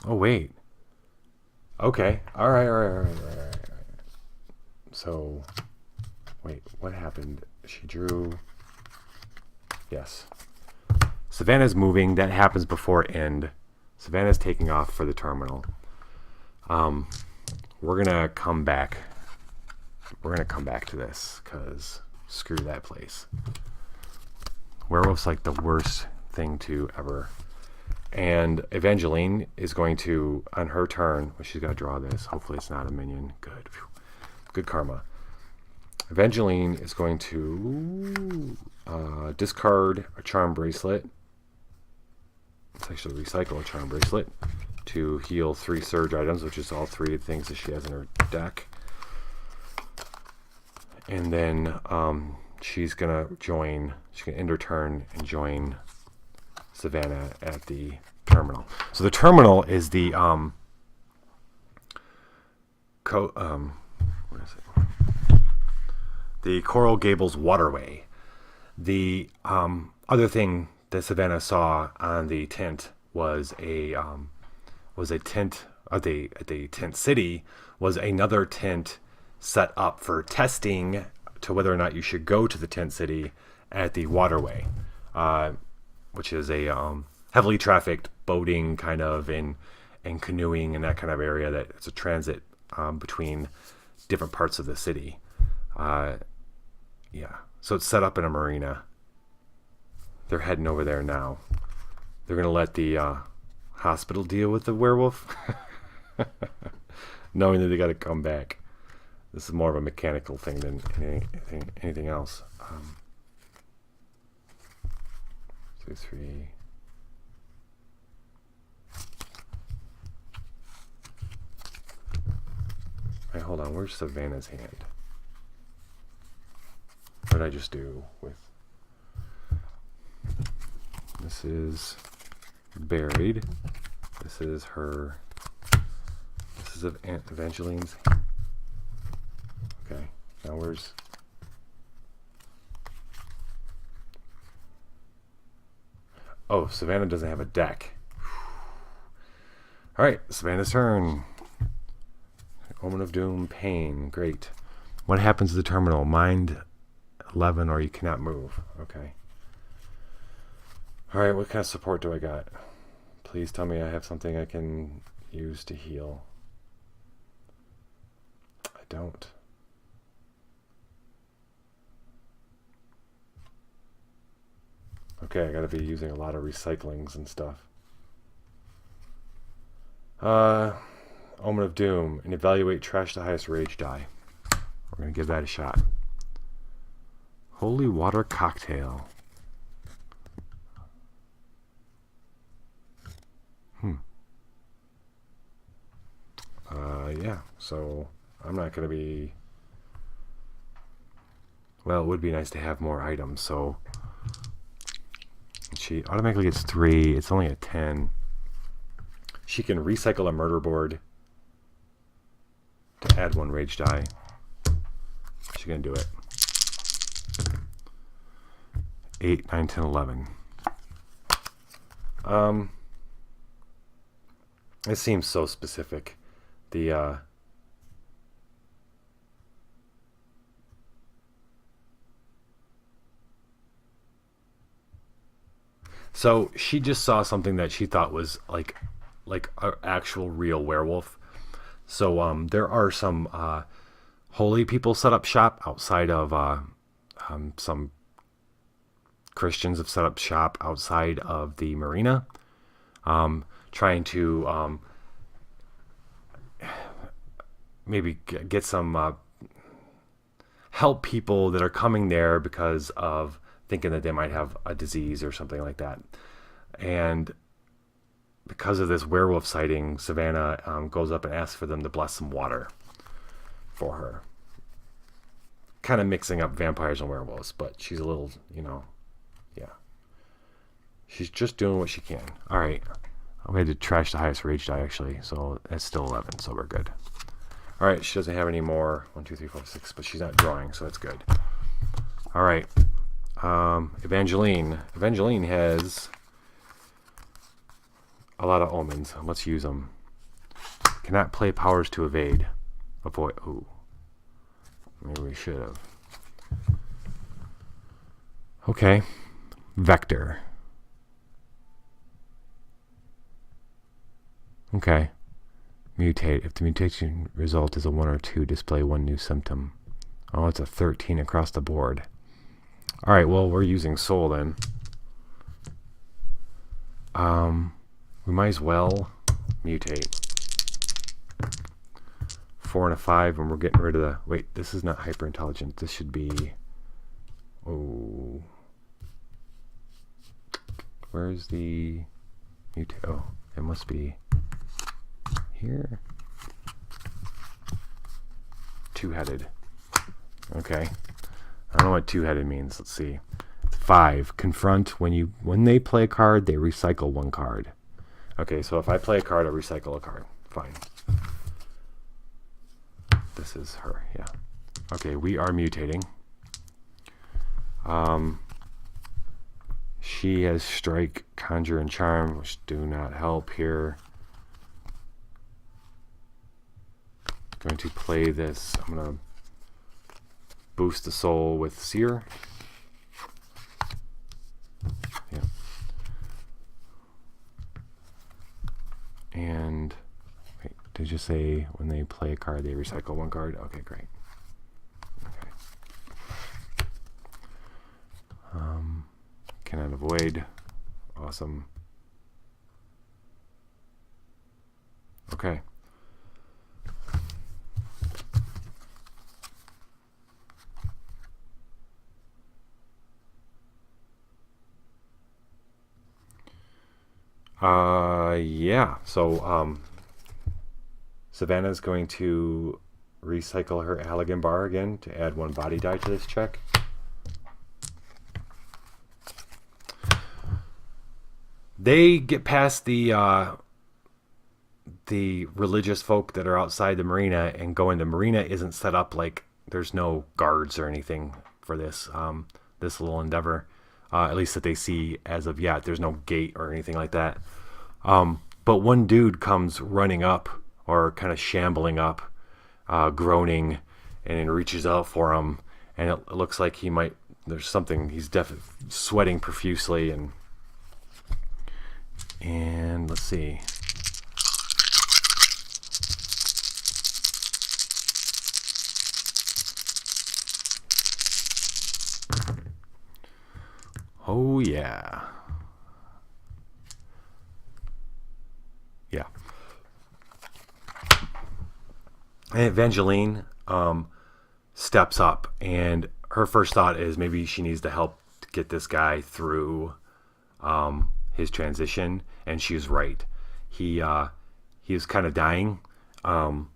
S2: Oh wait. Okay. All right. So, wait, what happened? She drew. Yes. Savannah's moving. That happens before end. Savannah's taking off for the terminal. We're gonna come back. We're gonna come back to this because screw that place. Werewolf's like the worst thing to ever. And Evangeline is going to, on her turn, well, she's got to draw this. Hopefully it's not a minion. Good. Phew. Good karma. Evangeline is going to discard a charm bracelet. Let's actually recycle a charm bracelet to heal 3 surge items, which is all 3 things that she has in her deck. And then she's going to join, she's going to end her turn and join Savannah at the terminal. So the terminal is the what is it? The Coral Gables waterway. The other thing that Savannah saw on the tent was a tent at the tent city was another tent set up for testing to whether or not you should go to the tent city at the waterway, which is a heavily trafficked boating kind of and canoeing and that kind of area that it's a transit between different parts of the city. Yeah, so it's set up in a marina. They're heading over there now. They're gonna let the hospital deal with the werewolf, knowing that they got to come back. This is more of a mechanical thing than anything else. 2, 3. Alright, hold on. Where's Savannah's hand? What did I just do with... This is buried. This is her... This is Aunt Evangeline's. Okay. Now where's... Oh, Savannah doesn't have a deck. Alright, Savannah's turn. Omen of Doom, Pain. Great. What happens to the terminal? Mind 11 or you cannot move. Okay. Alright, what kind of support do I got? Please tell me I have something I can use to heal. I don't. Okay, I gotta be using a lot of recyclings and stuff. Omen of Doom. And evaluate trash the highest rage die. We're gonna give that a shot. Holy Water Cocktail. Yeah, so I'm not gonna be... Well, it would be nice to have more items, so... She automatically gets 3. It's only a 10. She can recycle a murder board to add 1 rage die. She's gonna do it. 8, 9, 10, 11. It seems so specific. So she just saw something that she thought was like an actual real werewolf. So there are some holy people set up shop outside of some Christians have set up shop outside of the marina, trying to maybe get some help people that are coming there because of thinking that they might have a disease or something like that. And because of this werewolf sighting, Savannah goes up and asks for them to bless some water for her. Kind of mixing up vampires and werewolves, but she's a little, yeah. She's just doing what she can. All right. We had to trash the highest rage die, actually, so that's still 11, so we're good. All right, she doesn't have any more. 1, 2, 3, 4, 6, but she's not drawing, so that's good. All right. Evangeline. Evangeline has a lot of omens. Let's use them. Cannot play powers to evade. Avoid. Ooh. Maybe we should have. Okay. Vector. Okay. Mutate. If the mutation result is a 1 or 2, display 1 new symptom. Oh, it's a 13 across the board. Alright, well, we're using soul then. We might as well mutate. 4 and a 5, and we're getting rid of the... Wait, this is not hyper intelligent. This should be... Oh. Where's the... Mutate? Oh, it must be... Here. 2-headed. Okay. I don't know what 2-headed means. Let's see. 5. Confront. When they play a card, they recycle 1 card. Okay, so if I play a card, I recycle a card. Fine. This is her, yeah. Okay, we are mutating. She has Strike, Conjure, and Charm, which do not help here. Going to play this. I'm going to boost the soul with Seer. Yeah. And wait, did you say when they play a card they recycle 1 card? Okay, great. Okay. Cannot avoid. Awesome. Okay. Yeah. So, Savannah's going to recycle her Halligan bar again to add 1 body die to this check. They get past the religious folk that are outside the marina and go in. The marina isn't set up like there's no guards or anything for this this little endeavor, at least that they see as of yet. There's no gate or anything like that. But one dude comes running up, or kind of shambling up, groaning, and reaches out for him. And it looks like he might. There's something. He's definitely sweating profusely, and let's see. Oh yeah. Yeah. And Evangeline steps up, and her first thought is maybe she needs to help to get this guy through his transition, and she was right. He was kind of dying, and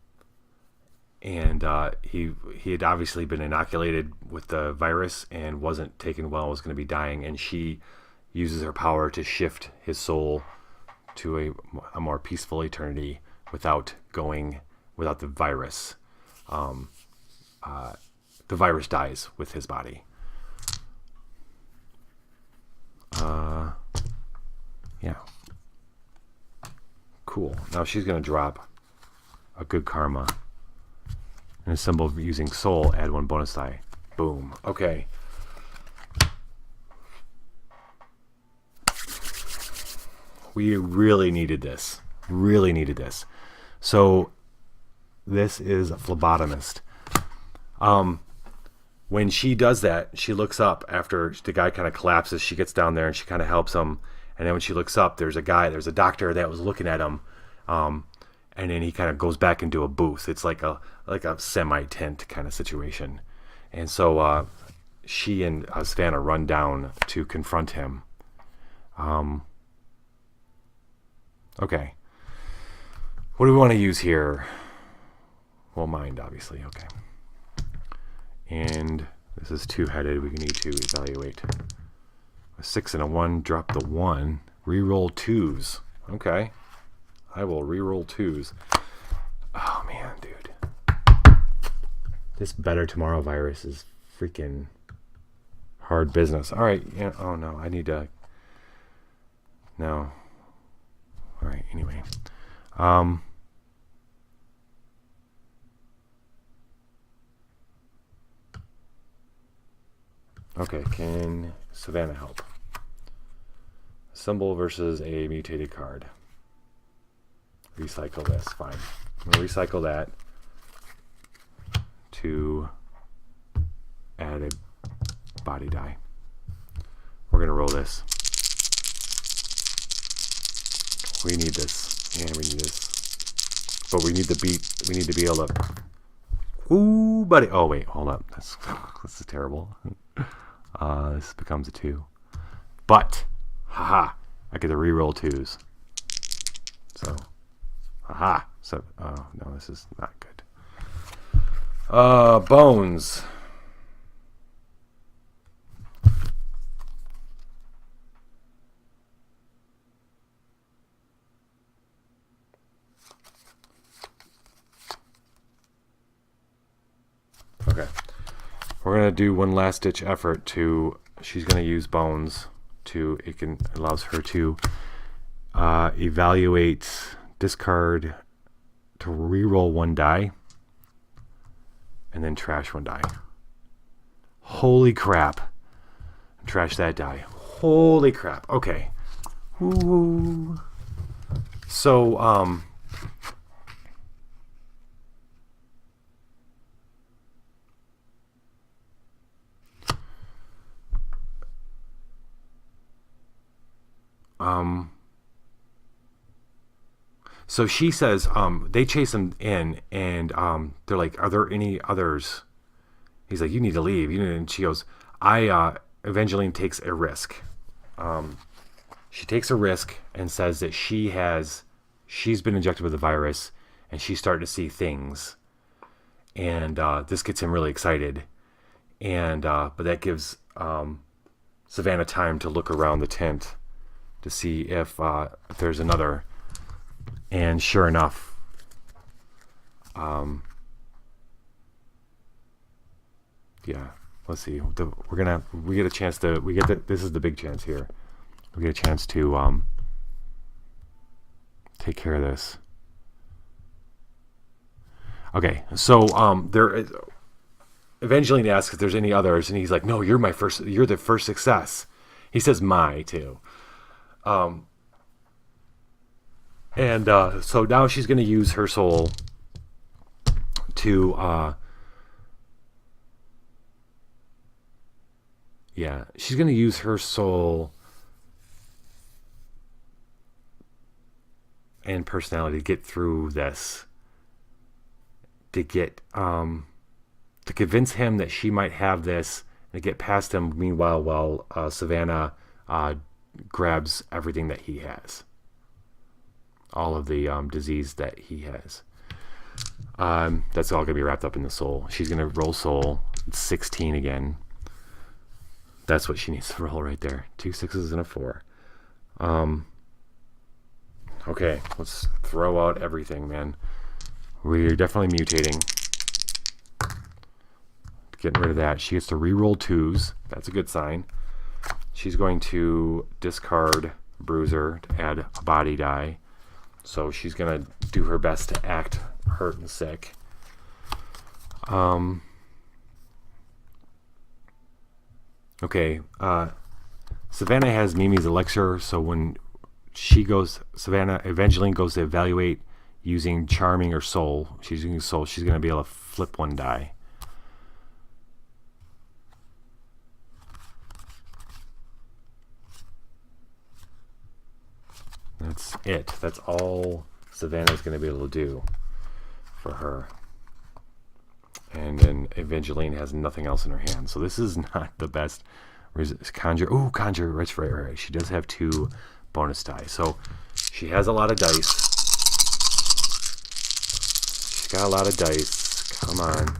S2: he had obviously been inoculated with the virus and wasn't taken well, was going to be dying, and she uses her power to shift his soul to a more peaceful eternity without the virus. The virus dies with his body. Yeah. Cool. Now she's going to drop a good karma. And a symbol of using soul, add 1 bonus die. Boom. Okay. We really needed this. Really needed this. So this is a phlebotomist. When she does that, she looks up after the guy kind of collapses. She gets down there and she kind of helps him. And then when she looks up, there's a doctor that was looking at him. And then he kind of goes back into a booth. It's like a semi-tent kind of situation. And so she and Savannah run down to confront him. Okay. What do we want to use here? Well, mind, obviously. Okay. And this is 2-headed. We need to evaluate. A 6 and a 1. Drop the 1. Reroll 2s. Okay. I will reroll 2s. Oh, man, dude. This Better Tomorrow virus is freaking hard business. All right. Yeah. Oh, no. I need to... No. All right. Anyway. Okay. Can Savannah help? Symbol versus a mutated card. Recycle this. Fine. I'm going to recycle that to add a body die. We're going to roll this. We need this. Yeah, we need this. But we need the beat. We need to be able to... Ooh, buddy. Oh, wait. Hold up. This is terrible. This becomes a 2. But, haha, I get to reroll 2s. So... Aha! So, oh, no, this is not good. Bones. Okay. We're going to do one last ditch effort to, she's going to use bones to, allows her to evaluate, discard to reroll 1 die and then trash 1 die. Holy crap. Trash that die. Holy crap. Okay. Ooh. So, so she says, they chase him in, and they're like, "Are there any others?" He's like, "You need to leave." And she goes, Evangeline takes a risk. She takes a risk and says that she's been injected with the virus and she's starting to see things. And this gets him really excited. And but that gives Savannah time to look around the tent to see if there's another. And sure enough, yeah. Let's see. We get a chance to. This is the big chance here. We get a chance to take care of this. Okay, so Evangeline asks if there's any others, and he's like, "No, you're the first success." He says "my" too. And so now she's going to use her soul to she's going to use her soul and personality to get through this, to convince him that she might have this, and to get past him. Meanwhile, while Savannah grabs everything that he has, all of the disease that he has. That's all going to be wrapped up in the soul. She's going to roll soul. It's 16 again. That's what she needs to roll right there. 2 6s and a 4. Okay, let's throw out everything, man. We're definitely mutating. Getting rid of that. She gets to re-roll 2s. That's a good sign. She's going to discard Bruiser to add a body die. So she's going to do her best to act hurt and sick. Okay. Savannah has Mimi's elixir, so when Evangeline goes to evaluate using charming or soul. She's using soul. She's going to be able to flip 1 die. That's it. That's all Savannah's going to be able to do for her. And then Evangeline has nothing else in her hand. So this is not the best. Conjure. Ooh, conjure. Right. She does have 2 bonus die. So she has a lot of dice. She's got a lot of dice. Come on.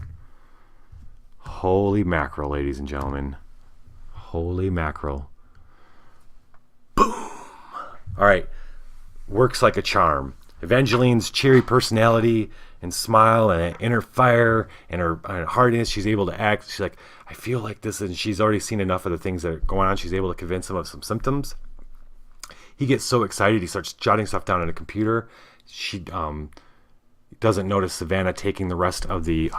S2: Holy mackerel, ladies and gentlemen. Holy mackerel. Boom. All right. Works like a charm. Evangeline's cheery personality and smile and inner fire and her hardiness, she's able to act. She's like, I feel like this, and she's already seen enough of the things that are going on. She's able to convince him of some symptoms. He gets so excited, he starts jotting stuff down on a computer. She doesn't notice Savannah taking the rest of the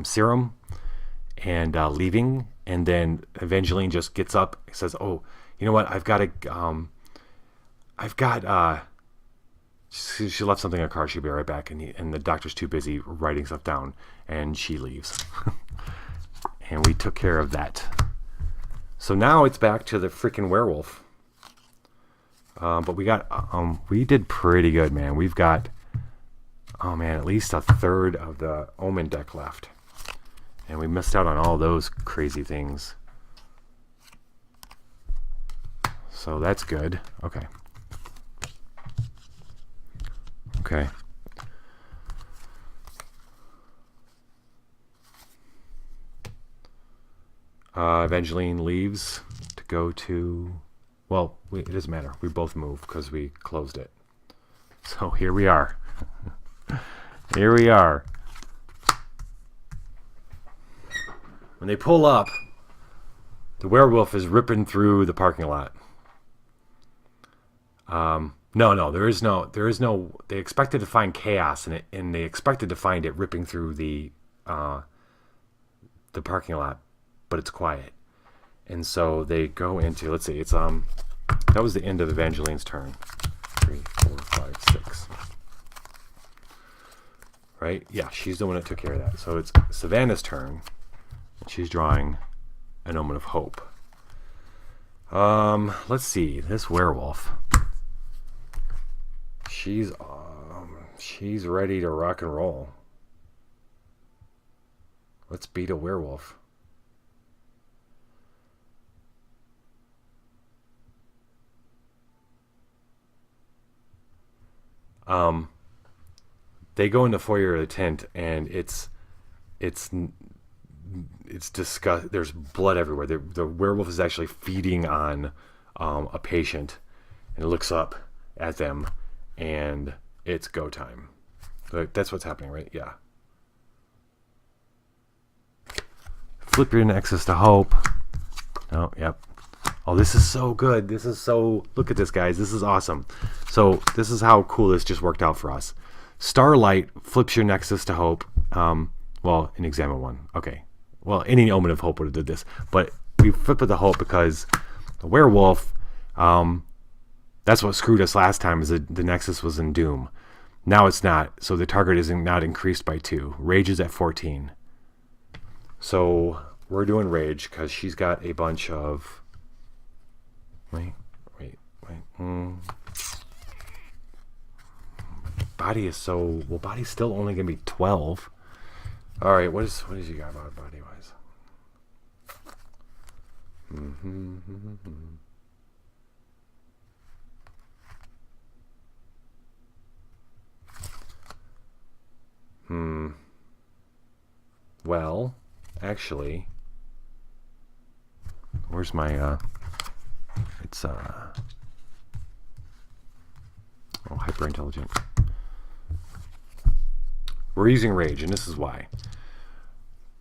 S2: serum and leaving. And then Evangeline just gets up and says, "Oh, you know what? She left something in her car. She'll be right back." And the doctor's too busy writing stuff down, and she leaves. And we took care of that. So now it's back to the freaking werewolf. But we did pretty good, man. We've got, at least a third of the Omen deck left. And we missed out on all those crazy things. So that's good. Okay. Evangeline leaves to go to... Well, it doesn't matter. We both move because we closed it. So here we are. Here we are. When they pull up, the werewolf is ripping through the parking lot. No, there is no. They expected to find chaos in it, and they expected to find it ripping through the parking lot, but it's quiet. And so they go into, let's see, it's that was the end of Evangeline's turn. 3, 4, 5, 6. Right? Yeah, she's the one that took care of that. So it's Savannah's turn. She's drawing an Omen of Hope. Let's see, this werewolf. She's ready to rock and roll. Let's beat a werewolf. They go in the foyer of the tent, and it's disgust. There's blood everywhere. The werewolf is actually feeding on a patient, and it looks up at them, and it's go time. That's what's happening, right? Yeah. Flip your nexus to hope. Oh, yep. Oh, this is so good. This is so... Look at this, guys. This is awesome. So this is how cool this just worked out for us. Starlight flips your nexus to hope. Well, in Examine 1. Okay. Well, any Omen of Hope would have did this. But we flip it to hope because the werewolf... that's what screwed us last time, is the nexus was in Doom. Now it's not. So the target is not increased by 2. Rage is at 14. So we're doing Rage because she's got a bunch of... Wait. Body is so... Well, body's still only going to be 12. All right, what is you got about body-wise? Well, actually... Where's my... It's hyper intelligent. We're using Rage, and this is why.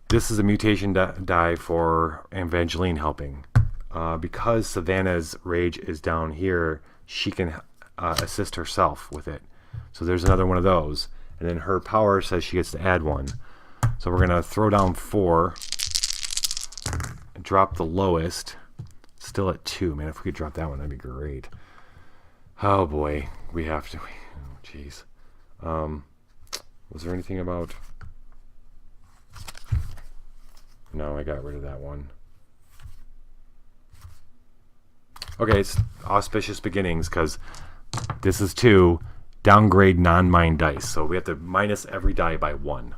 S2: This is a mutation die for Evangeline helping. Because Savannah's Rage is down here, she can assist herself with it. So there's another one of those. And then her power says she gets to add 1. So we're going to throw down 4. And drop the lowest. Still at 2. Man, if we could drop that one, that'd be great. Oh boy, we have to. Oh, jeez. Was there anything about... No, I got rid of that one. Okay, it's Auspicious Beginnings, because this is 2. Downgrade non-mine dice. So we have to minus every die by 1.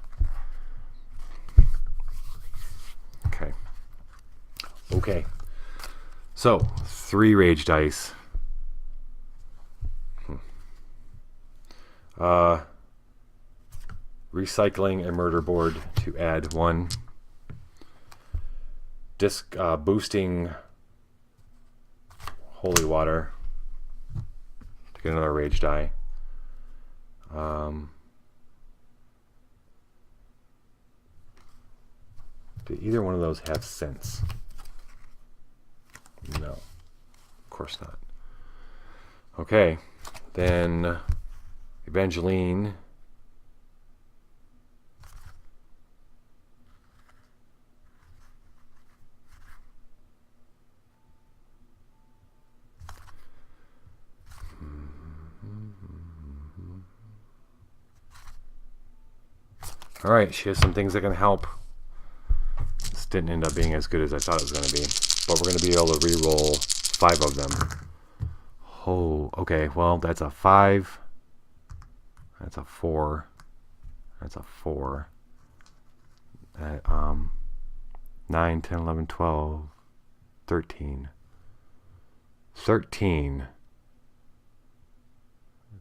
S2: Okay. So, 3 Rage dice. Recycling a murder board to add 1. Disc boosting holy water to get another Rage die. Do either one of those have sense? No, of course not. Okay, then Evangeline. All right, she has some things that can help. This didn't end up being as good as I thought it was going to be, but we're going to be able to re-roll 5 of them. Oh, okay, well, that's a 5. That's a 4. That's a 4. 9, 10, 11, 12, 13. 13.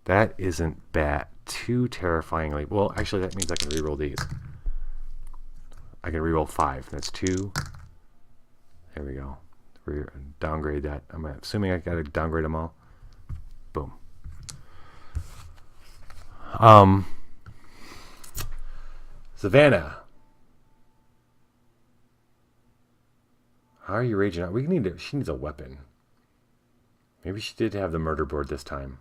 S2: That isn't bad. Too terrifyingly. Well, actually, that means I can reroll these. I can reroll 5. That's 2. There we go. Downgrade that. I'm assuming I got to downgrade them all. Boom. Savannah. How are you raging out? She needs a weapon. Maybe she did have the murder board this time.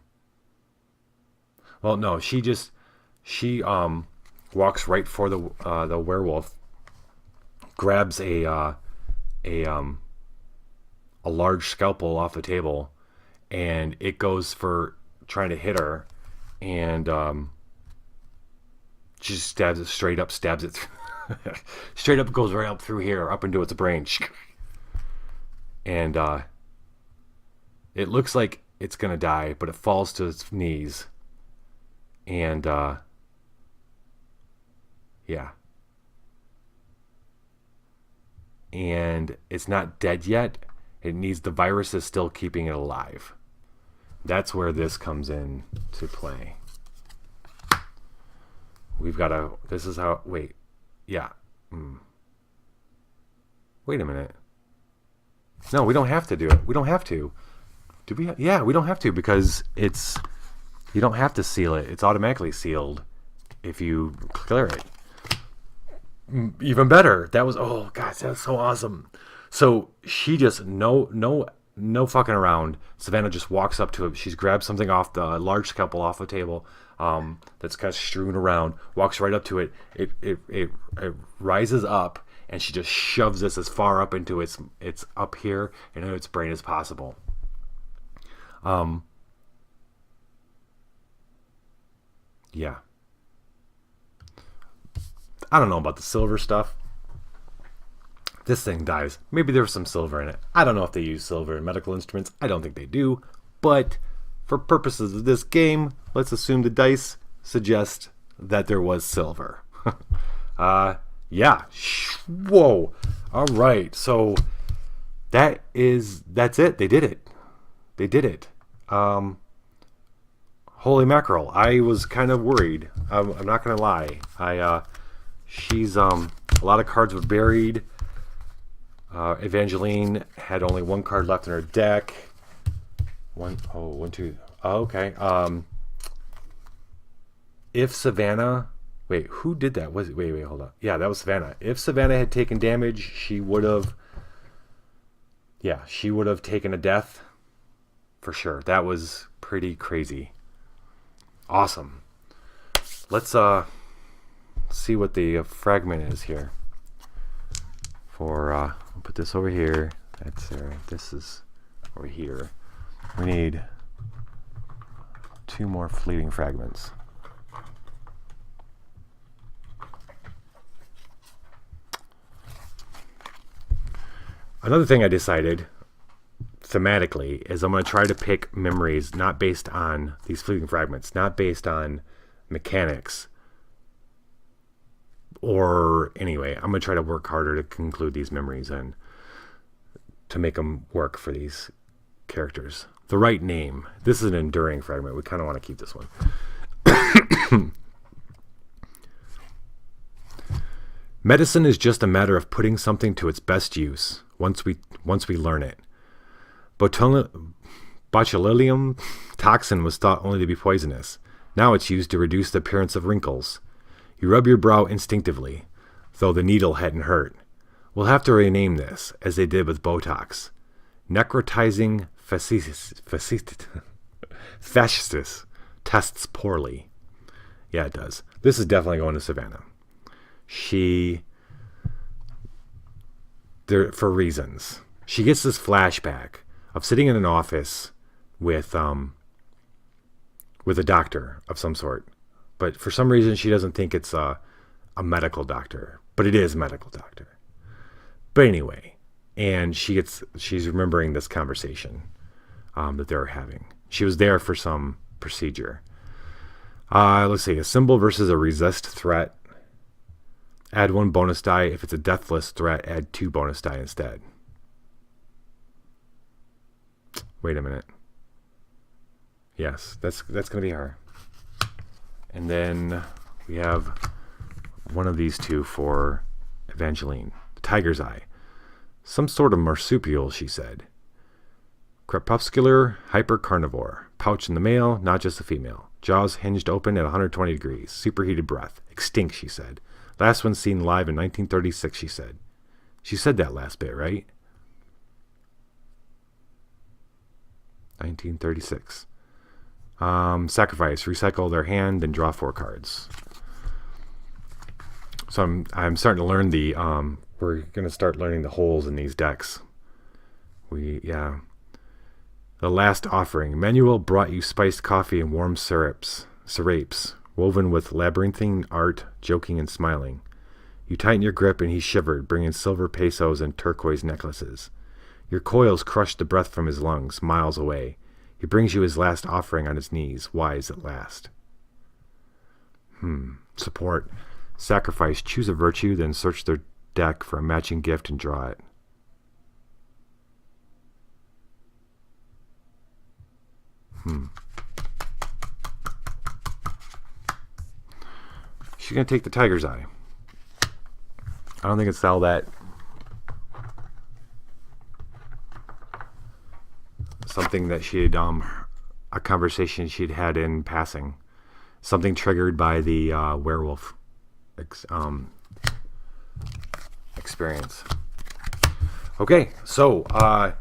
S2: Well, no, she walks right for the werewolf, grabs a large scalpel off the table, and it goes for trying to hit her, and she just stabs it straight up, straight up, goes right up through here, up into its brain, and it looks like it's gonna die, but it falls to its knees. And, yeah. And it's not dead yet. It needs, the virus is still keeping it alive. That's where this comes in to play. we've got to, this is how, wait, yeah. Wait a minute. No, we don't have to do it. We don't have to. Do we? Yeah, we don't have to because you don't have to seal it. It's automatically sealed if you clear it. Even better. That was, oh gosh, that was so awesome. So she just, no fucking around. Savannah just walks up to it. She's grabbed something off the large scalpel off the table that's kind of strewn around, walks right up to it. It rises up, and she just shoves this as far up into its up here into its brain as possible. Yeah. I don't know about the silver stuff. This thing dies. Maybe there was some silver in it. I don't know if they use silver in medical instruments. I don't think they do. But for purposes of this game, let's assume the dice suggest that there was silver. Yeah. Whoa. All right. So that's it. They did it. Holy mackerel. I was kind of worried. I'm not going to lie. She's a lot of cards were buried. Evangeline had only one card left in her deck. One, two. Oh, okay. If Savannah, wait, who did that? Wait, hold on. Yeah, that was Savannah. If Savannah had taken damage, she would have taken a death for sure. That was pretty crazy. Awesome. Let's see what the fragment is here. I'll put this over here. That's there. This is over here. We need 2 more fleeting fragments. Another thing I decided thematically is I'm going to try to pick memories not based on these fleeting fragments, not based on mechanics. Or anyway, I'm going to try to work harder to conclude these memories and to make them work for these characters. The right name. This is an enduring fragment. We kind of want to keep this one. Medicine is just a matter of putting something to its best use once we learn it. Botulinum toxin was thought only to be poisonous. Now it's used to reduce the appearance of wrinkles. You rub your brow instinctively, though the needle hadn't hurt. We'll have to rename this, as they did with Botox. Necrotizing fasciitis tests poorly. Yeah, it does. This is definitely going to Savannah. For reasons. She gets this flashback of sitting in an office with a doctor of some sort. But for some reason, she doesn't think it's a medical doctor. But it is a medical doctor. But anyway, and she's remembering this conversation that they were having. She was there for some procedure. Let's see, a symbol versus a resist threat. Add 1 bonus die. If it's a deathless threat, add 2 bonus die instead. Wait a minute. Yes, that's going to be her. And then we have one of these 2 for Evangeline. The tiger's eye. Some sort of marsupial, she said. Crepuscular hypercarnivore. Pouch in the male, not just the female. Jaws hinged open at 120 degrees. Superheated breath. Extinct, she said. Last one seen live in 1936, she said. She said that last bit, right? 1936. Sacrifice. Recycle their hand, then draw 4 cards. So I'm starting to learn we're going to start learning the holes in these decks. The last offering. Manuel brought you spiced coffee and warm syrups, woven with labyrinthine art, joking and smiling. You tightened your grip and he shivered, bringing silver pesos and turquoise necklaces. Your coils crushed the breath from his lungs, miles away. He brings you his last offering on his knees, wise at last. Support. Sacrifice. Choose a virtue, then search their deck for a matching gift and draw it. She's going to take the tiger's eye. I don't think it's all that. Something that she had, a conversation she'd had in passing. Something triggered by the werewolf experience. Okay, so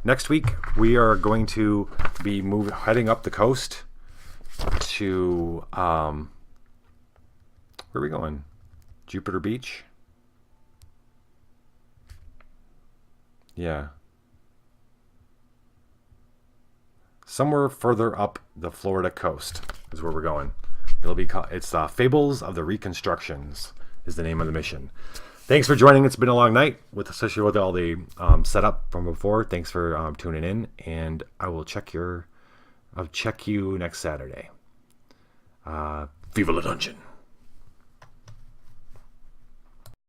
S2: next week we are going to be heading up the coast to where are we going? Jupiter Beach? Yeah. Somewhere further up the Florida coast is where we're going. It's Fables of the Reconstructions is the name of the mission. Thanks for joining. It's been a long night, especially with all the setup from before. Thanks for tuning in, and I'll check you next Saturday. Viva la Dungeon.